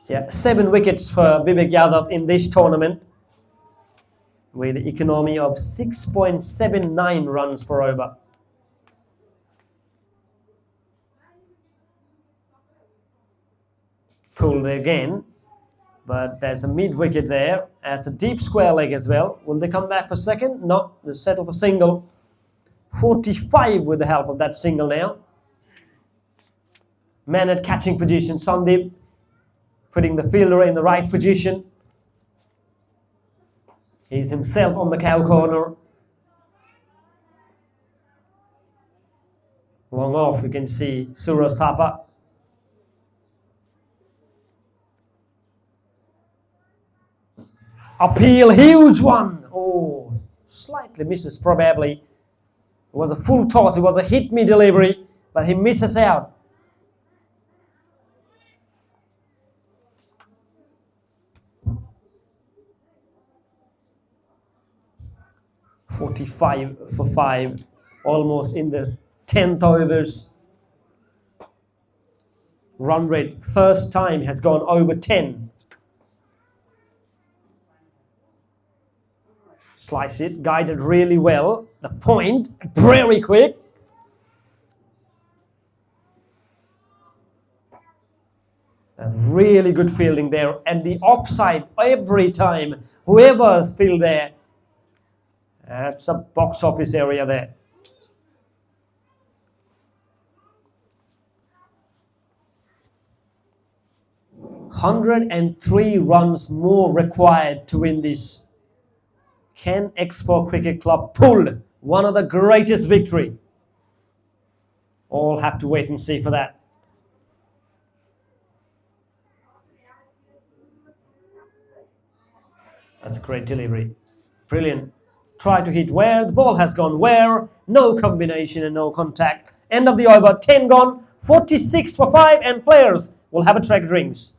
Yeah, 7 wickets for Vivek Yadav in this tournament with the economy of 6.79 runs per over. Pulled again, but there's a mid wicket there. That's a deep square leg as well. Will they come back for second? No, they settle for single. 45 with the help of that single now. Man at catching position, Sandeep putting the fielder in the right position. He's himself on the cow corner. Long off, you can see Suraj Thapa. Appeal, huge one. Oh, slightly misses probably. It was a full toss. It was a hit me delivery, but he misses out. .45 for 5, almost in the 10th overs. Run rate first time has gone over 10. Slice it, guided really well. The point, very quick. A really good fielding there. And the offside every time. Whoever's still there. That's a box office area there. .103 runs more required to win this. Can Expo Cricket Club pull one of the greatest victory? All have to wait and see for that. That's a great delivery. Brilliant. Try to hit where, the ball has gone where, no combination and no contact. End of the over, 10 gone, 46 for 5, and players will have a track drinks.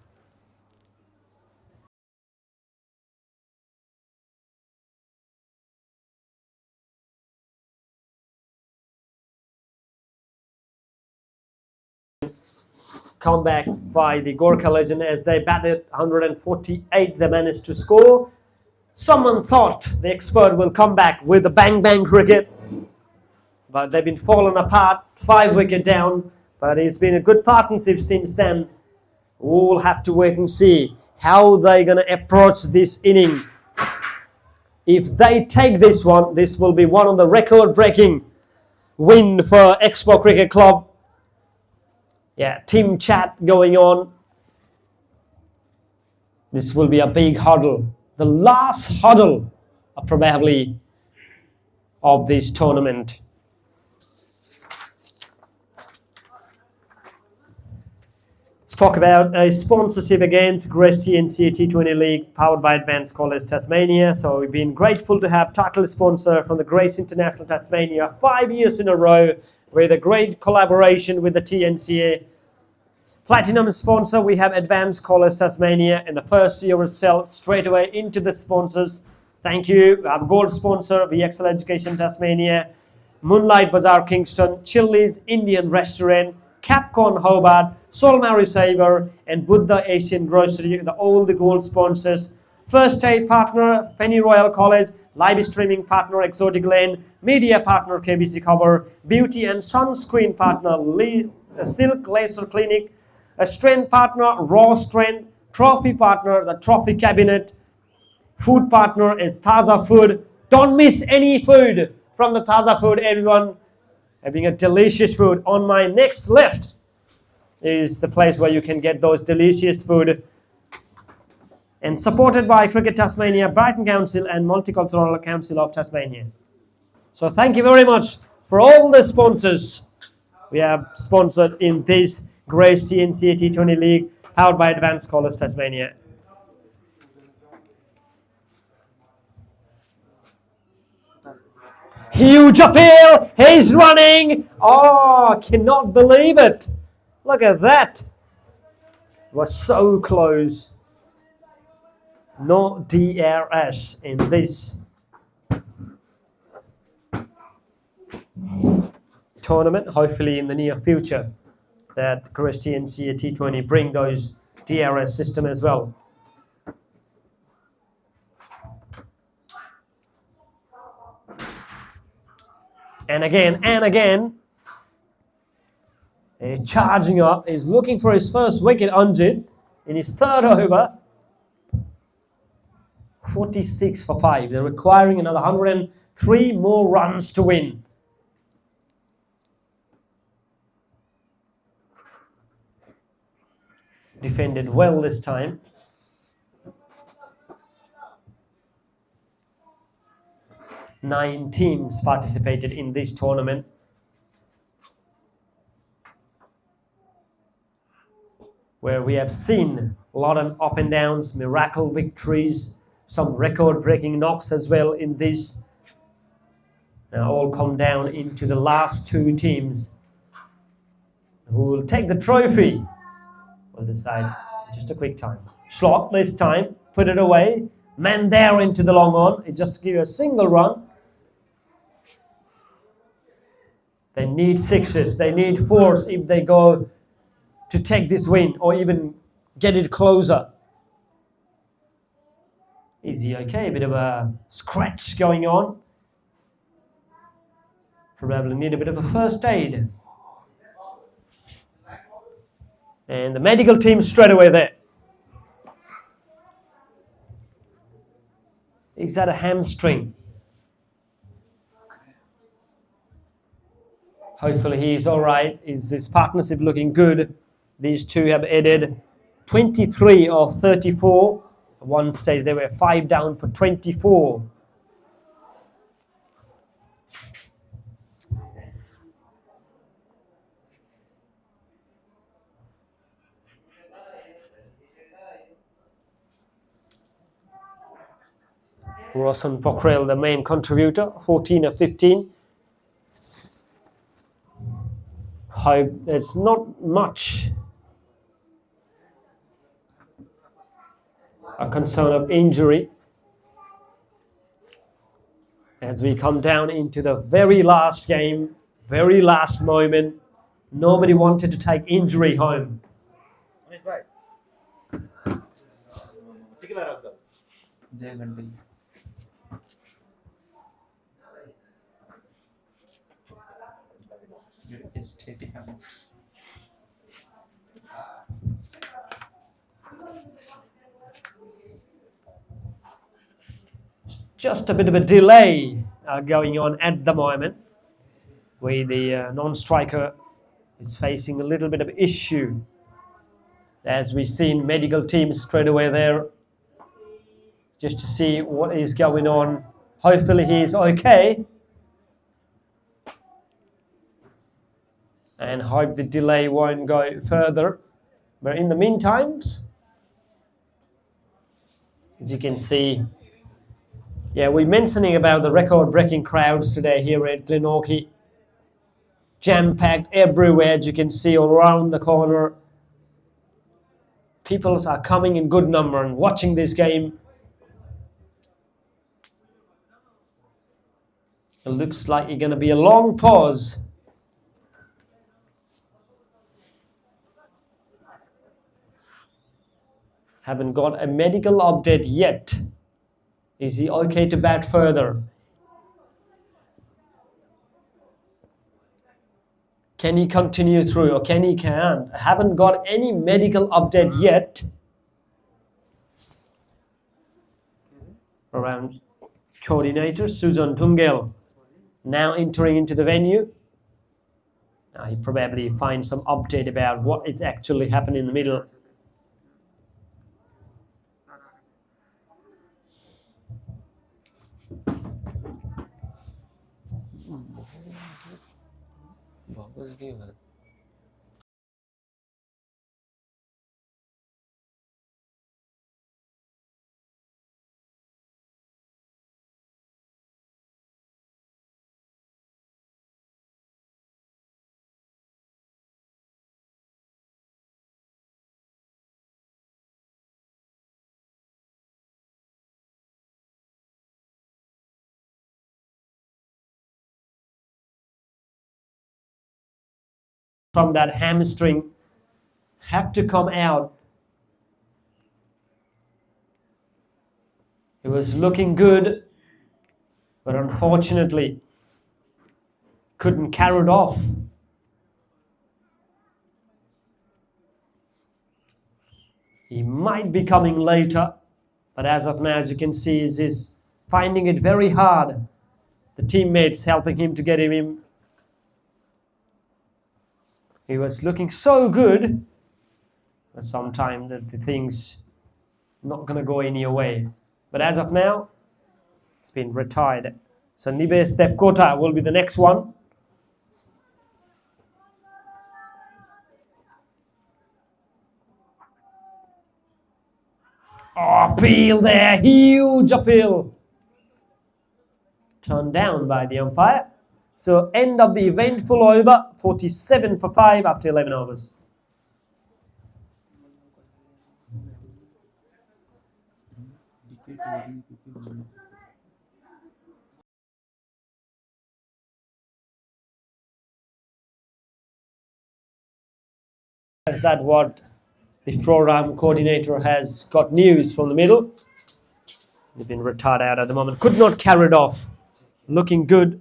Comeback by the Gurkha legend as they batted 148. They managed to score. Someone thought the expert will come back with the bang cricket, but they've been fallen apart. 5 wicket down, but it's been a good partnership since then. We'll have to wait and see how they're going to approach this inning. If they take this one, this will be one of the record-breaking win for Expo Cricket Club. Yeah, team chat going on. This will be a big huddle. The last huddle, probably, of this tournament. Let's talk about a sponsorship against Grace TNCA T20 League powered by Advanced College Tasmania. So we've been grateful to have title sponsor from the Grace International Tasmania 5 years in a row with a great collaboration with the TNCA. Platinum sponsor, we have Advanced College Tasmania in the first year itself, straight away into the sponsors. Thank you. We have gold sponsor, VXL Education Tasmania, Moonlight Bazaar Kingston, Chili's Indian Restaurant, Capcom Hobart, Solmari Saver, and Buddha Asian Grocery, all the gold sponsors. First aid partner, Penny Royal College, live streaming partner, Exotic Lane, media partner, KBC Cover, beauty and sunscreen partner, Silk Laser Clinic, a strength partner, Raw Strength, trophy partner, the Trophy Cabinet, food partner is Taza Food. Don't miss any food from the Taza Food, everyone. Having a delicious food. On my next left is the place where you can get those delicious food. And supported by Cricket Tasmania, Brighton Council and Multicultural Council of Tasmania. So thank you very much for all the sponsors we have sponsored in this Grace TNCA T20 League powered by Advanced College Tasmania. Huge appeal, he's running. Oh, cannot believe it. Look at that. It was so close. No DRS in this tournament. Hopefully in the near future that Grace TNCA T20 bring those DRS system as well. And again, charging up, is looking for his first wicket, Anjit, in his third over. 46 for 5. They're requiring another 103 more runs to win. Defended well this time. Nine teams participated in this tournament. Where we have seen a lot of up and downs, miracle victories, some record-breaking knocks as well in this. Now all come down into the last two teams who will take the trophy. We'll decide just a quick time. Slot this time, put it away. Man there into the long on. It just give you a single run. They need sixes, they need fours if they go to take this win or even get it closer. Is he okay? A bit of a scratch going on. Probably need a bit of a first aid. And the medical team straight away there. Is that a hamstring? Hopefully he's all right. Is his partnership looking good? These two have added 23 of 34. At one stage they were 5 down for 24. Roshan Pokhrel, the main contributor, 14 of 15. Hope there's not much a concern of injury as we come down into the very last game, very last moment. Nobody wanted to take injury home. Just a bit of a delay going on at the moment, where the non-striker is facing a little bit of issue. As we've seen medical teams straight away there, just to see what is going on. Hopefully he's okay. And hope the delay won't go further. But in the meantime, as you can see, yeah, we're mentioning about the record-breaking crowds today here at Glenorchy. Jam-packed everywhere, as you can see, all around the corner. People are coming in good number and watching this game. It looks like it's going to be a long pause. Haven't got a medical update yet. Is he okay to bat further? Can he continue through or can he can't? I haven't got any medical update yet. Around coordinator Sujan Tungel now entering into the venue. Now he probably finds some update about what is actually happening in the middle. From that hamstring have to come out. It was looking good, but unfortunately couldn't carry it off. He might be coming later, but as of now, as you can see, he's finding it very hard. The teammates helping him to get him in. He was looking so good, but sometimes the things not going to go any way. But as of now, it's been retired. So Nives Depkota will be the next one. Oh, appeal there, huge appeal. Turned down by the umpire. So end of the eventful over, 47 for 5 after 11 overs. Is that what the program coordinator has got news from the middle? They've been retired out at the moment. Could not carry it off. Looking good.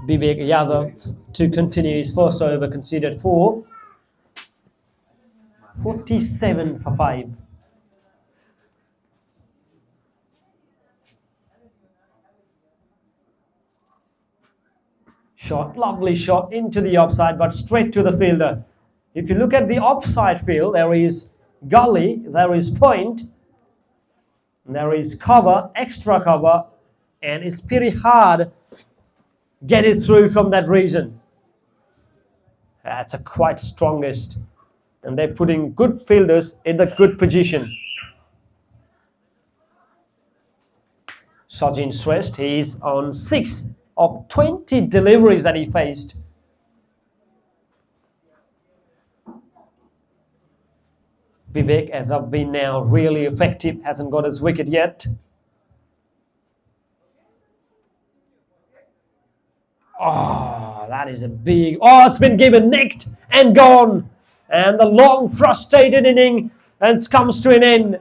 Vivek Yadav to continue his first over, considered 4. 47 for 5. Shot, lovely shot into the offside, but straight to the fielder. If you look at the offside field, there is gully, there is point, there is cover, extra cover, and it's pretty hard get it through from that region. That's a quite strongest, and they're putting good fielders in the good position. Sajin Shrestha, he's on 6 of 20 deliveries that he faced. Vivek has been now really effective, hasn't got his wicket yet. Oh, that is a big... Oh, it's been given, nicked and gone. And the long frustrated inning and comes to an end.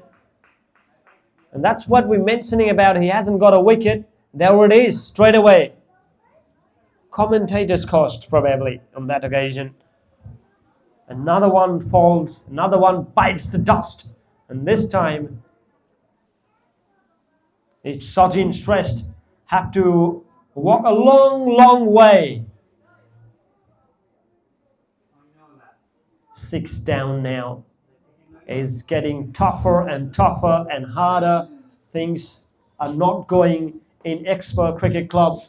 And that's what we're mentioning about. He hasn't got a wicket. There it is, straight away. Commentators cost probably on that occasion. Another one falls, another one bites the dust. And this time, it's Sajin Shrestha have to walk a long, long way. 6 down now. It's getting tougher and tougher and harder. Things are not going in Expert Cricket Club.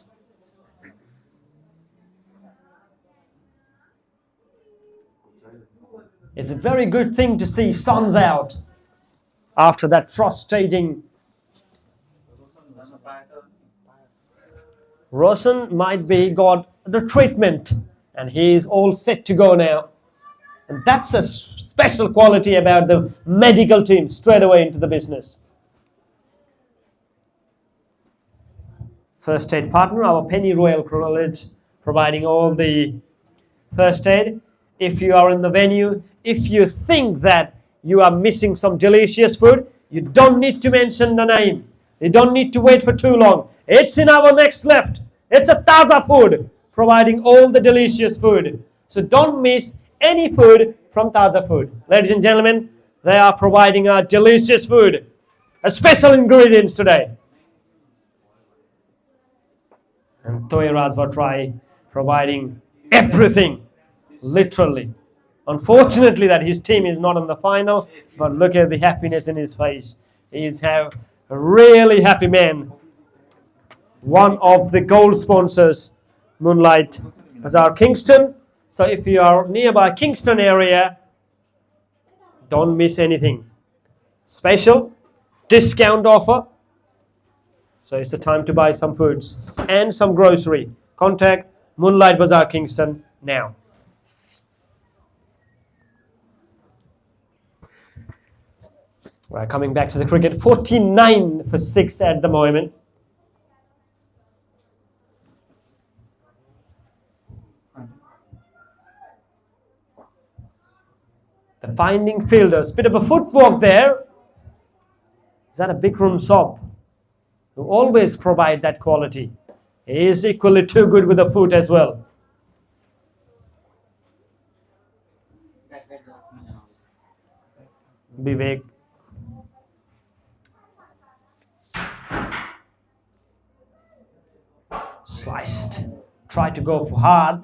It's a very good thing to see Sons out after that frustrating. Roshan might be got the treatment and he is all set to go now. And that's a special quality about the medical team, straight away into the business. First aid partner, our Penny Royal College, providing all the first aid. If you are in the venue, if you think that you are missing some delicious food, you don't need to mention the name. You don't need to wait for too long. It's in our next left. It's a Taza food, providing all the delicious food. So don't miss any food from Taza food. Ladies and gentlemen, they are providing our delicious food, a special ingredients today. And Toy Rajva providing everything, literally. Unfortunately that his team is not in the final, but look at the happiness in his face. He is a really happy man. One of the gold sponsors, Moonlight Bazaar Kingston. So if you are nearby Kingston area, don't miss anything. Special discount offer. So it's the time to buy some foods and some grocery. Contact Moonlight Bazaar Kingston now. Right, coming back to the cricket, 49 for 6 at the moment. The finding fielders, bit of a footwork there. Is that a Bikram Sob, who always provide that quality? He is equally too good with the foot as well. Vivek. Sliced. Tried to go for hard.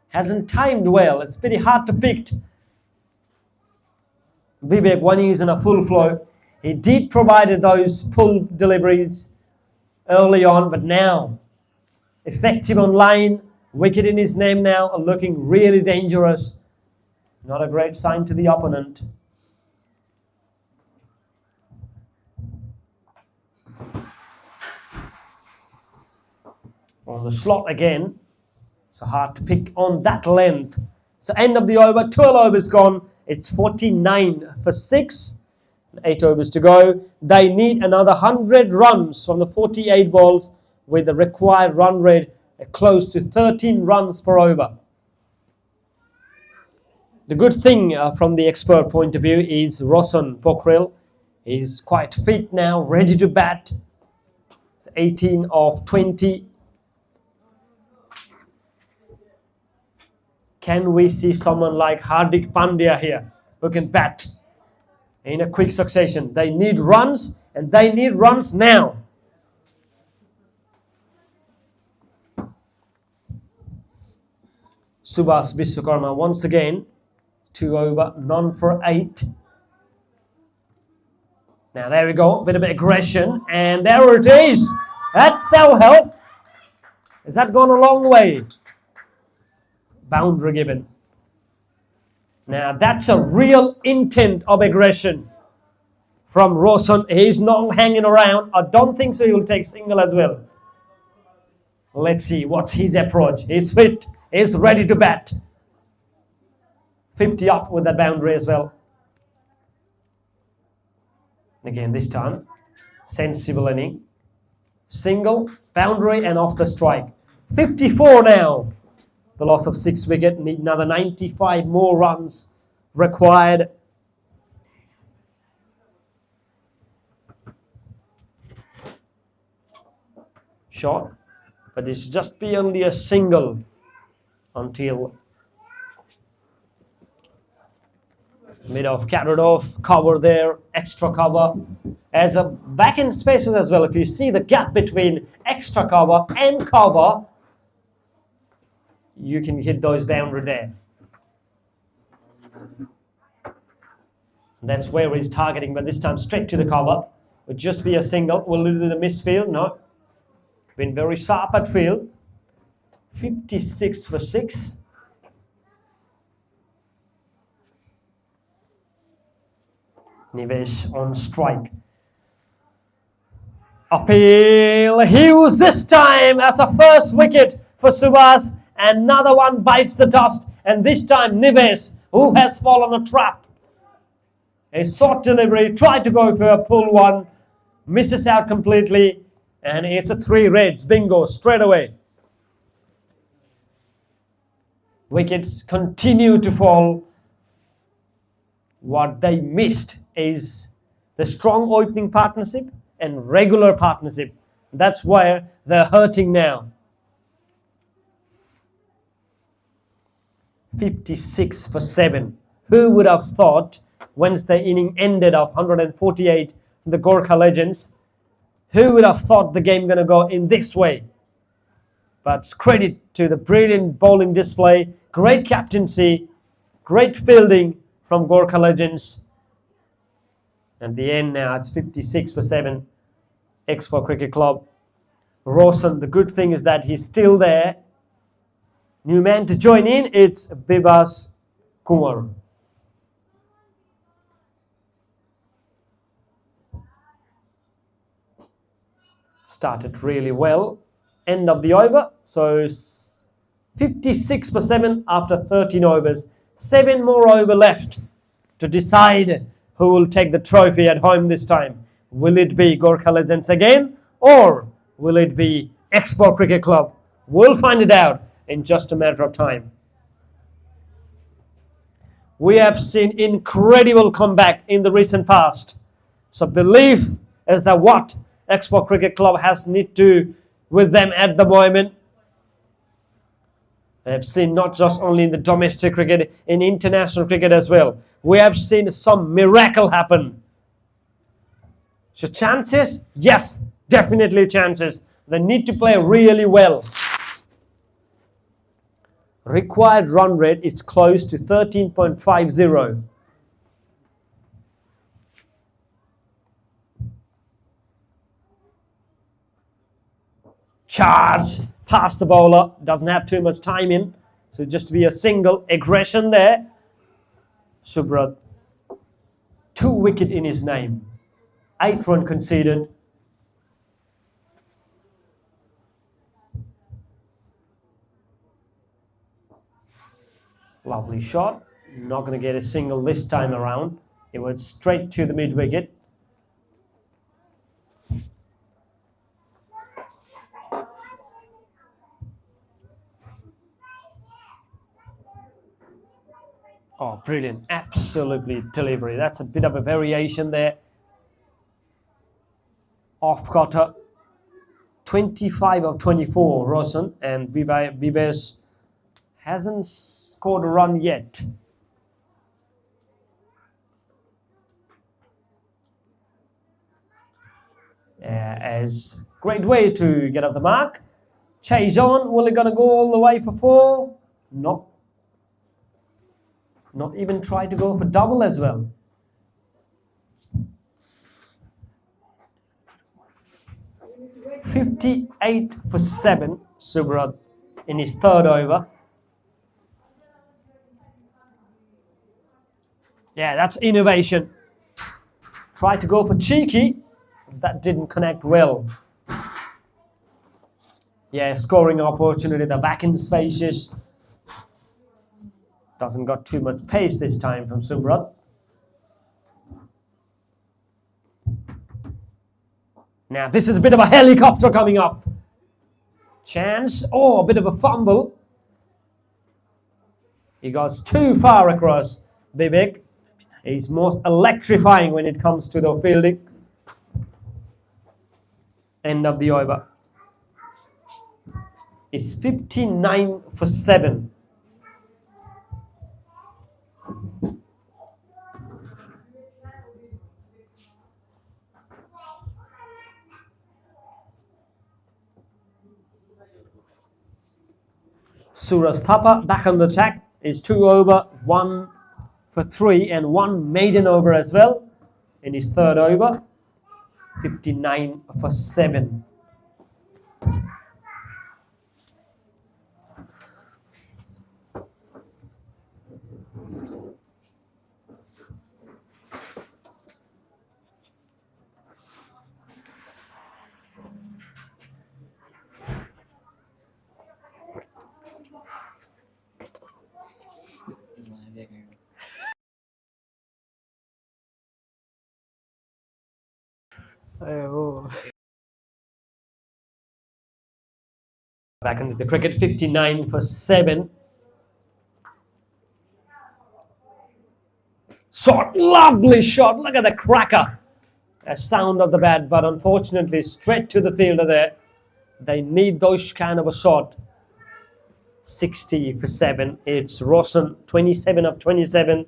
Hasn't timed well. It's pretty hard to pick. Vivek, when he is in a full flow, he did provide those full deliveries early on, but now effective on line, wicket in his name now, are looking really dangerous. Not a great sign to the opponent. On the slot again, so hard to pick on that length. So end of the over, 12 overs gone. It's 49 for 6. 8 overs to go. They need another 100 runs from the 48 balls with the required run rate close to 13 runs per over. The good thing from the expert point of view is Roshan Pokhrel. He's quite fit now, ready to bat. It's 18 of 20. Can we see someone like Hardik Pandya here who can bat in a quick succession? They need runs, and they need runs now. Subhas Vishwakarma once again, 2 over, none for 8. Now there we go, bit of aggression, and there it is. That'll help. Has that gone a long way? Boundary given. Now that's a real intent of aggression from Roshan. He's not hanging around. I don't think so he'll take single as well. Let's see what's his approach. He's fit. He's ready to bat. 50 up with that boundary as well. Again this time, sensible inning. Single, boundary and off the strike. 54 now. The loss of 6 wicket, need another 95 more runs required. Shot, but it's just be only a single until mid off, carried off, cover there, extra cover. As a back end spaces as well, if you see the gap between extra cover and cover, you can hit those boundary there. That's where he's targeting, but this time straight to the cover. Would just be a single. Will it be the misfield? No. Been very sharp at field. 56 for 6. Nivesh on strike. Appeal. Hughes this time as a first wicket for Subhas. Another one bites the dust. And this time Nivesh, who has fallen a trap. A short delivery. Tried to go for a pull one. Misses out completely. And it's a 3 reds. Bingo straight away. Wickets continue to fall. What they missed is the strong opening partnership and regular partnership. That's where they're hurting now. 56 for 7. Who would have thought Wednesday inning ended up 148 for the Gurkha Legends? Who would have thought the game going to go in this way? But credit to the brilliant bowling display, great captaincy, great fielding from Gurkha Legends. At the end now, it's 56 for 7. Expo Cricket Club. Rawson, the good thing is that he's still there. New man to join in, it's Bibas Kumar. Started really well. End of the over. So 56 for 7 after 13 overs. 7 more over left to decide who will take the trophy at home this time. Will it be Gurkha Legends again, or will it be Expo Cricket Club? We'll find it out in just a matter of time. We have seen incredible comeback in the recent past. So belief is that what Expo Cricket Club has need to with them at the moment. We have seen not just only in the domestic cricket, in international cricket as well. We have seen some miracle happen. So chances? Yes, definitely chances. They need to play really well. Required run rate is close to 13.50. Charge past the bowler, doesn't have too much time in, so just be a single. Aggression there. Subrat, 2 wicket in his name, 8 run conceded. Lovely shot, not going to get a single this time around. It went straight to the mid wicket. Oh, brilliant. Absolutely delivery. That's a bit of a variation there. Off cutter. 25 of 24, Rawson. And Vivas hasn't scored a run yet. As great way to get off the mark. Chase on. Will it gonna go all the way for 4? Nope. Not even try to go for double as well. "58 for 7, Subrat in his 3rd over. Yeah, that's innovation. Try to go for cheeky. That didn't connect well. Yeah, scoring opportunity. The back end spacious. Doesn't got too much pace this time from Subrat. Now this is a bit of a helicopter coming up. Chance. Oh, a bit of a fumble. He goes too far across. Vivek. He's most electrifying when it comes to the fielding. End of the over. It's 59 for 7. Suraj Thapa back on the attack. Is 2 over, 1 for 3 and 1 maiden over as well in his third over. 59 for 7. Back into the cricket, 59 for 7. Shot, lovely shot. Look at the cracker. A sound of the bat, but unfortunately straight to the fielder there. They need those kind of a shot. 60 for 7. It's Roshan, 27 of 27.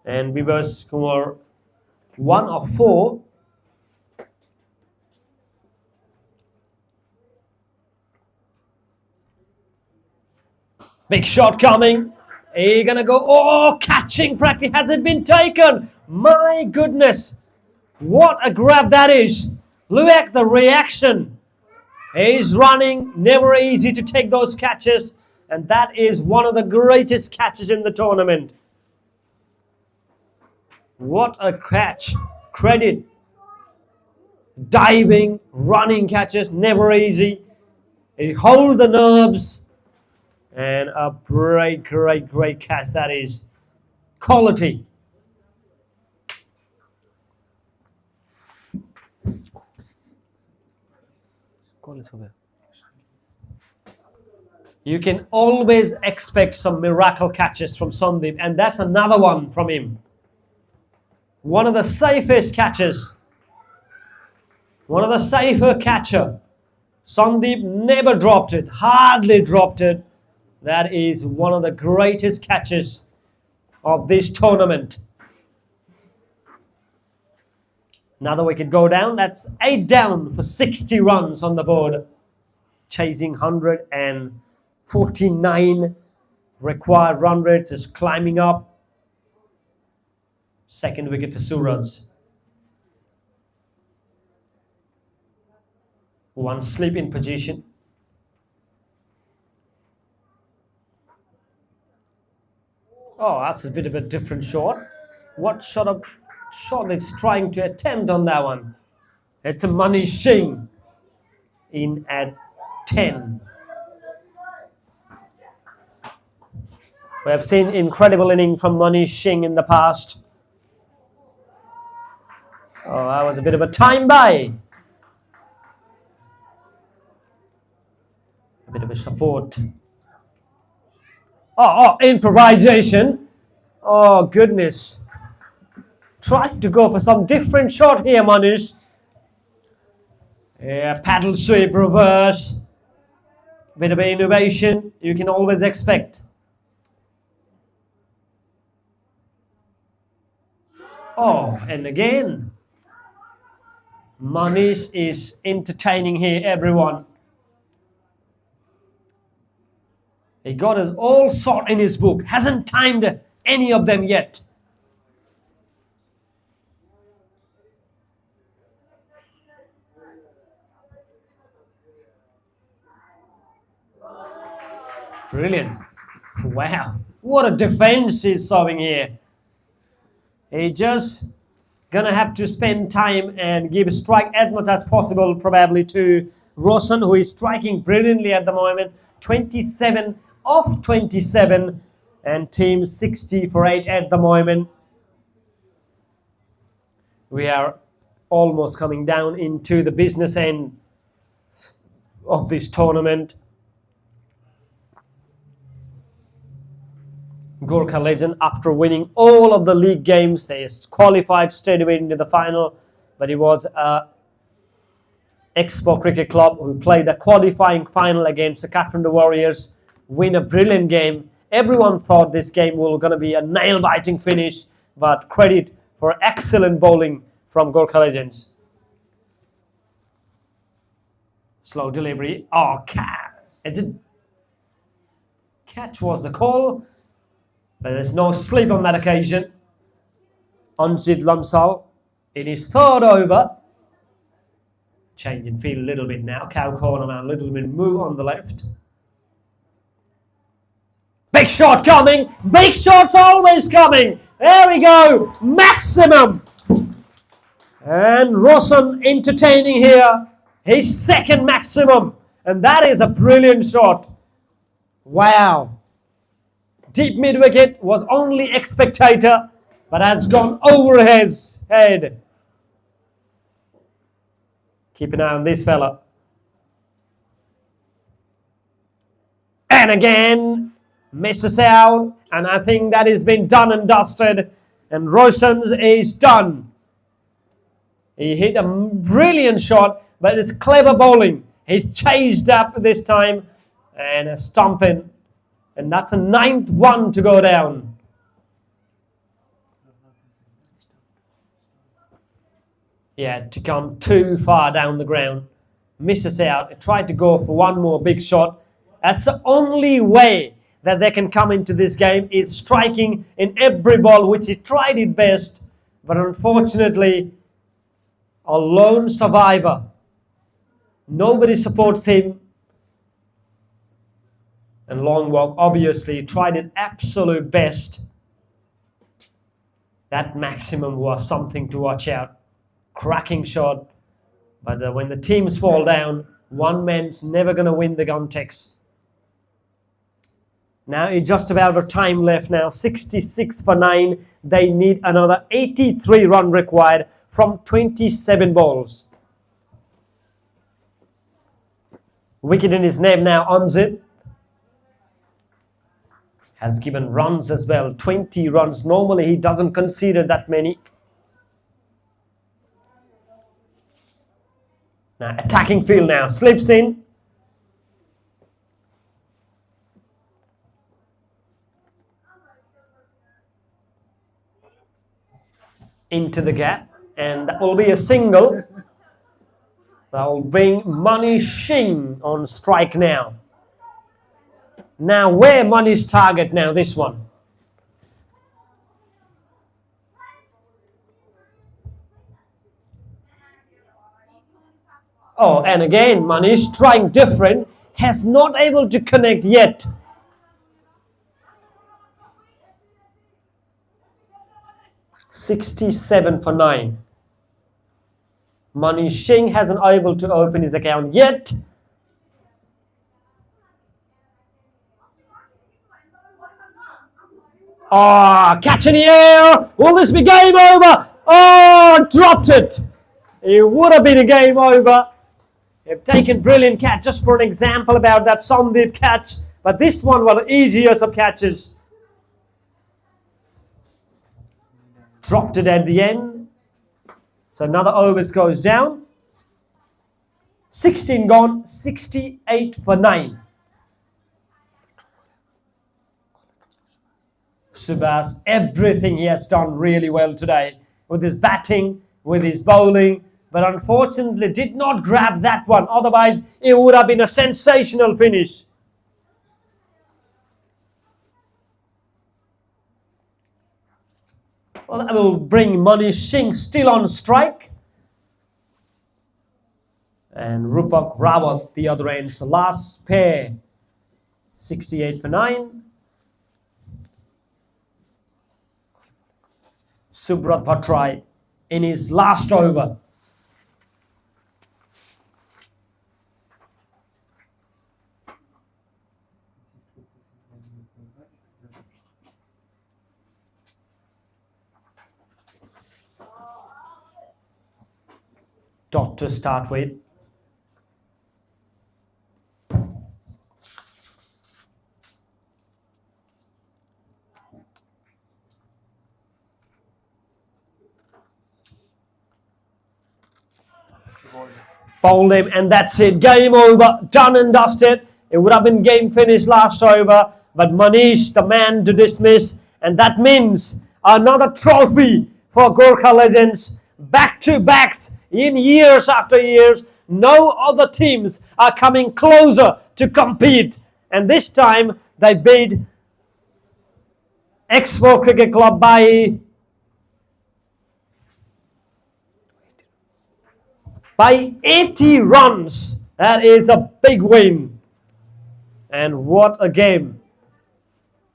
And Vivas Kumar, 1 of 4. Big shot coming. He's gonna go. Oh, catching practice. Has it been taken? My goodness. What a grab that is. Look at the reaction. He's running. Never easy to take those catches. And that is one of the greatest catches in the tournament. What a catch. Credit. Diving, running catches, never easy. He holds the nerves. And a great catch that is. Quality. You can always expect some miracle catches from Sandeep, and that's another one from him. One of the safest catches. One of the safer catcher. Sandeep never dropped it, hardly dropped it. That is one of the greatest catches of this tournament. Another wicket go down. That's 8 down for 60 runs on the board. Chasing 149 required run rates is climbing up. Second wicket for Suraj. One slip in position. Oh, that's a bit of a different shot. What shot it's trying to attempt on that one? It's a Manish Singh in at 10. We have seen incredible inning from Manish Singh in the past. Oh, that was a bit of a time buy. A bit of a support. Oh, improvisation. Oh, goodness. Trying to go for some different shot here, Manish. Yeah, paddle sweep, reverse. Bit of innovation you can always expect. Oh, and again. Manish is entertaining here, everyone. He got his all sort in his book. Hasn't timed any of them yet. Brilliant. Wow. What a defense he's showing here. He just gonna have to spend time and give a strike as much as possible probably to Roshan, who is striking brilliantly at the moment. 27 of 27 and team 60 for 8 at the moment. We are almost coming down into the business end of this tournament. Gurkha legend, after winning all of the league games, they qualified straight away into the final, but it was Expo Cricket Club who played the qualifying final against the Kathmandu Warriors, win a brilliant game. Everyone thought this game was going to be a nail-biting finish, but credit for excellent bowling from Gurkha legends. Slow delivery. Oh, catch. Is it? Catch was the call. But there's no sleep on that occasion. Anjit Lamsal in his third over. Changing field a little bit now. Cow corner now, a little bit move on the left. Big shot coming. Big shot's always coming. There we go. Maximum. And Roshan entertaining here. His second maximum. And that is a brilliant shot. Wow. Deep mid wicket was only a spectator, but has gone over his head. Keep an eye on this fella. And again, misses out. And I think that has been done and dusted. And Roshan's is done. He hit a brilliant shot, but it's clever bowling. He's chased up this time and a stump in. And that's a 9th one to go down. Yeah, to come too far down the ground. Misses out. Tried to go for one more big shot. That's the only way that they can come into this game, is striking in every ball, which he tried it best. But unfortunately, a lone survivor. Nobody supports him. And long walk obviously tried it absolute best. That maximum was something to watch out. Cracking shot. But when the teams fall down, one man's never going to win the context. Now it's just about a time left now. 66 for 9. They need another 83 run required from 27 balls. Wicket in his name now, Anjit. Has given runs as well. 20 runs. Normally he doesn't consider that many. Now attacking field now. Slips in. Into the gap. And that will be a single. That will bring Manish Singh on strike now. Now where Manish's target now, this one. Oh, and again Manish trying different. Has not able to connect yet. $67 for 9. Manish Singh hasn't able to open his account yet. Oh, catch in the air. Will this be game over? Oh, dropped it. It would have been a game over. They've taken brilliant catch just for an example about that Sandeep catch. But this one was the easiest of catches. Dropped it at the end. So another overs goes down. 16 gone, 68 for 9. Subhas, everything he has done really well today. With his batting, with his bowling. But unfortunately did not grab that one. Otherwise, it would have been a sensational finish. Well, that will bring Manish Singh still on strike. And Rupak Rawat, the other ends, last pair. 68 for 9. Subrat Bhattrai in his last over. Dot to start with. Bowled him, and that's it. Game over. Done and dusted. It would have been game finished last over. But Manish, the man to dismiss. And that means another trophy for Gurkha legends. Back-to-backs in years after years. No other teams are coming closer to compete. And this time they beat Expo Cricket Club by 80 runs. That is a big win. And what a game.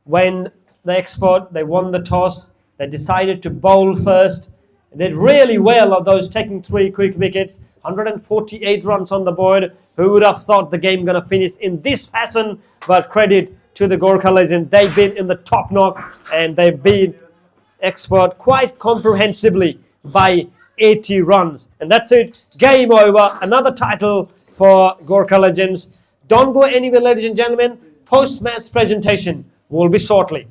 When the Export, they won the toss, they decided to bowl first. They did really well of those taking 3 quick wickets. 148 runs on the board. Who would have thought the game going to finish in this fashion? But credit to the Gurkha legend. They've been in the top knock and they've been Expert quite comprehensively by 80 runs. And that's it. Game over. Another title for Gurkha Legends. Don't go anywhere, ladies and gentlemen. Post-match presentation will be shortly.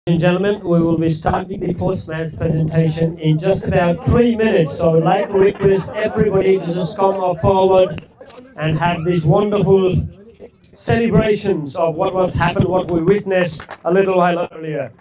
and gentlemen, we will be starting the post-match presentation in just about 3 minutes. So I'd like to request everybody to just come forward and have these wonderful celebrations of what was happened, what we witnessed a little while earlier.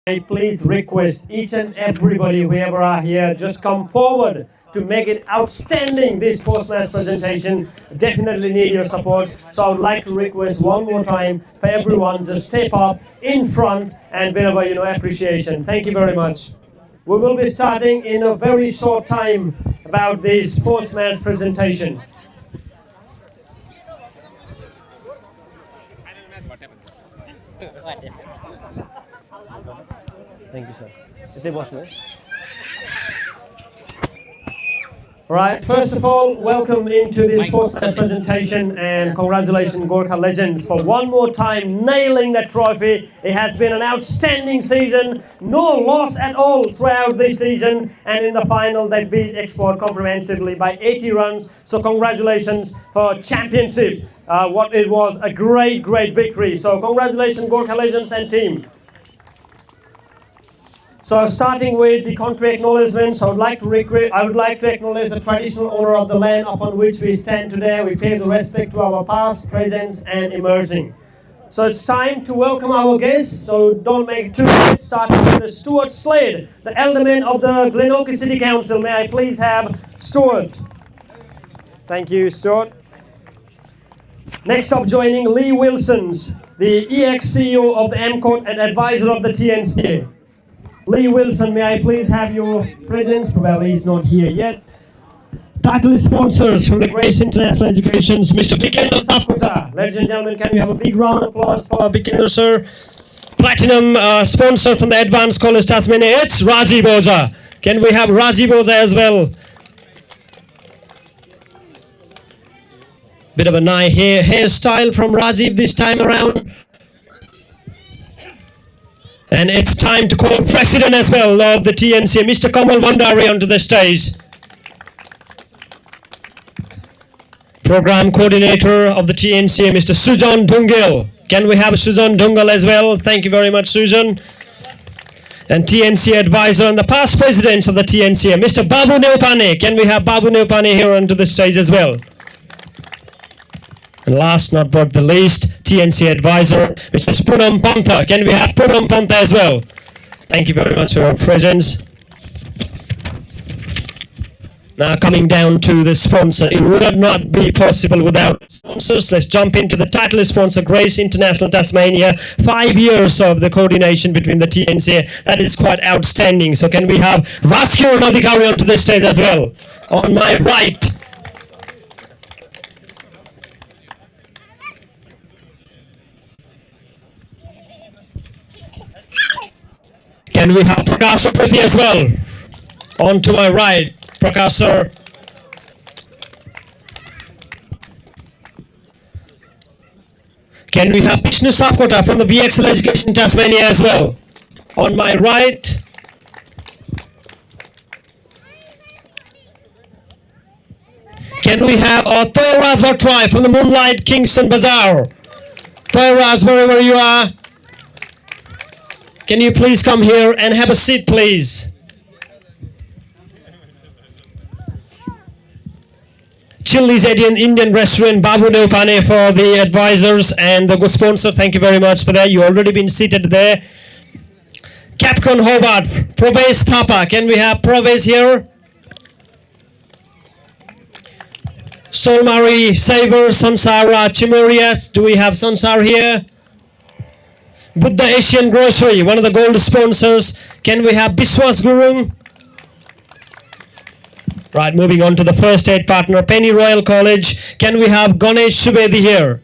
I please request each and everybody, whoever are here, just come forward to make it outstanding, this post-match presentation. Definitely need your support. So I would like to request one more time for everyone to step up in front and wherever, appreciation. Thank you very much. We will be starting in a very short time about this post-match presentation. Thank you, sir. Right, first of all, welcome into this post-match presentation and congratulations Gurkha Legends for one more time nailing that trophy. It has been an outstanding season, no loss at all throughout this season, and in the final they beat Export comprehensively by 80 runs. So congratulations for championship. What it was a great victory. So congratulations Gurkha Legends and team. So starting with the country acknowledgements, I would like to acknowledge the traditional owner of the land upon which we stand today. We pay the respect to our past, present, and emerging. So it's time to welcome our guests. So don't make it too late. Starting with the Stuart Slade, the alderman of the Glenorchy City Council. May I please have Stuart? Thank you, Stuart. Next up, joining Lee Wilsons, the ex-CEO of the MCOT and advisor of the TNCA. Lee Wilson, may I please have your presence? Well, he's not here yet. Title sponsors from the Grace International Educations, Mr. Vikendra Sapkota. Ladies and gentlemen, can we have a big round of applause for Vikendra, sir? Platinum sponsor from the Advanced College Tasmania, it's Rajiv Oza. Can we have Rajiv Oza as well? Bit of a nice hairstyle from Rajiv this time around. And it's time to call President as well of the TNCA, Mr. Kamal Vandari, onto the stage. Program Coordinator of the TNCA, Mr. Sujan Dungal. Can we have Sujan Dungal as well? Thank you very much, Sujan. And TNCA Advisor and the past Presidents of the TNCA, Mr. Babu Neupane. Can we have Babu Neupane here onto the stage as well? And last not but the least, TNCA Advisor, Mr. Punam Pantha. Can we have Punam Pantha as well? Thank you very much for your presence. Now coming down to the sponsor, it would not be possible without sponsors. Let's jump into the title sponsor, Grace International Tasmania. 5 years of the coordination between the TNCA. That is quite outstanding. So can we have Vaskir Nadikari onto the stage as well? On my right. Can we have Prakash Prati as well? On to my right, Prakash sir. Can we have Vishnu Sapkota from the VXL Education Tasmania as well? On my right. Can we have Toyraz Vatrai from the Moonlight Kingston Bazaar? Toyraz, wherever you are. Can you please come here and have a seat, please? Chili's Indian restaurant, Babu Neupane for the advisors and the sponsor. Thank you very much for that. You already been seated there. Capcom Hobart, Provesh Thapa. Can we have Provesh here? Solmari Saber, Sansara Chimorias. Do we have Sansar here? Buddha Asian Grocery, one of the gold sponsors. Can we have Biswas Gurung? Right, moving on to the first aid partner, Penny Royal College. Can we have Ganesh Subedi here?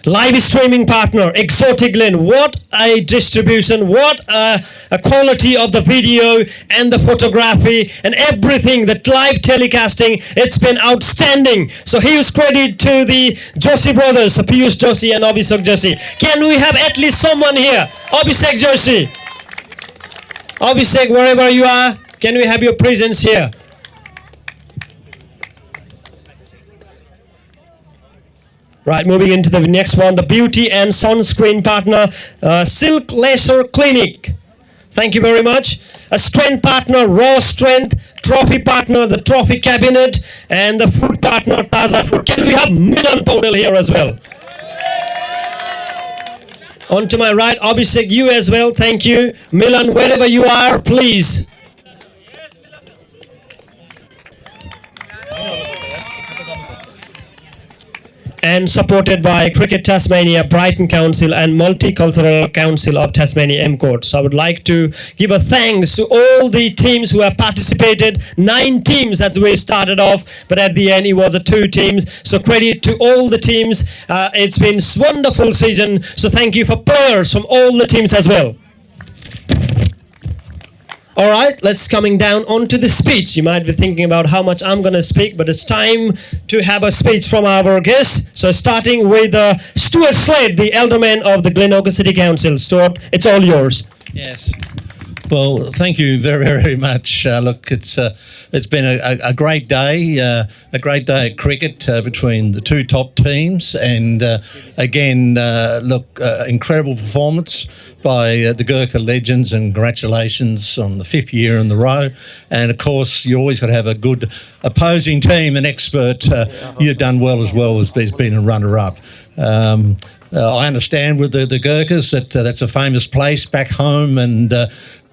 Live streaming partner, Exotic Lane. What a distribution, what a quality of the video and the photography and everything, the live telecasting. It's been outstanding. So huge credit to the Joshi brothers, Piyush Joshi and Abhishek Joshi. Can we have at least someone here? Abhishek Joshi. Abhishek, wherever you are, can we have your presence here? Right, moving into the next one, the beauty and sunscreen partner, Silk Laser Clinic. Thank you very much. A strength partner, Raw Strength. Trophy partner, the Trophy Cabinet. And the food partner, Taza Food. Can we have Milan Podel here as well? On to my right, Abhishek, you as well. Thank you. Milan, wherever you are, please. And supported by Cricket Tasmania, Brighton Council and Multicultural Council of Tasmania MCOT. So I would like to give a thanks to all the teams who have participated. 9 teams at the way started off, but at the end it was a 2 teams. So credit to all the teams. It's been wonderful season. So thank you for players from all the teams as well. All right, let's coming down onto the speech. You might be thinking about how much I'm going to speak, but it's time to have a speech from our guests. So starting with Stuart Slade, the Alderman of the Glenorchy City Council. Stuart, it's all yours. Yes. Well, thank you very, very much. Look, it's been a great day at cricket between the 2 top teams, and again, incredible performance by the Gurkha legends, and congratulations on the 5th year in the row. And of course, you always got to have a good opposing team, an expert. You've done well as being a runner-up. I understand with the Gurkhas that that's a famous place back home, and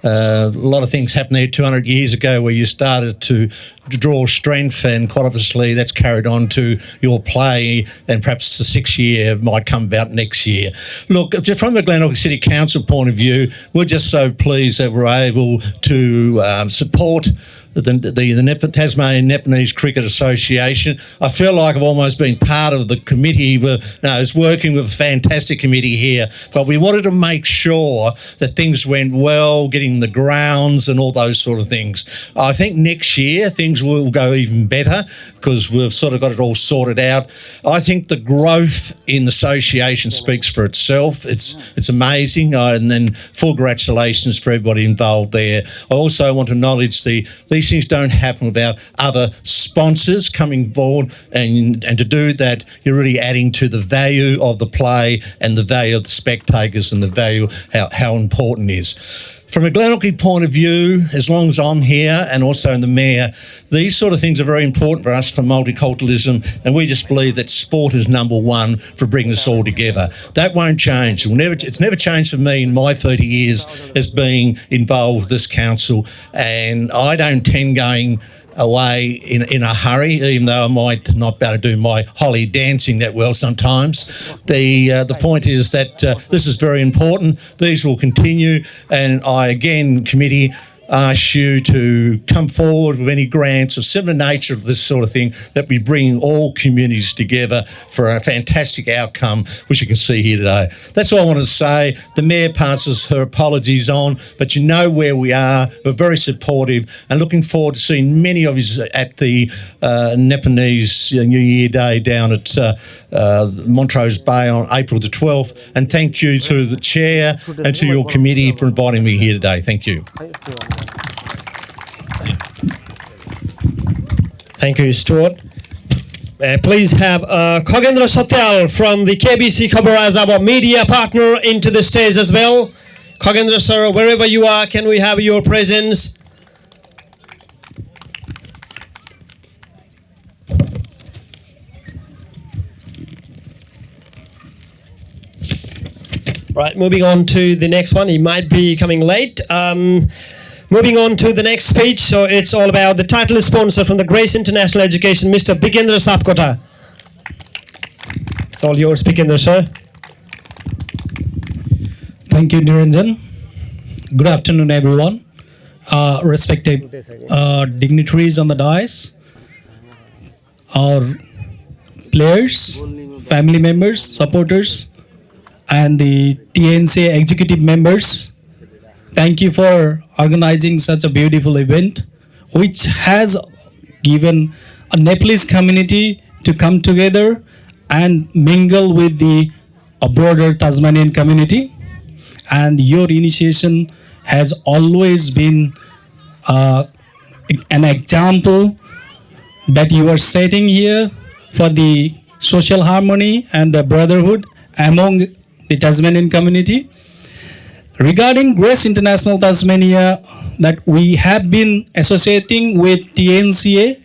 a lot of things happened there 200 years ago where you started to draw strength, and quite obviously that's carried on to your play, and perhaps the 6th year might come about next year. Look, from the Glenorchy City Council point of view, we're just so pleased that we're able to support the Tasmanian Nepalese Cricket Association. I feel like I've almost been part of the committee. I was working with a fantastic committee here, but we wanted to make sure that things went well, getting the grounds and all those sort of things. I think next year things will go even better because we've sort of got it all sorted out. I think the growth in the association speaks for itself. It's amazing, and then full congratulations for everybody involved there. I also want to acknowledge these things don't happen without other sponsors coming forward, and to do that, you're really adding to the value of the play and the value of the spectators and the value how important it is. From a Glenorchy point of view, as long as I'm here and also in the Mayor, these sort of things are very important for us for multiculturalism, and we just believe that sport is number one for bringing us all together. That won't change. It's never changed for me in my 30 years as being involved with this council, and I don't tend going away in a hurry, even though I might not be able to do my holly dancing that well sometimes. The point is that this is very important. These will continue, and I again, committee, ask you to come forward with any grants of similar nature of this sort of thing, that we bring all communities together for a fantastic outcome, which you can see here today. That's all I want to say. The Mayor passes her apologies on, but you know where we are. We're very supportive and looking forward to seeing many of you at the Nepalese New Year Day down at Montrose Bay on April the 12th. And thank you to the Chair and to your committee for inviting me here today. Thank you. Thank you, Stuart. Please have Khagendra Satyal from the KBC Khabar as our media partner into the stage as well. Khagendra sir, wherever you are, can we have your presence? Right, moving on to the next one. He might be coming late. Moving on to the next speech. So it's all about the title sponsor from the Grace International Education, Mr. Bikendra Sapkota. It's all yours, Bikendra, sir. Thank you, Niranjan. Good afternoon, everyone. Respected dignitaries on the dais, our players, family members, supporters, and the TNCA executive members. Thank you for organizing such a beautiful event, which has given a Nepalese community to come together and mingle with the broader Tasmanian community. And your initiation has always been an example that you are setting here for the social harmony and the brotherhood among the Tasmanian community. Regarding Grace International Tasmania, that we have been associating with TNCA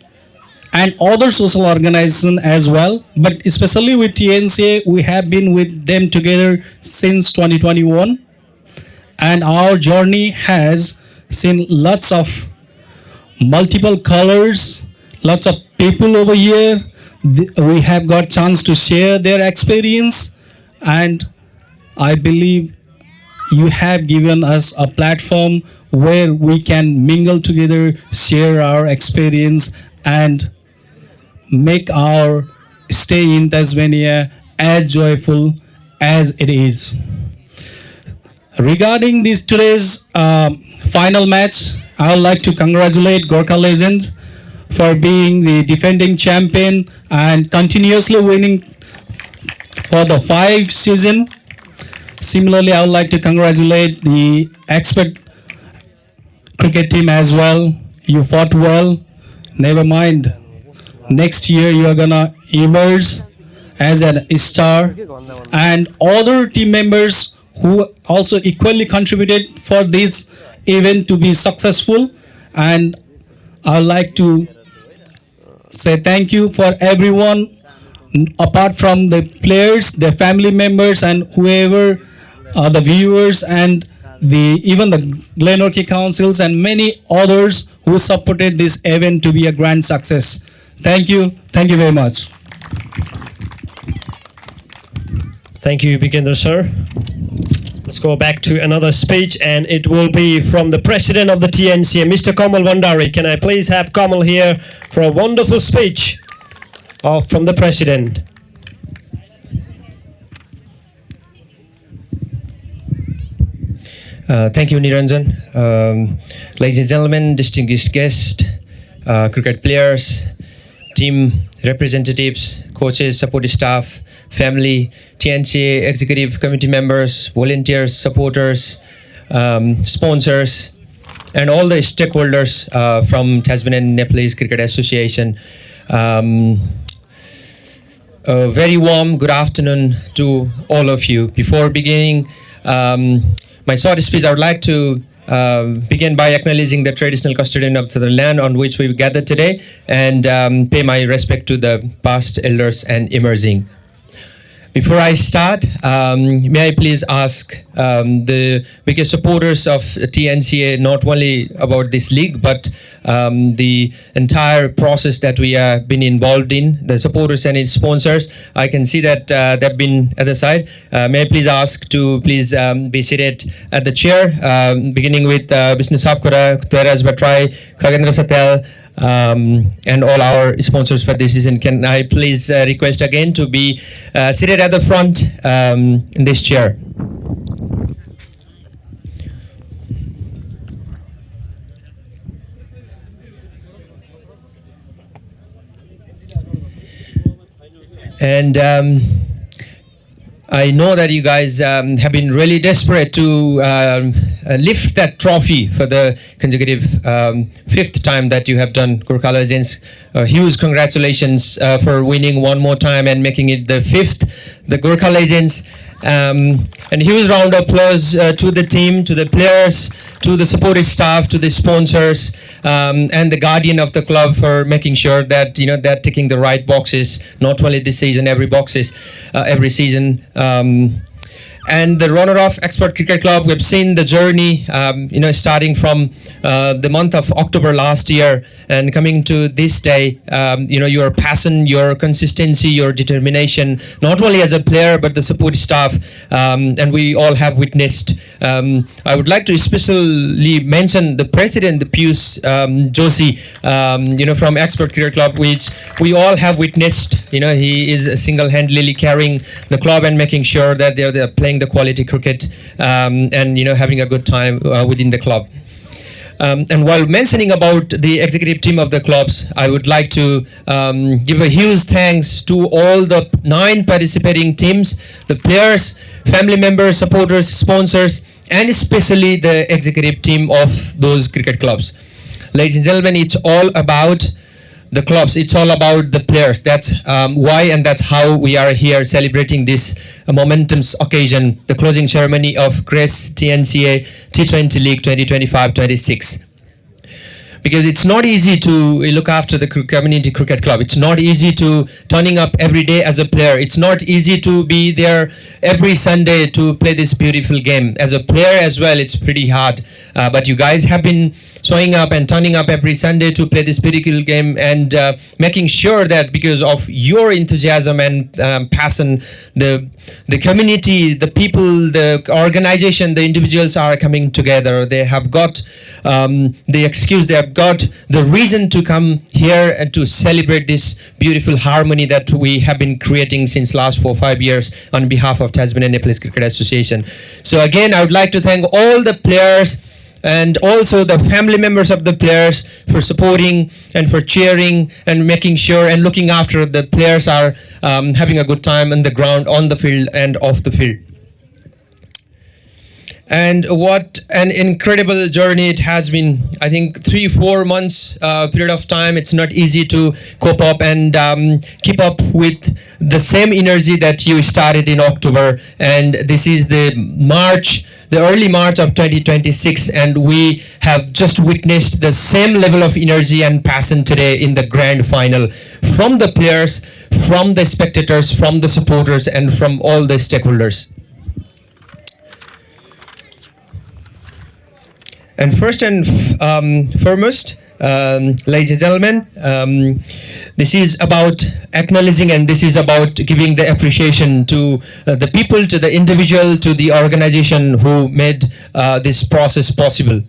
and other social organizations as well. But especially with TNCA, we have been with them together since 2021, and our journey has seen lots of multiple colors, lots of people over here. We have got chance to share their experience, and I believe you have given us a platform where we can mingle together, share our experience, and make our stay in Tasmania as joyful as it is. Regarding this today's final match, I would like to congratulate Gurkha Legends for being the defending champion and continuously winning for the 5th season. Similarly, I would like to congratulate the expert cricket team as well. You fought well. Never mind. Next year you are gonna emerge as a star. And other team members who also equally contributed for this event to be successful. And I would like to say thank you for everyone, apart from the players, their family members, and whoever, the viewers, and even the Glenorchy councils and many others who supported this event to be a grand success. Thank you very much. Thank you, Bikendra sir. Let's go back to another speech, and it will be from the president of the TNCA, Mr. Kamal Bandari. Can I please have Kamal here for a wonderful speech from the president? Thank you, Niranjan. Ladies and gentlemen, distinguished guests, cricket players, team representatives, coaches, support staff, family, TNCA executive committee members, volunteers, supporters, sponsors, and all the stakeholders from Tasmanian Nepalese Cricket Association. A very warm good afternoon to all of you. Before beginning my short speech, I would like to begin by acknowledging the traditional custodian of the land on which we gathered today, and pay my respect to the past elders and emerging. Before I start, may I please ask the biggest supporters of TNCA, not only about this league, but the entire process that we have been involved in, the supporters and its sponsors. I can see that they've been at the side. May I please ask to please be seated at the chair, beginning with Vishnu Sapkura, Twairaj Bhatrai, Khagendra Satel, and all our sponsors for this season. Can I please request again to be seated at the front in this chair. And I know that you guys have been really desperate to lift that trophy for the consecutive 5th time that you have done Gurkha Legends. Huge congratulations for winning one more time and making it the 5th, the Gurkha Legends. And huge round of applause to the team, to the players, to the supportive staff, to the sponsors, and the guardian of the club for making sure that they're ticking the right boxes, not only this season, every season. And the runner-up Expert Cricket Club, we've seen the journey, starting from the month of October last year and coming to this day. Your passion, your consistency, your determination, not only as a player but the support staff, and we all have witnessed. I would like to especially mention the president, the Piyush Joshi, from Expert Cricket Club, which we all have witnessed. He is single-handedly carrying the club and making sure that they're playing the quality cricket, and having a good time within the club. And while mentioning about the executive team of the clubs, I would like to give a huge thanks to all the 9 participating teams, the players, family members, supporters, sponsors, and especially the executive team of those cricket clubs. Ladies and gentlemen, it's all about the clubs, it's all about the players. That's why and that's how we are here celebrating this momentous occasion, the closing ceremony of GRACE TNCA T20 League 2025-26. because it's not easy to look after the community cricket club. It's not easy to turning up every day as a player. It's not easy to be there every Sunday to play this beautiful game. As a player as well, it's pretty hard. But you guys have been showing up and turning up every Sunday to play this beautiful game, and making sure that because of your enthusiasm and passion, the community, the people, the organization, the individuals are coming together. They have got the excuse, they have got the reason to come here and to celebrate this beautiful harmony that we have been creating since last 4 or 5 years on behalf of Tasmanian Nepalese Cricket Association. So again, I would like to thank all the players and also the family members of the players for supporting and for cheering and making sure and looking after the players are having a good time on the ground, on the field and off the field. And what an incredible journey it has been. I think 3-4 months period of time. It's not easy to cope up and keep up with the same energy that you started in October. And this is the early March of 2026, and we have just witnessed the same level of energy and passion today in the grand final from the players, from the spectators, from the supporters, and from all the stakeholders. And first and foremost, ladies and gentlemen, this is about acknowledging and this is about giving the appreciation to the people, to the individual, to the organization who made this process possible.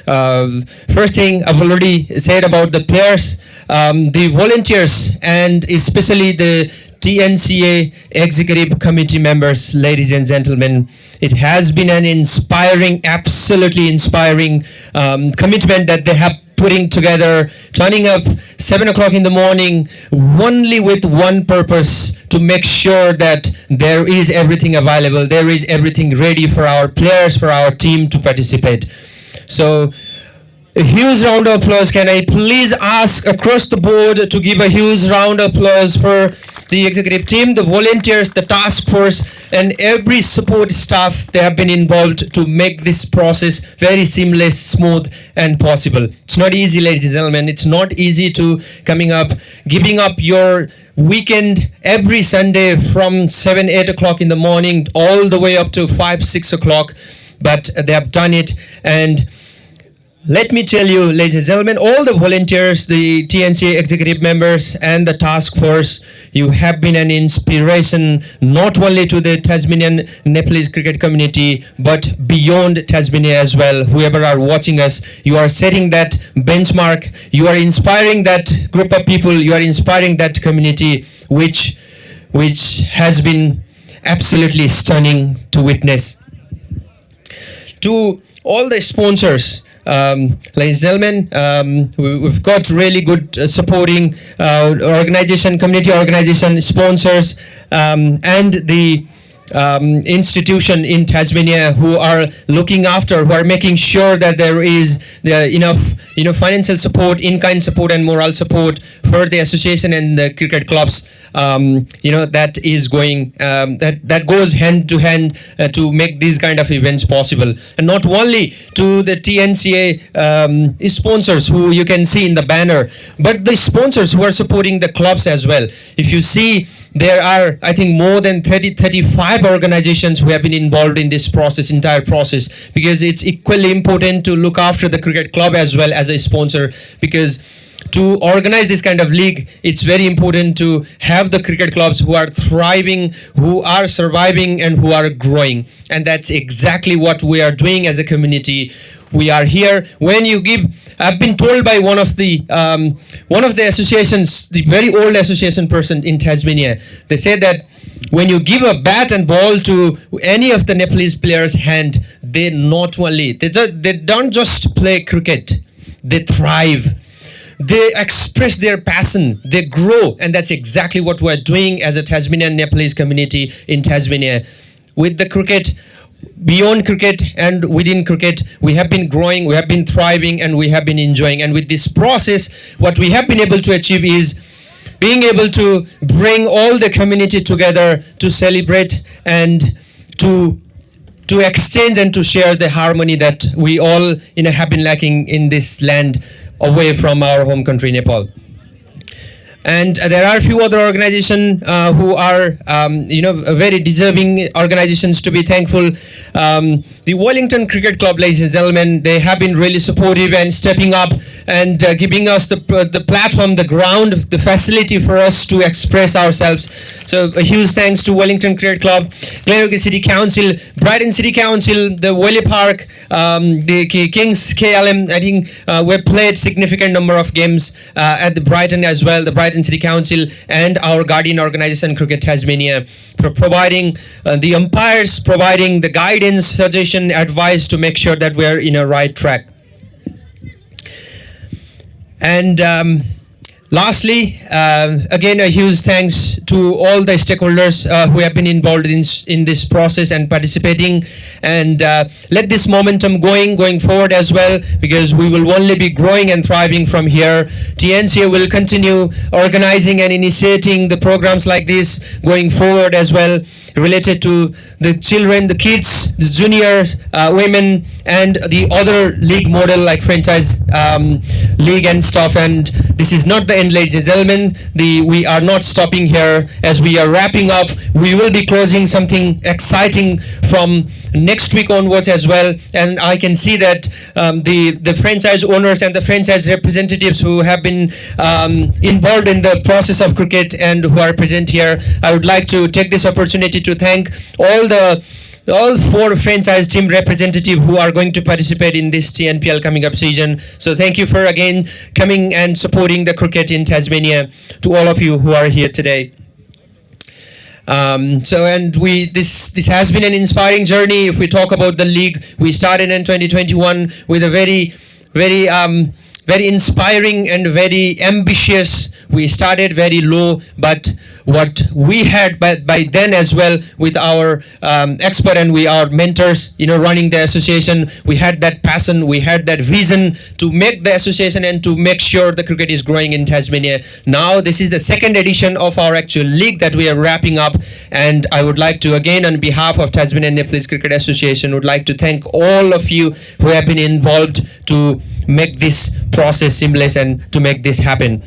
First thing I've already said about the players, the volunteers, and especially the TNCA executive committee members, ladies and gentlemen. It has been an inspiring, absolutely inspiring commitment that they have putting together, turning up 7 o'clock in the morning, only with one purpose, to make sure that there is everything available, there is everything ready for our players, for our team to participate. So a huge round of applause. Can I please ask across the board to give a huge round of applause for the executive team, the volunteers, the task force, and every support staff. They have been involved to make this process very seamless, smooth, and possible. It's not easy, ladies and gentlemen. It's not easy to giving up your weekend every Sunday from 7-8 o'clock in the morning all the way up to 5-6 o'clock, but they have done it. And let me tell you, ladies and gentlemen, all the volunteers, the TNCA executive members and the task force, you have been an inspiration not only to the Tasmanian Nepalese cricket community, but beyond Tasmania as well. Whoever are watching us, you are setting that benchmark, you are inspiring that group of people, you are inspiring that community, which has been absolutely stunning to witness. To all the sponsors, ladies and gentlemen, we've got really good supporting organization, community organization, sponsors, and the institution in Tasmania who are looking after, who are making sure that there is enough financial support, in-kind support, and moral support for the association and the cricket clubs. That is going that goes hand to hand to make these kind of events possible. And not only to the TNCA sponsors who you can see in the banner, but the sponsors who are supporting the clubs as well. If you see, there are, I think, more than 35 organizations who have been involved in this process, entire process, because it's equally important to look after the cricket club as well as a sponsor, because to organize this kind of league, it's very important to have the cricket clubs who are thriving, who are surviving, and who are growing. And that's exactly what we are doing as a community. We are here. When you give, I've been told by one of the associations, the very old association person in Tasmania, they said that when you give a bat and ball to any of the Nepalese players' hand, they don't just play cricket, they thrive. They express their passion, they grow, and that's exactly what we're doing as a Tasmanian Nepalese community in Tasmania. With the cricket, beyond cricket and within cricket, we have been growing, we have been thriving, and we have been enjoying. And with this process, what we have been able to achieve is being able to bring all the community together to celebrate and to exchange and to share the harmony that we all have been lacking in this land. away from our home country, Nepal. And there are a few other organizations who are, very deserving organizations to be thankful. The Wellington Cricket Club, ladies and gentlemen, they have been really supportive and stepping up and giving us the platform, the ground, the facility for us to express ourselves. So a huge thanks to Wellington Cricket Club, Glenelg City Council, Brighton City Council, the Wally Park, the Kings KLM. I think we've played significant number of games at the Brighton as well, the Brighton City Council, and our guardian organization Cricket Tasmania, for providing the umpires, providing the guidance, suggestion, advice to make sure that we're in a right track. And lastly, again, a huge thanks to all the stakeholders who have been involved in this process and participating, and let this momentum going forward as well, because we will only be growing and thriving from here. TNCA will continue organizing and initiating the programs like this going forward as well, related to the children, the kids, the juniors, women, and the other league model like franchise league and stuff. And this is not the end, ladies and gentlemen. We are not stopping here. As we are wrapping up, we will be closing something exciting from next week onwards as well. And I can see that the franchise owners and the franchise representatives who have been involved in the process of cricket and who are present here, I would like to take this opportunity to thank all 4 franchise team representatives who are going to participate in this TNPL coming up season. So thank you for again coming and supporting the cricket in Tasmania, to all of you who are here today. This has been an inspiring journey. If we talk about the league, we started in 2021 with a very inspiring and very ambitious. We started very low, but what we had by then as well, with our expert and our mentors, running the association, we had that passion, we had that vision to make the association and to make sure the cricket is growing in Tasmania. Now this is the 2nd edition of our actual league that we are wrapping up, and I would like to again, on behalf of Tasmanian Nepalese Cricket Association, would like to thank all of you who have been involved to make this process seamless and to make this happen.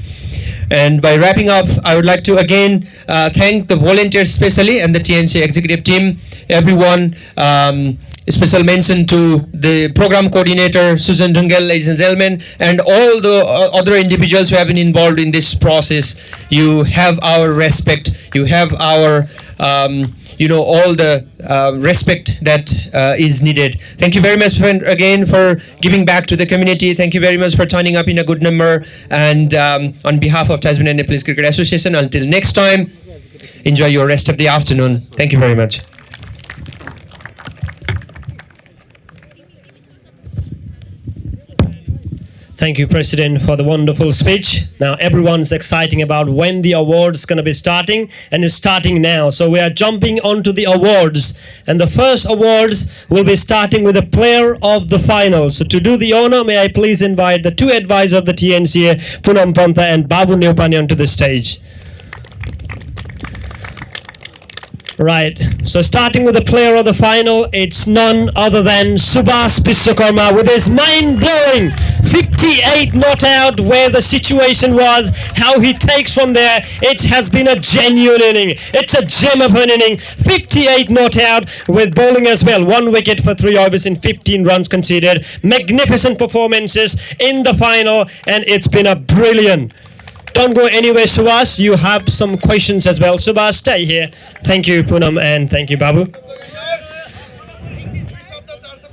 And by wrapping up, I would like to again thank the volunteers especially and the TNCA executive team, everyone. Special mention to the program coordinator, Susan Dungal, ladies and gentlemen, and all the other individuals who have been involved in this process. You have our respect. You have our all the respect that is needed. Thank you very much again for giving back to the community. Thank you very much for turning up in a good number. And on behalf of Tasmanian Nepalese Cricket Association, until next time, enjoy your rest of the afternoon. Thank you very much. Thank you, President, for the wonderful speech. Now everyone's exciting about when the awards going to be starting, and it's starting now. So we are jumping onto the awards, and the first awards will be starting with the player of the final. So to do the honor, may I please invite the 2 advisors of the TNCA, Punam Panta and Babu Neopani, onto the stage. Right, so starting with the player of the final, it's none other than Subhas Biswakarma with his mind-blowing 58 not out, where the situation was, how he takes from there. It has been a genuine inning. It's a gem of an inning. 58 not out with bowling as well. 1 wicket for 3 overs in 15 runs conceded. Magnificent performances in the final, and it's been a brilliant. Don't go anywhere, Subhas. You have some questions as well. Subhas, stay here. Thank you, Punam, and thank you, Babu.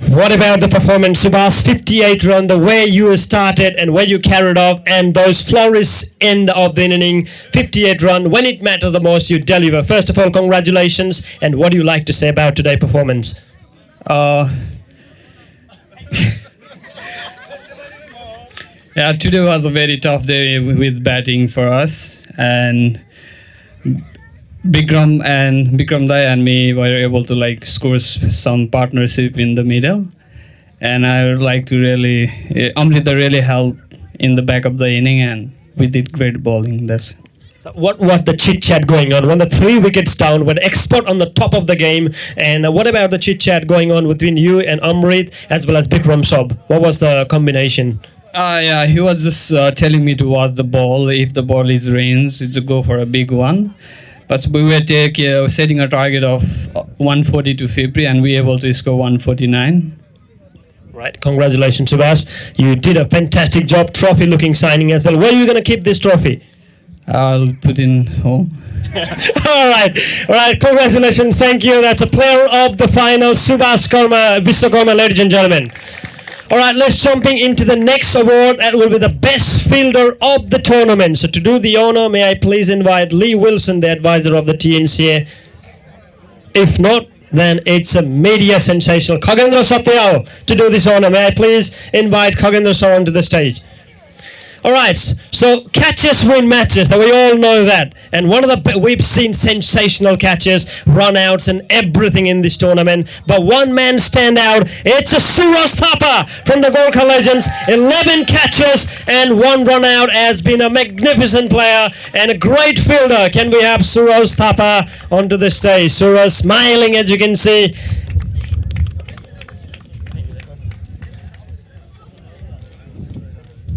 What about the performance, Subhas? 58 run, the way you started and where you carried off, and those flourish end of the inning. 58 run, when it matters the most, you deliver. First of all, congratulations. And what do you like to say about today's performance? Yeah, today was a very tough day with batting for us, and Bikram Dai and me were able to score some partnership in the middle, and I would like to really Amrita really helped in the back of the inning, and we did great bowling. So what the chit chat going on when the 3 wickets down, with expert on the top of the game, and what about the chit chat going on between you and Amrit as well as Bikram Sob? What was the combination? Yeah, he was just telling me to watch the ball. If the ball is rains, to go for a big one. But we were setting a target of 140 to 50, and we were able to score 149. Right, congratulations, Subhas. You did a fantastic job. Trophy looking signing as well. Where are you going to keep this trophy? I'll put in home. All right, congratulations, thank you. That's a player of the final, Subhas Viswakarma, ladies and gentlemen. All right, let's jumping into the next award. That will be the best fielder of the tournament. So to do the honor, may I please invite Lee Wilson, the advisor of the TNCA. If not, then it's a media sensational Khagendra Satyal to do this honor. May I please invite Khagendra sir onto the stage. All right, so catches win matches. We all know that. And we've seen sensational catches, run-outs and everything in this tournament. But one man stand out. It's a Suraj Thapa from the Gurkha Legends. 11 catches and 1 run-out. Has been a magnificent player and a great fielder. Can we have Suraj Thapa onto the stage? Suraj smiling, as you can see.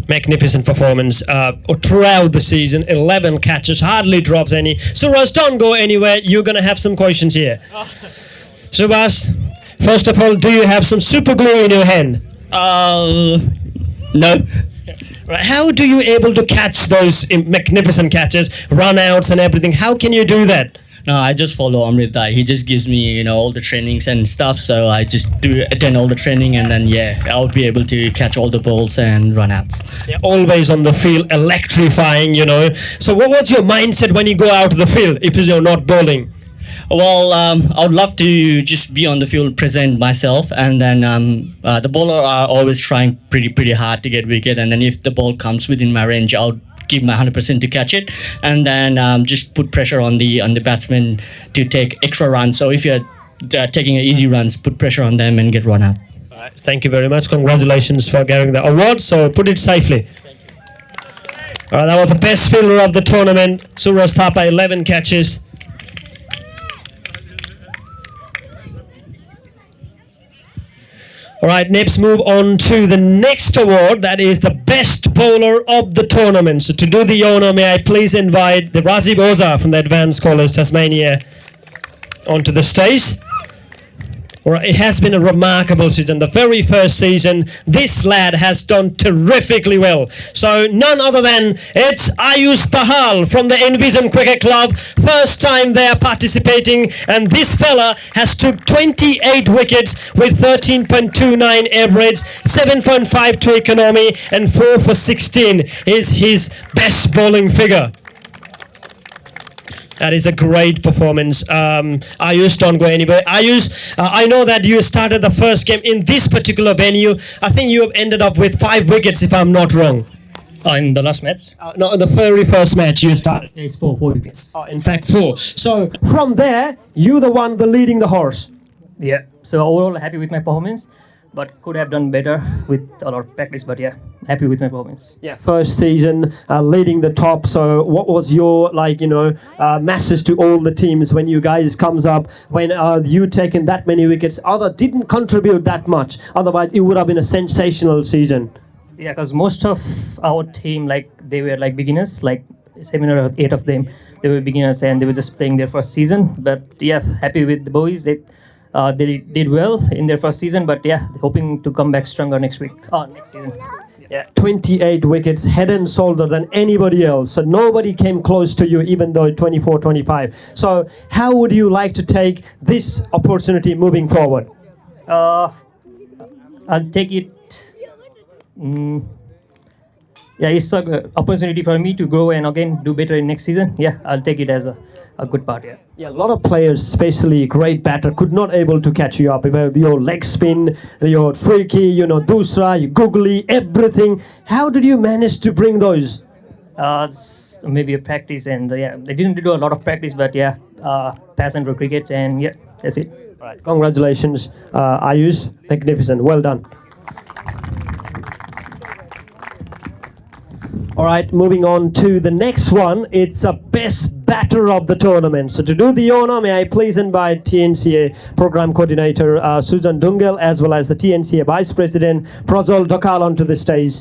Magnificent performance throughout the season. 11 catches, hardly drops any. Suraj, don't go anywhere. You're going to have some questions here. Subhas, first of all, do you have some super glue in your hand? No. Right. How do you able to catch those magnificent catches, run-outs and everything? How can you do that? No, I just follow Amrita. He just gives me, all the trainings and stuff. So I just attend all the training, and then I'll be able to catch all the balls and run outs. Yeah, always on the field, electrifying. So what was your mindset when you go out to the field if you're not bowling? Well, I would love to just be on the field, present myself, and then the bowler are always trying pretty hard to get wicket. And then if the ball comes within my range, I'll give my 100% to catch it, and then just put pressure on the batsman to take extra runs. So if you're taking easy runs, put pressure on them and get run out. All right. Thank you very much. Congratulations for getting the award. So put it safely. All right, that was the best fielder of the tournament. Suraj Thapa, 11 catches. All right, next move on to the next award. That is the best bowler of the tournament. So to do the honor, may I please invite the Rajiv Oza from the Advanced Scholars Tasmania onto the stage. All right, it has been a remarkable season. The very first season, this lad has done terrifically well. So none other than it's Ayush Tahal from the Envision Cricket Club. First time they are participating, and this fella has took 28 wickets with 13.29 average, 7.52 economy, and 4 for 16 is his best bowling figure. That is a great performance. Ayush, don't go anywhere. Ayush, I know that you started the first game in this particular venue. I think you have ended up with 5 wickets, if I'm not wrong. In the last match? No, the very first match you started. It's 4 wickets. In fact, 4. So from there, you the one leading the horse. Yeah, so overall happy with my performance, but could have done better with a lot of practice, but happy with my performance. Yeah, first season leading the top. So what was your message to all the teams when you guys comes up, when you taken that many wickets? Other didn't contribute that much, otherwise it would have been a sensational season. Yeah, because most of our team, they were beginners, 7 or 8 of them, they were beginners and they were just playing their first season. But happy with the boys. They did well in their first season, but hoping to come back stronger next season. Yeah, 28 wickets, head and shoulder than anybody else. So nobody came close to you, even though 24, 25. So how would you like to take this opportunity moving forward? I'll take it. It's an opportunity for me to grow and again do better in next season. I'll take it as a good part. Yeah, a lot of players, especially great batter, could not able to catch you up. Your leg spin, your freaky, dusra, your googly, everything. How did you manage to bring those? Maybe a practice, and they didn't do a lot of practice, but passion for cricket, and that's it. All right, congratulations, Ayush, magnificent, well done. All right, moving on to the next one. It's a best batter of the tournament. So to do the honor, may I please invite TNCA Program Coordinator Sujan Dungal, as well as the TNCA Vice President Prajwal Dhakal onto the stage.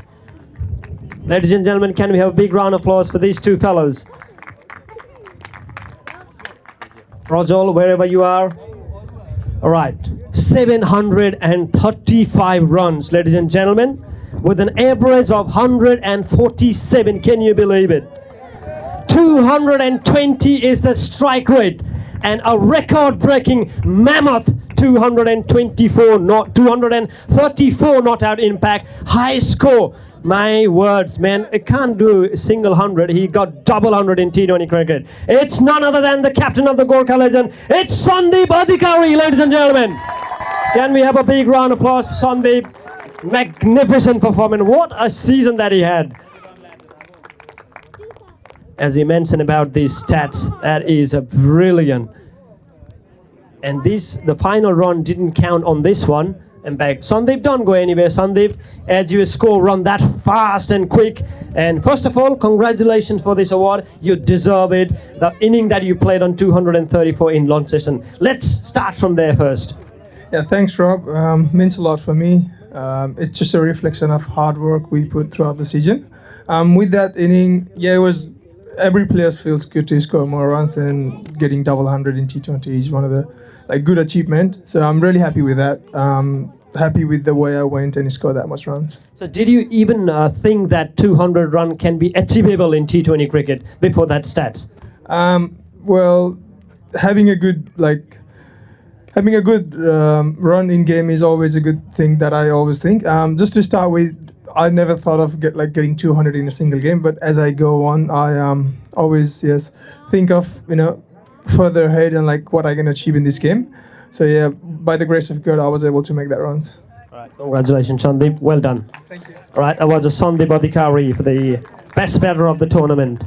Ladies and gentlemen, can we have a big round of applause for these two fellows? Rajol, wherever you are. All right, 735 runs, ladies and gentlemen, with an average of 147. Can you believe it? 220 is the strike rate, and a record-breaking mammoth 234 not 234 not out impact, high score. My words, man, it can't do a single 100. He got double 100 in T20 cricket. It's none other than the captain of the Gurkha legend. It's Sandeep Adhikari, ladies and gentlemen. Can we have a big round of applause for Sandeep? Magnificent performance. What a season that he had. As he mentioned about these stats, that is a brilliant. And the final run didn't count on this one. And back, Sandeep, don't go anywhere, Sandeep, as you score run that fast and quick. And first of all, congratulations for this award. You deserve it. The inning that you played on 234 in Launceston. Let's start from there first. Yeah, thanks, Rob. Means a lot for me. It's just a reflection of hard work we put throughout the season. With that inning, yeah, it was. Every player feels good to score more runs, and getting double 100 in T20 is one of the good achievement. So I'm really happy with that. Happy with the way I went and scored that much runs. So did you even think that 200 run can be achievable in T20 cricket before that stats? Well, having a good run in game is always a good thing that I always think. Just to start with, I never thought of getting 200 in a single game, but as I go on, I always think of further ahead and what I can achieve in this game. So yeah, by the grace of God, I was able to make that runs. All right, congratulations, Sandeep. Well done. Thank you. All right, that was a Sandeep Adhikari for the best batter of the tournament.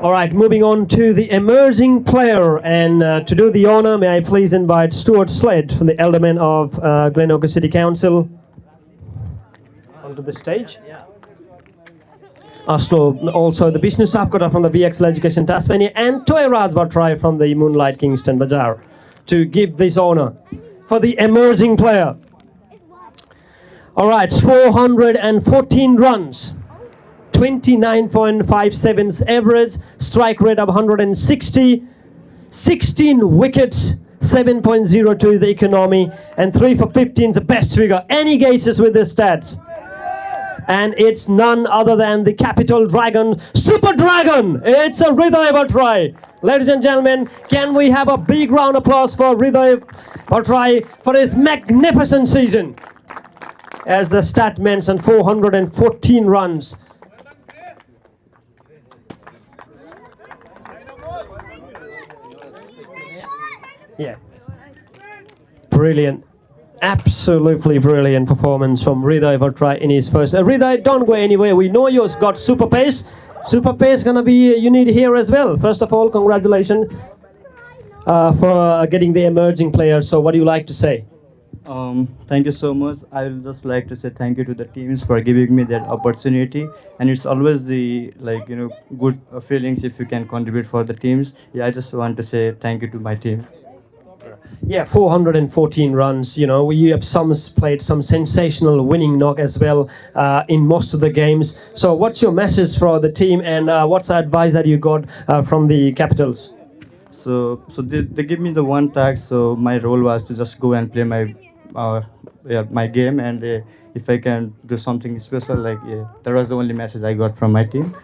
All right, moving on to the emerging player, and to do the honor, may I please invite Stuart Sled from the Alderman of Glenorchy City Council onto the stage. Also the Vishnu Sapkota from the VXL Education Tasmania, and Toy Rajbhatrai from the Moonlight Kingston Bazaar to give this honor for the emerging player. All right, 414 runs. 29.57's average, strike rate of 160, 16 wickets, 7.02 is the economy, and 3 for 15 is the best figure. Any guesses with the stats? And it's none other than the Capital Dragon, Super Dragon. It's a Hriday Bhatrai. Ladies and gentlemen, can we have a big round of applause for Hriday Bhatrai for his magnificent season? As the stat mentioned, 414 runs. Yeah, brilliant, absolutely brilliant performance from Hriday Bhatrai in his first. Hriday, don't go anywhere. We know you've got super pace. Super pace gonna be you need here as well. First of all, congratulations for getting the emerging player. So, what do you like to say? Thank you so much. I will just like to say thank you to the teams for giving me that opportunity, and it's always the good feelings if you can contribute for the teams. Yeah, I just want to say thank you to my team. Yeah, 414 runs. You have played some sensational winning knock as well in most of the games. So what's your message for the team, and what's the advice that you got from the Capitals? So they give me the one task. So my role was to just go and play my game, and if I can do something special, that was the only message I got from my team.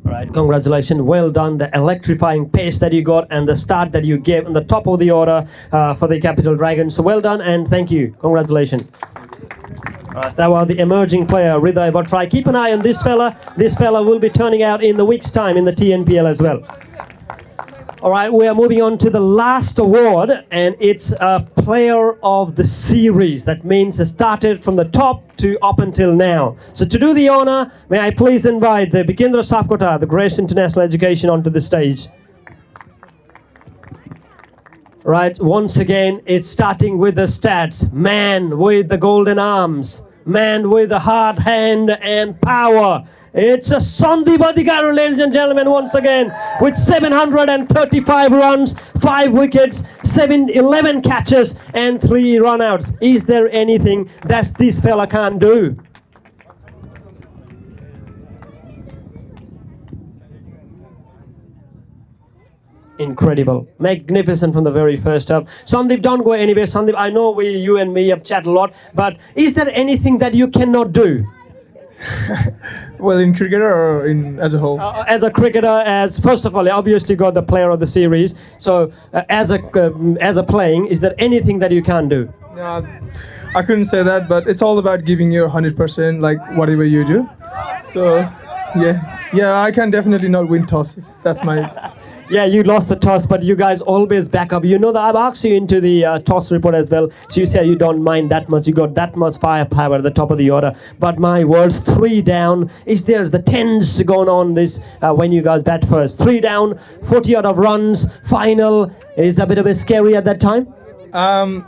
All right, congratulations, well done. The electrifying pace that you got and the start that you gave on the top of the order for the Capital Dragons. So well done and thank you. Congratulations. All right, that was the emerging player, Hriday Bhatrai. Keep an eye on this fella. This fella will be turning out in the week's time in the TNPL as well. All right, we are moving on to the last award, and it's a player of the series. That means it started from the top to up until now. So to do the honor, may I please invite the Bikendra Sapkota, the Grace International Education, onto the stage. Right, once again, it's starting with the stats. Man with the golden arms. Man with the hard hand and power. It's a Sandeep Adhikari, ladies and gentlemen, once again, with 735 runs, 5 wickets, 11 catches, and 3 run-outs. Is there anything that this fella can't do? Incredible. Magnificent from the very first up. Sandeep, don't go anywhere. Sandeep, I know you and me have chatted a lot, but is there anything that you cannot do? Well, in cricket or as a whole? As a cricketer, first of all, obviously got the player of the series. So, as a playing, is there anything that you can't do? I couldn't say that, but it's all about giving your 100%, like whatever you do. So, yeah, I can definitely not win tosses. That's my. Yeah, you lost the toss, but you guys always back up. You know that I've asked you into the toss report as well. So you said you don't mind that much. You got that much firepower at the top of the order. But my words, 3 down. Is there the tens going on this when you guys bat first? 3 down, 40 odd of runs. Final is a bit of a scary at that time.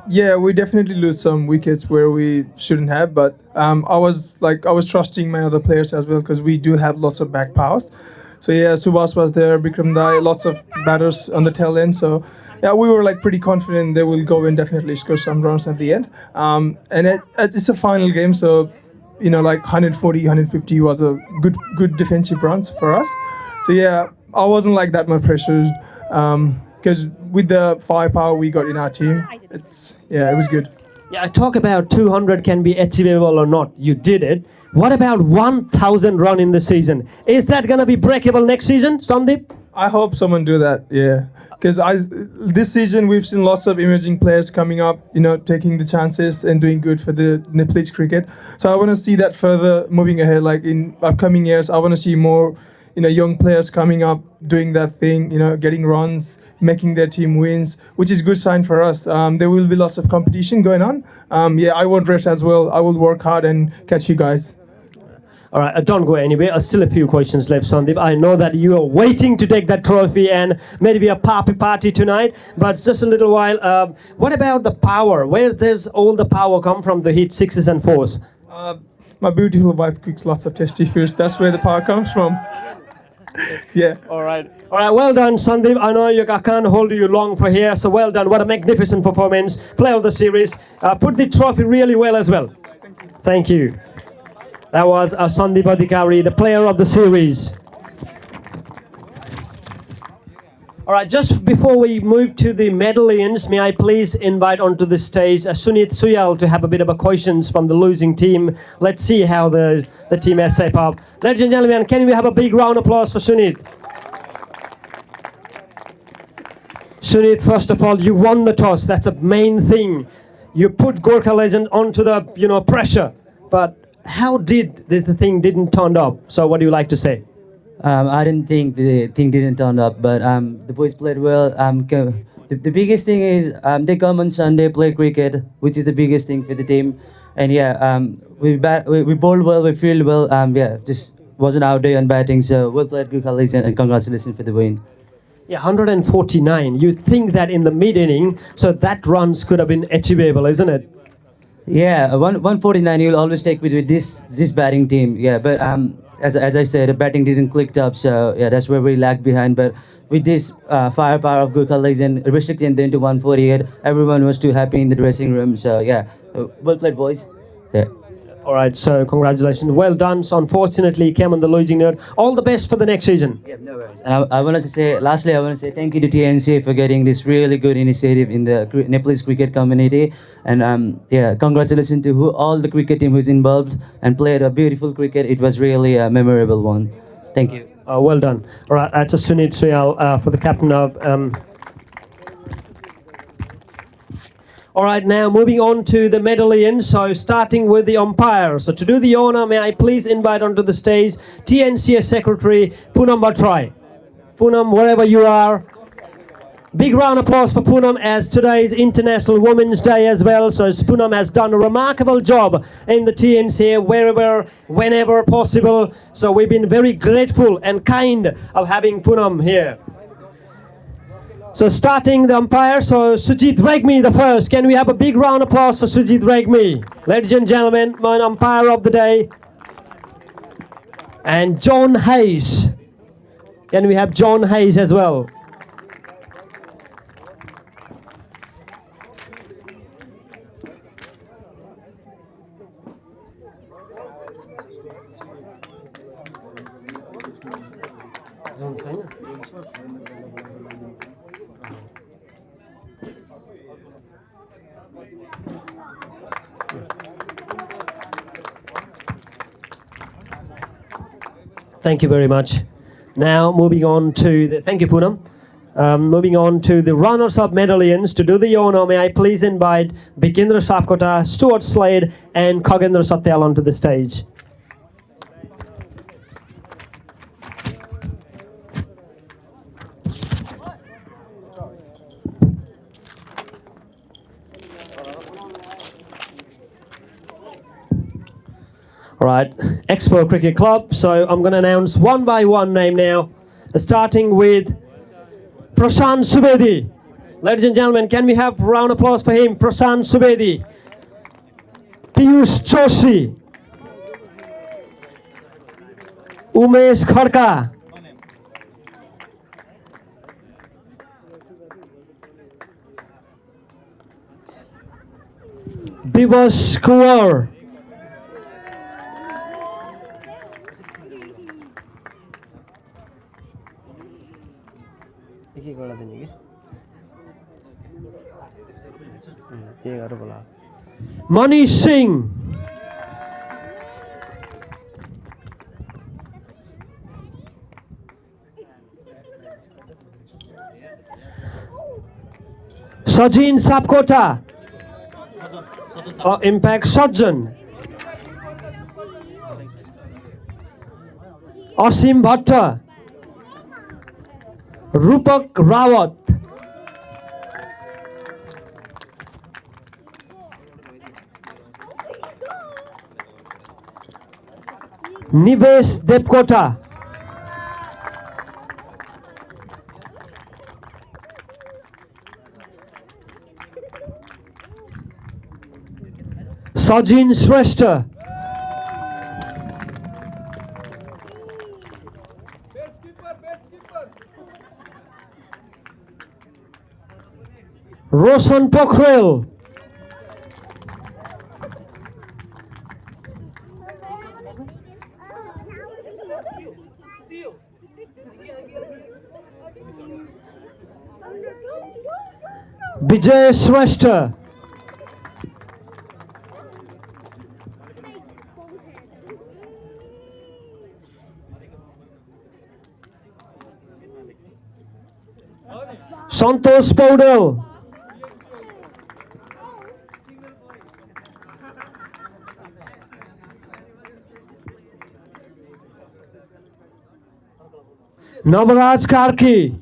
Yeah, we definitely lose some wickets where we shouldn't have. But I was trusting my other players as well because we do have lots of back powers. So yeah, Subhash was there, Bikram Dai, lots of batters on the tail end. So yeah, we were like pretty confident they will go and definitely score some runs at the end. And it's a final game, so like 140, 150 was a good defensive runs for us. So yeah, I wasn't like that much pressured because with the firepower we got in our team, it was good. Yeah, I talk about 200 can be achievable or not. You did it. What about 1,000 run in the season? Is that going to be breakable next season, Sandeep? I hope someone do that, yeah. Because this season we've seen lots of emerging players coming up, taking the chances and doing good for the Nepalese cricket. So I want to see that further moving ahead. Like in upcoming years, I want to see more, young players coming up, doing that thing, getting runs, making their team wins, which is a good sign for us. There will be lots of competition going on. I won't rest as well. I will work hard and catch you guys. All right, don't go anywhere. Still a few questions left, Sandeep. I know that you are waiting to take that trophy and maybe a party tonight, but just a little while. What about the power? Where does all the power come from to hit 6s and 4s? My beautiful wife cooks lots of tasty food. That's where the power comes from. Yeah. All right, well done, Sandeep. I know I can't hold you long for here, so well done. What a magnificent performance. Player of the series. Put the trophy really well as well. Thank you. That was Sandeep Adhikari, the player of the series. All right, just before we move to the medallions, may I please invite onto the stage Sunit Suyal to have a bit of a questions from the losing team. Let's see how the team has set up. Ladies and gentlemen, can we have a big round of applause for Sunit? Sunit, first of all, you won the toss. That's a main thing. You put Gurkha legend onto the pressure, but how did the thing didn't turn up? So what do you like to say? I didn't think the thing didn't turn up, but the boys played well. The biggest thing is they come on Sunday, play cricket, which is the biggest thing for the team. And we bowled well, we fielded well. Just wasn't our day on batting. So well played, Gurkha legend, and congratulations for the win. Yeah, 149. You think that in the mid-inning, so that runs could have been achievable, isn't it? Yeah, 149 you'll always take with this batting team. Yeah, but as I said, the batting didn't click up, so yeah, that's where we lagged behind. But with this firepower of Gurkha legend, restricting them to 148, everyone was too happy in the dressing room. So yeah, well played, boys. Yeah. All right, so congratulations, well done. So unfortunately, came on the losing note. All the best for the next season. Yeah, no worries. And I want to say, lastly, I want to say thank you to TNCA for getting this really good initiative in the Nepalese cricket community. And congratulations to all the cricket team who's involved and played a beautiful cricket. It was really a memorable one. Thank you. Well done. All right, that's a Sunit Suyal for the captain of. All right, now moving on to the medallions. So starting with the umpire. So to do the honor, may I please invite onto the stage TNCA Secretary Poonam Bhattrai. Poonam, wherever you are. Big round of applause for Poonam, as today is International Women's Day as well. So Poonam has done a remarkable job in the TNCA wherever, whenever possible. So we've been very grateful and kind of having Poonam here. So starting the umpire, so Sujit Regmi the first. Can we have a big round of applause for Sujit Regmi? Ladies and gentlemen, my umpire of the day. and John Hayes. Can we have John Hayes as well? Thank you very much. Now moving on to the, thank you Poonam. Moving on to the runners-up medallions. To do the honor, may I please invite Bikendra Sapkota, Stuart Slade and Khagendra Satyal onto the stage. Right, Expo Cricket Club. So I'm going to announce one by one name now, starting with Prashant Subedi. Ladies and gentlemen, can we have a round of applause for him? Prashant Subedi. Piyush Joshi. Umesh Khadka. Bivas Kuwar. Manish Singh. Sajin Sapkota. Impact Sajjan. Asim Bhatta. Rupak Rawat. Nivesh Depkota. Sajin Shrestha. Roshan Pokhrel. Vijay Shrestha. Santosh Paudel. Navaraj Karki.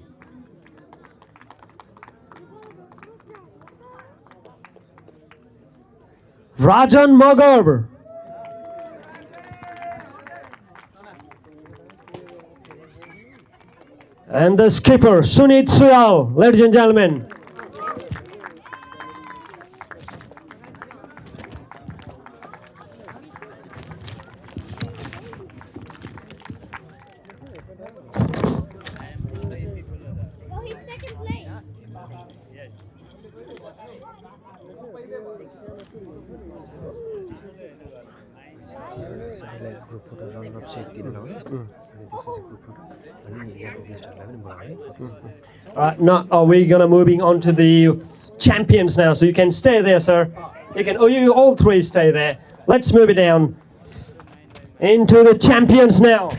Rajan Magar. And the skipper, Sunit Suyal, ladies and gentlemen. Now we're gonna moving on to the champions now, so you can stay there, sir. You can, you all three stay there. Let's move it down into the champions now.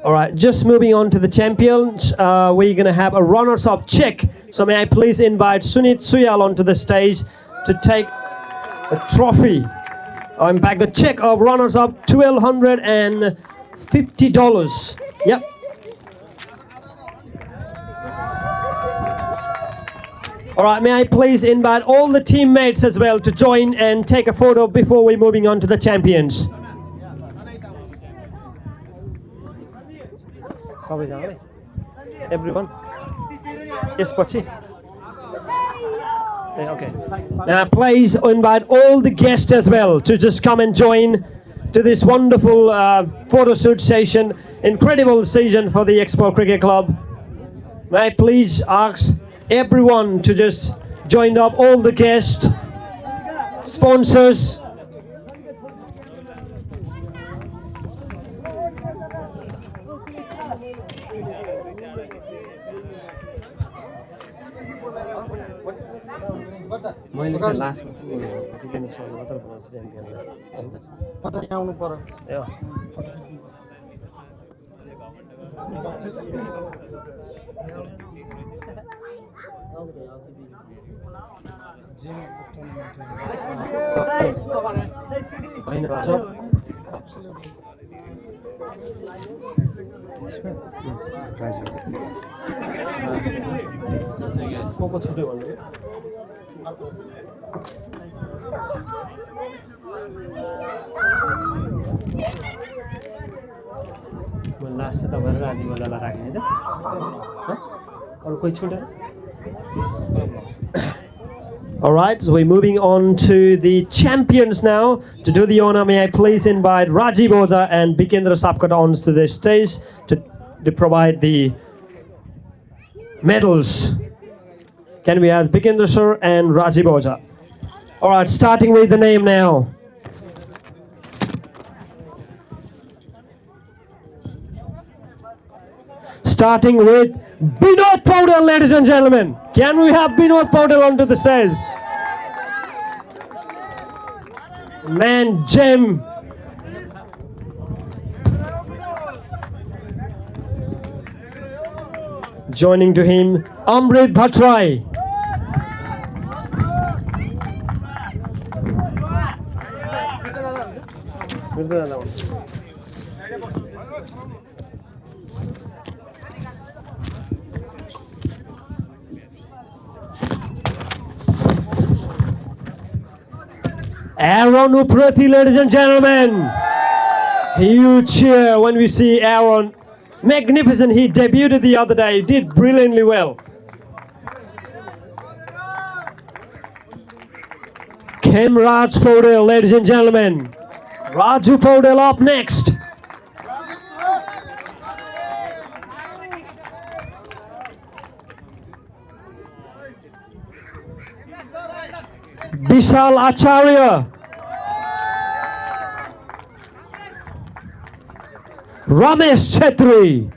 All right, just moving on to the champions, we're gonna have a runners-up check. So may I please invite Sunit Suyal onto the stage to take a trophy. In fact, the check of runners-up, $1,250. Yep. All right, may I please invite all the teammates as well to join and take a photo before we're moving on to the champions. Everyone. Yes, Pachi. Okay. Please invite all the guests as well to just come and join to this wonderful photo shoot session. Incredible season for the Expo Cricket Club. May I please ask everyone to just join up, all the guests, sponsors. मैले चाहिँ लास्टमा मात्र बनाउँछु च्याम्पियनलाई आउनु पर्यो को छुट्यो भन्नु लास्ट चाहिँ तपाईहरु राजीव बजारलाई राख्ने है त अरु कोही छुटेन Alright, so we're moving on to the champions now. To do the honor, may I please invite Rajiv Oza and Bikendra Sapkot onto the stage to provide the medals. Can we ask Bikendra sir and Rajiv Oza? Alright, starting with the name now. Starting with Binod Paudel, ladies and gentlemen. Can we have Binod Paudel onto the stage? Man, gem. Joining to him, Amrit Bhattrai. Aaron Uprati, ladies and gentlemen. Huge cheer when we see Aaron. Magnificent, he debuted the other day, did brilliantly well. Kim Raj Paudel, ladies and gentlemen. Raju Paudel up next. Vishal Acharya. Ramesh Chetri.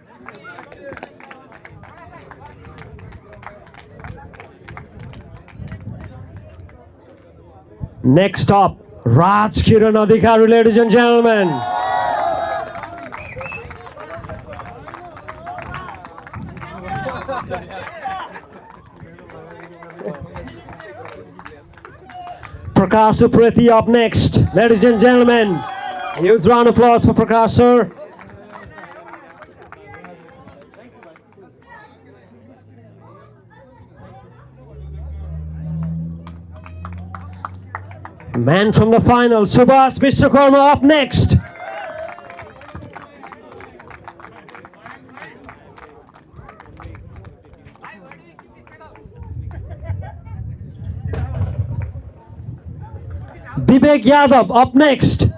Next up, Raj Kiran Adhikari, ladies and gentlemen. Prakash Upreti up next, ladies and gentlemen. Huge round of applause for Prakash sir. Man from the final, Subhash Vishwakarma up next. Vivek Yadav up next.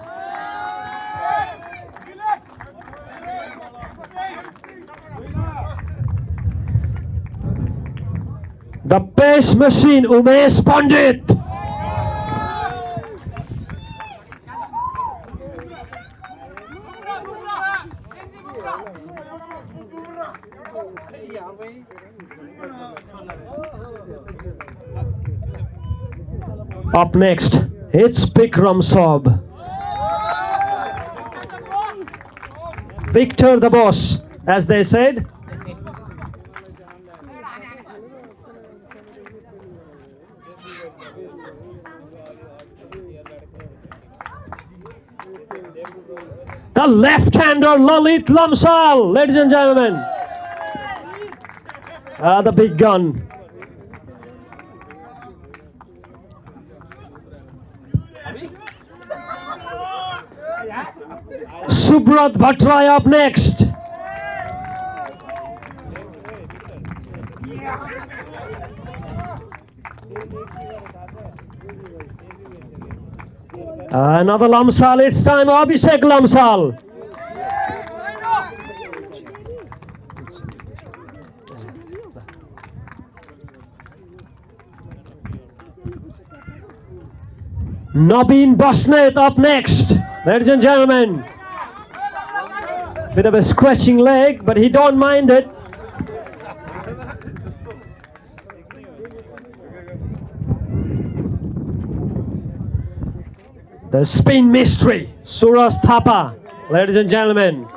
The pace machine, Umesh Pandit. Up next, it's Bikram Saab. Victor the boss, as they said. The left-hander Lalit Lamsal, ladies and gentlemen. The big gun. Subrat Bhattrai up next. Another Lamsal. It's time Abhishek Lamsal. Nabin Basnet up next, ladies and gentlemen. Bit of a scratching leg, but he don't mind it. The spin mystery, Suras Thapa, ladies and gentlemen.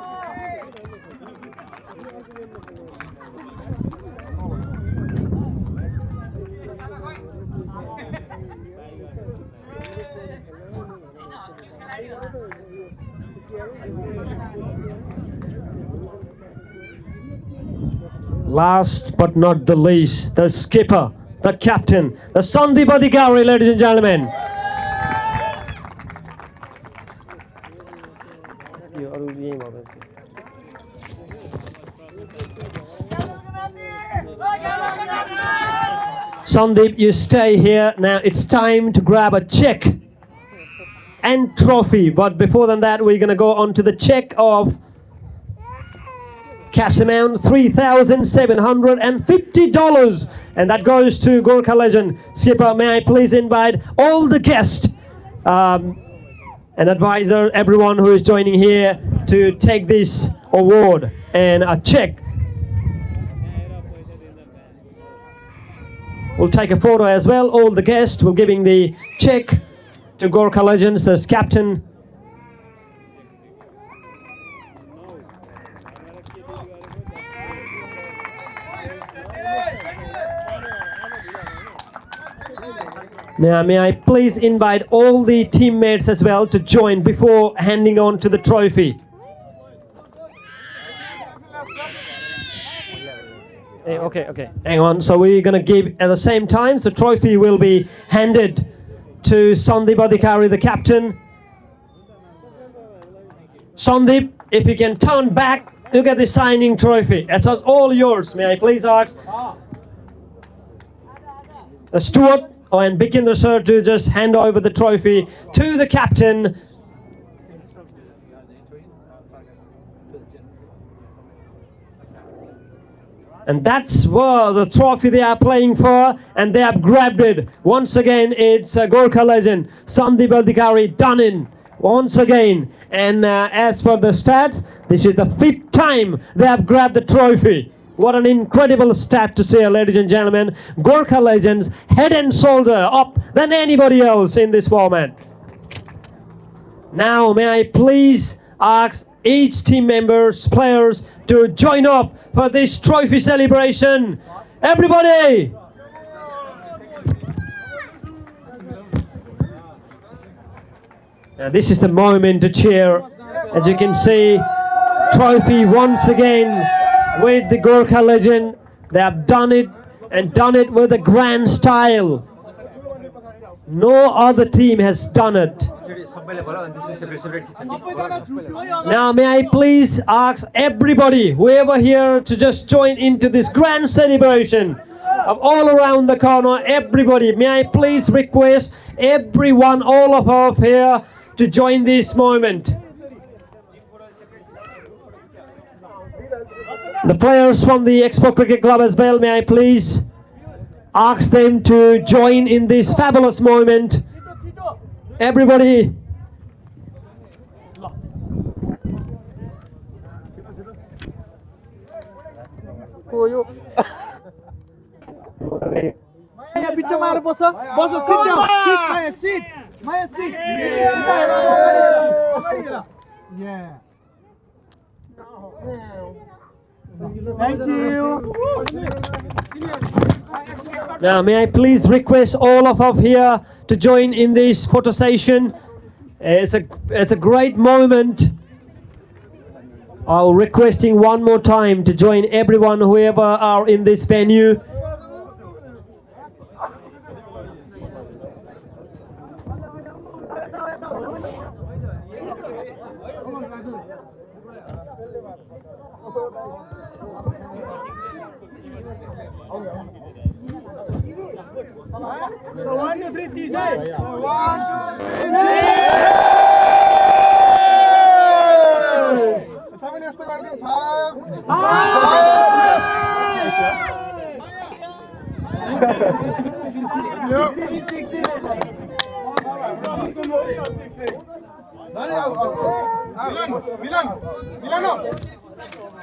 Last but not the least, the skipper, the captain, the Sandeep Adhikari, ladies and gentlemen. Sandeep, you stay here. Now it's time to grab a check and trophy. But before than that, we're going to go on to the check of cash amount $3,750, and that goes to Gurkha legend. Skipper, may I please invite all the guests, an advisor, everyone who is joining here to take this award and a check. We'll take a photo as well. All the guests will giving the check to Gurkha legends as captain. Now, may I please invite all the teammates as well to join before handing on to the trophy. Okay, hang on. So we're going to give at the same time. So trophy will be handed to Sandeep Adhikari, the captain. Sandeep, if you can turn back, look at the signing trophy. It's all yours. May I please ask the steward and Bikinder sir to just hand over the trophy to the captain. And that's the trophy they are playing for, and they have grabbed it. Once again, it's Gurkha legend, Sandeep Adhikari, done in once again. And as for the stats, this is the 5th time they have grabbed the trophy. What an incredible stat to say, ladies and gentlemen. Gurkha legends head and shoulder up than anybody else in this format. Now, may I please ask each team members, players, to join up for this trophy celebration. Everybody! Now, this is the moment to cheer. As you can see, trophy once again with the Gurkha legend. They have done it, and done it with a grand style. No other team has done it. Now, may I please ask everybody, whoever here, to just join into this grand celebration of all around the corner. Everybody, may I please request everyone, all of us here, to join this moment. The players from the Expo Cricket Club as well, may I please ask them to join in this fabulous moment. Everybody. Thank you. Now, may I please request all of us here to join in this photo session. It's a great moment. I'm requesting one more time to join everyone, whoever are in this venue.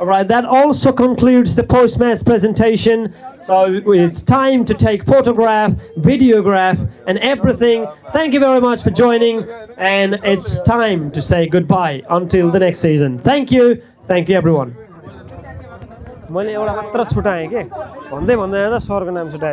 All right, that also concludes the post-match presentation. So it's time to take photograph, videograph, and everything. Thank you very much for joining, and it's time to say goodbye until the next season. Thank you everyone. मैले एउटा मात्र छुटाएँ के भन्दै भन्दै सरको नाम छुटाएँ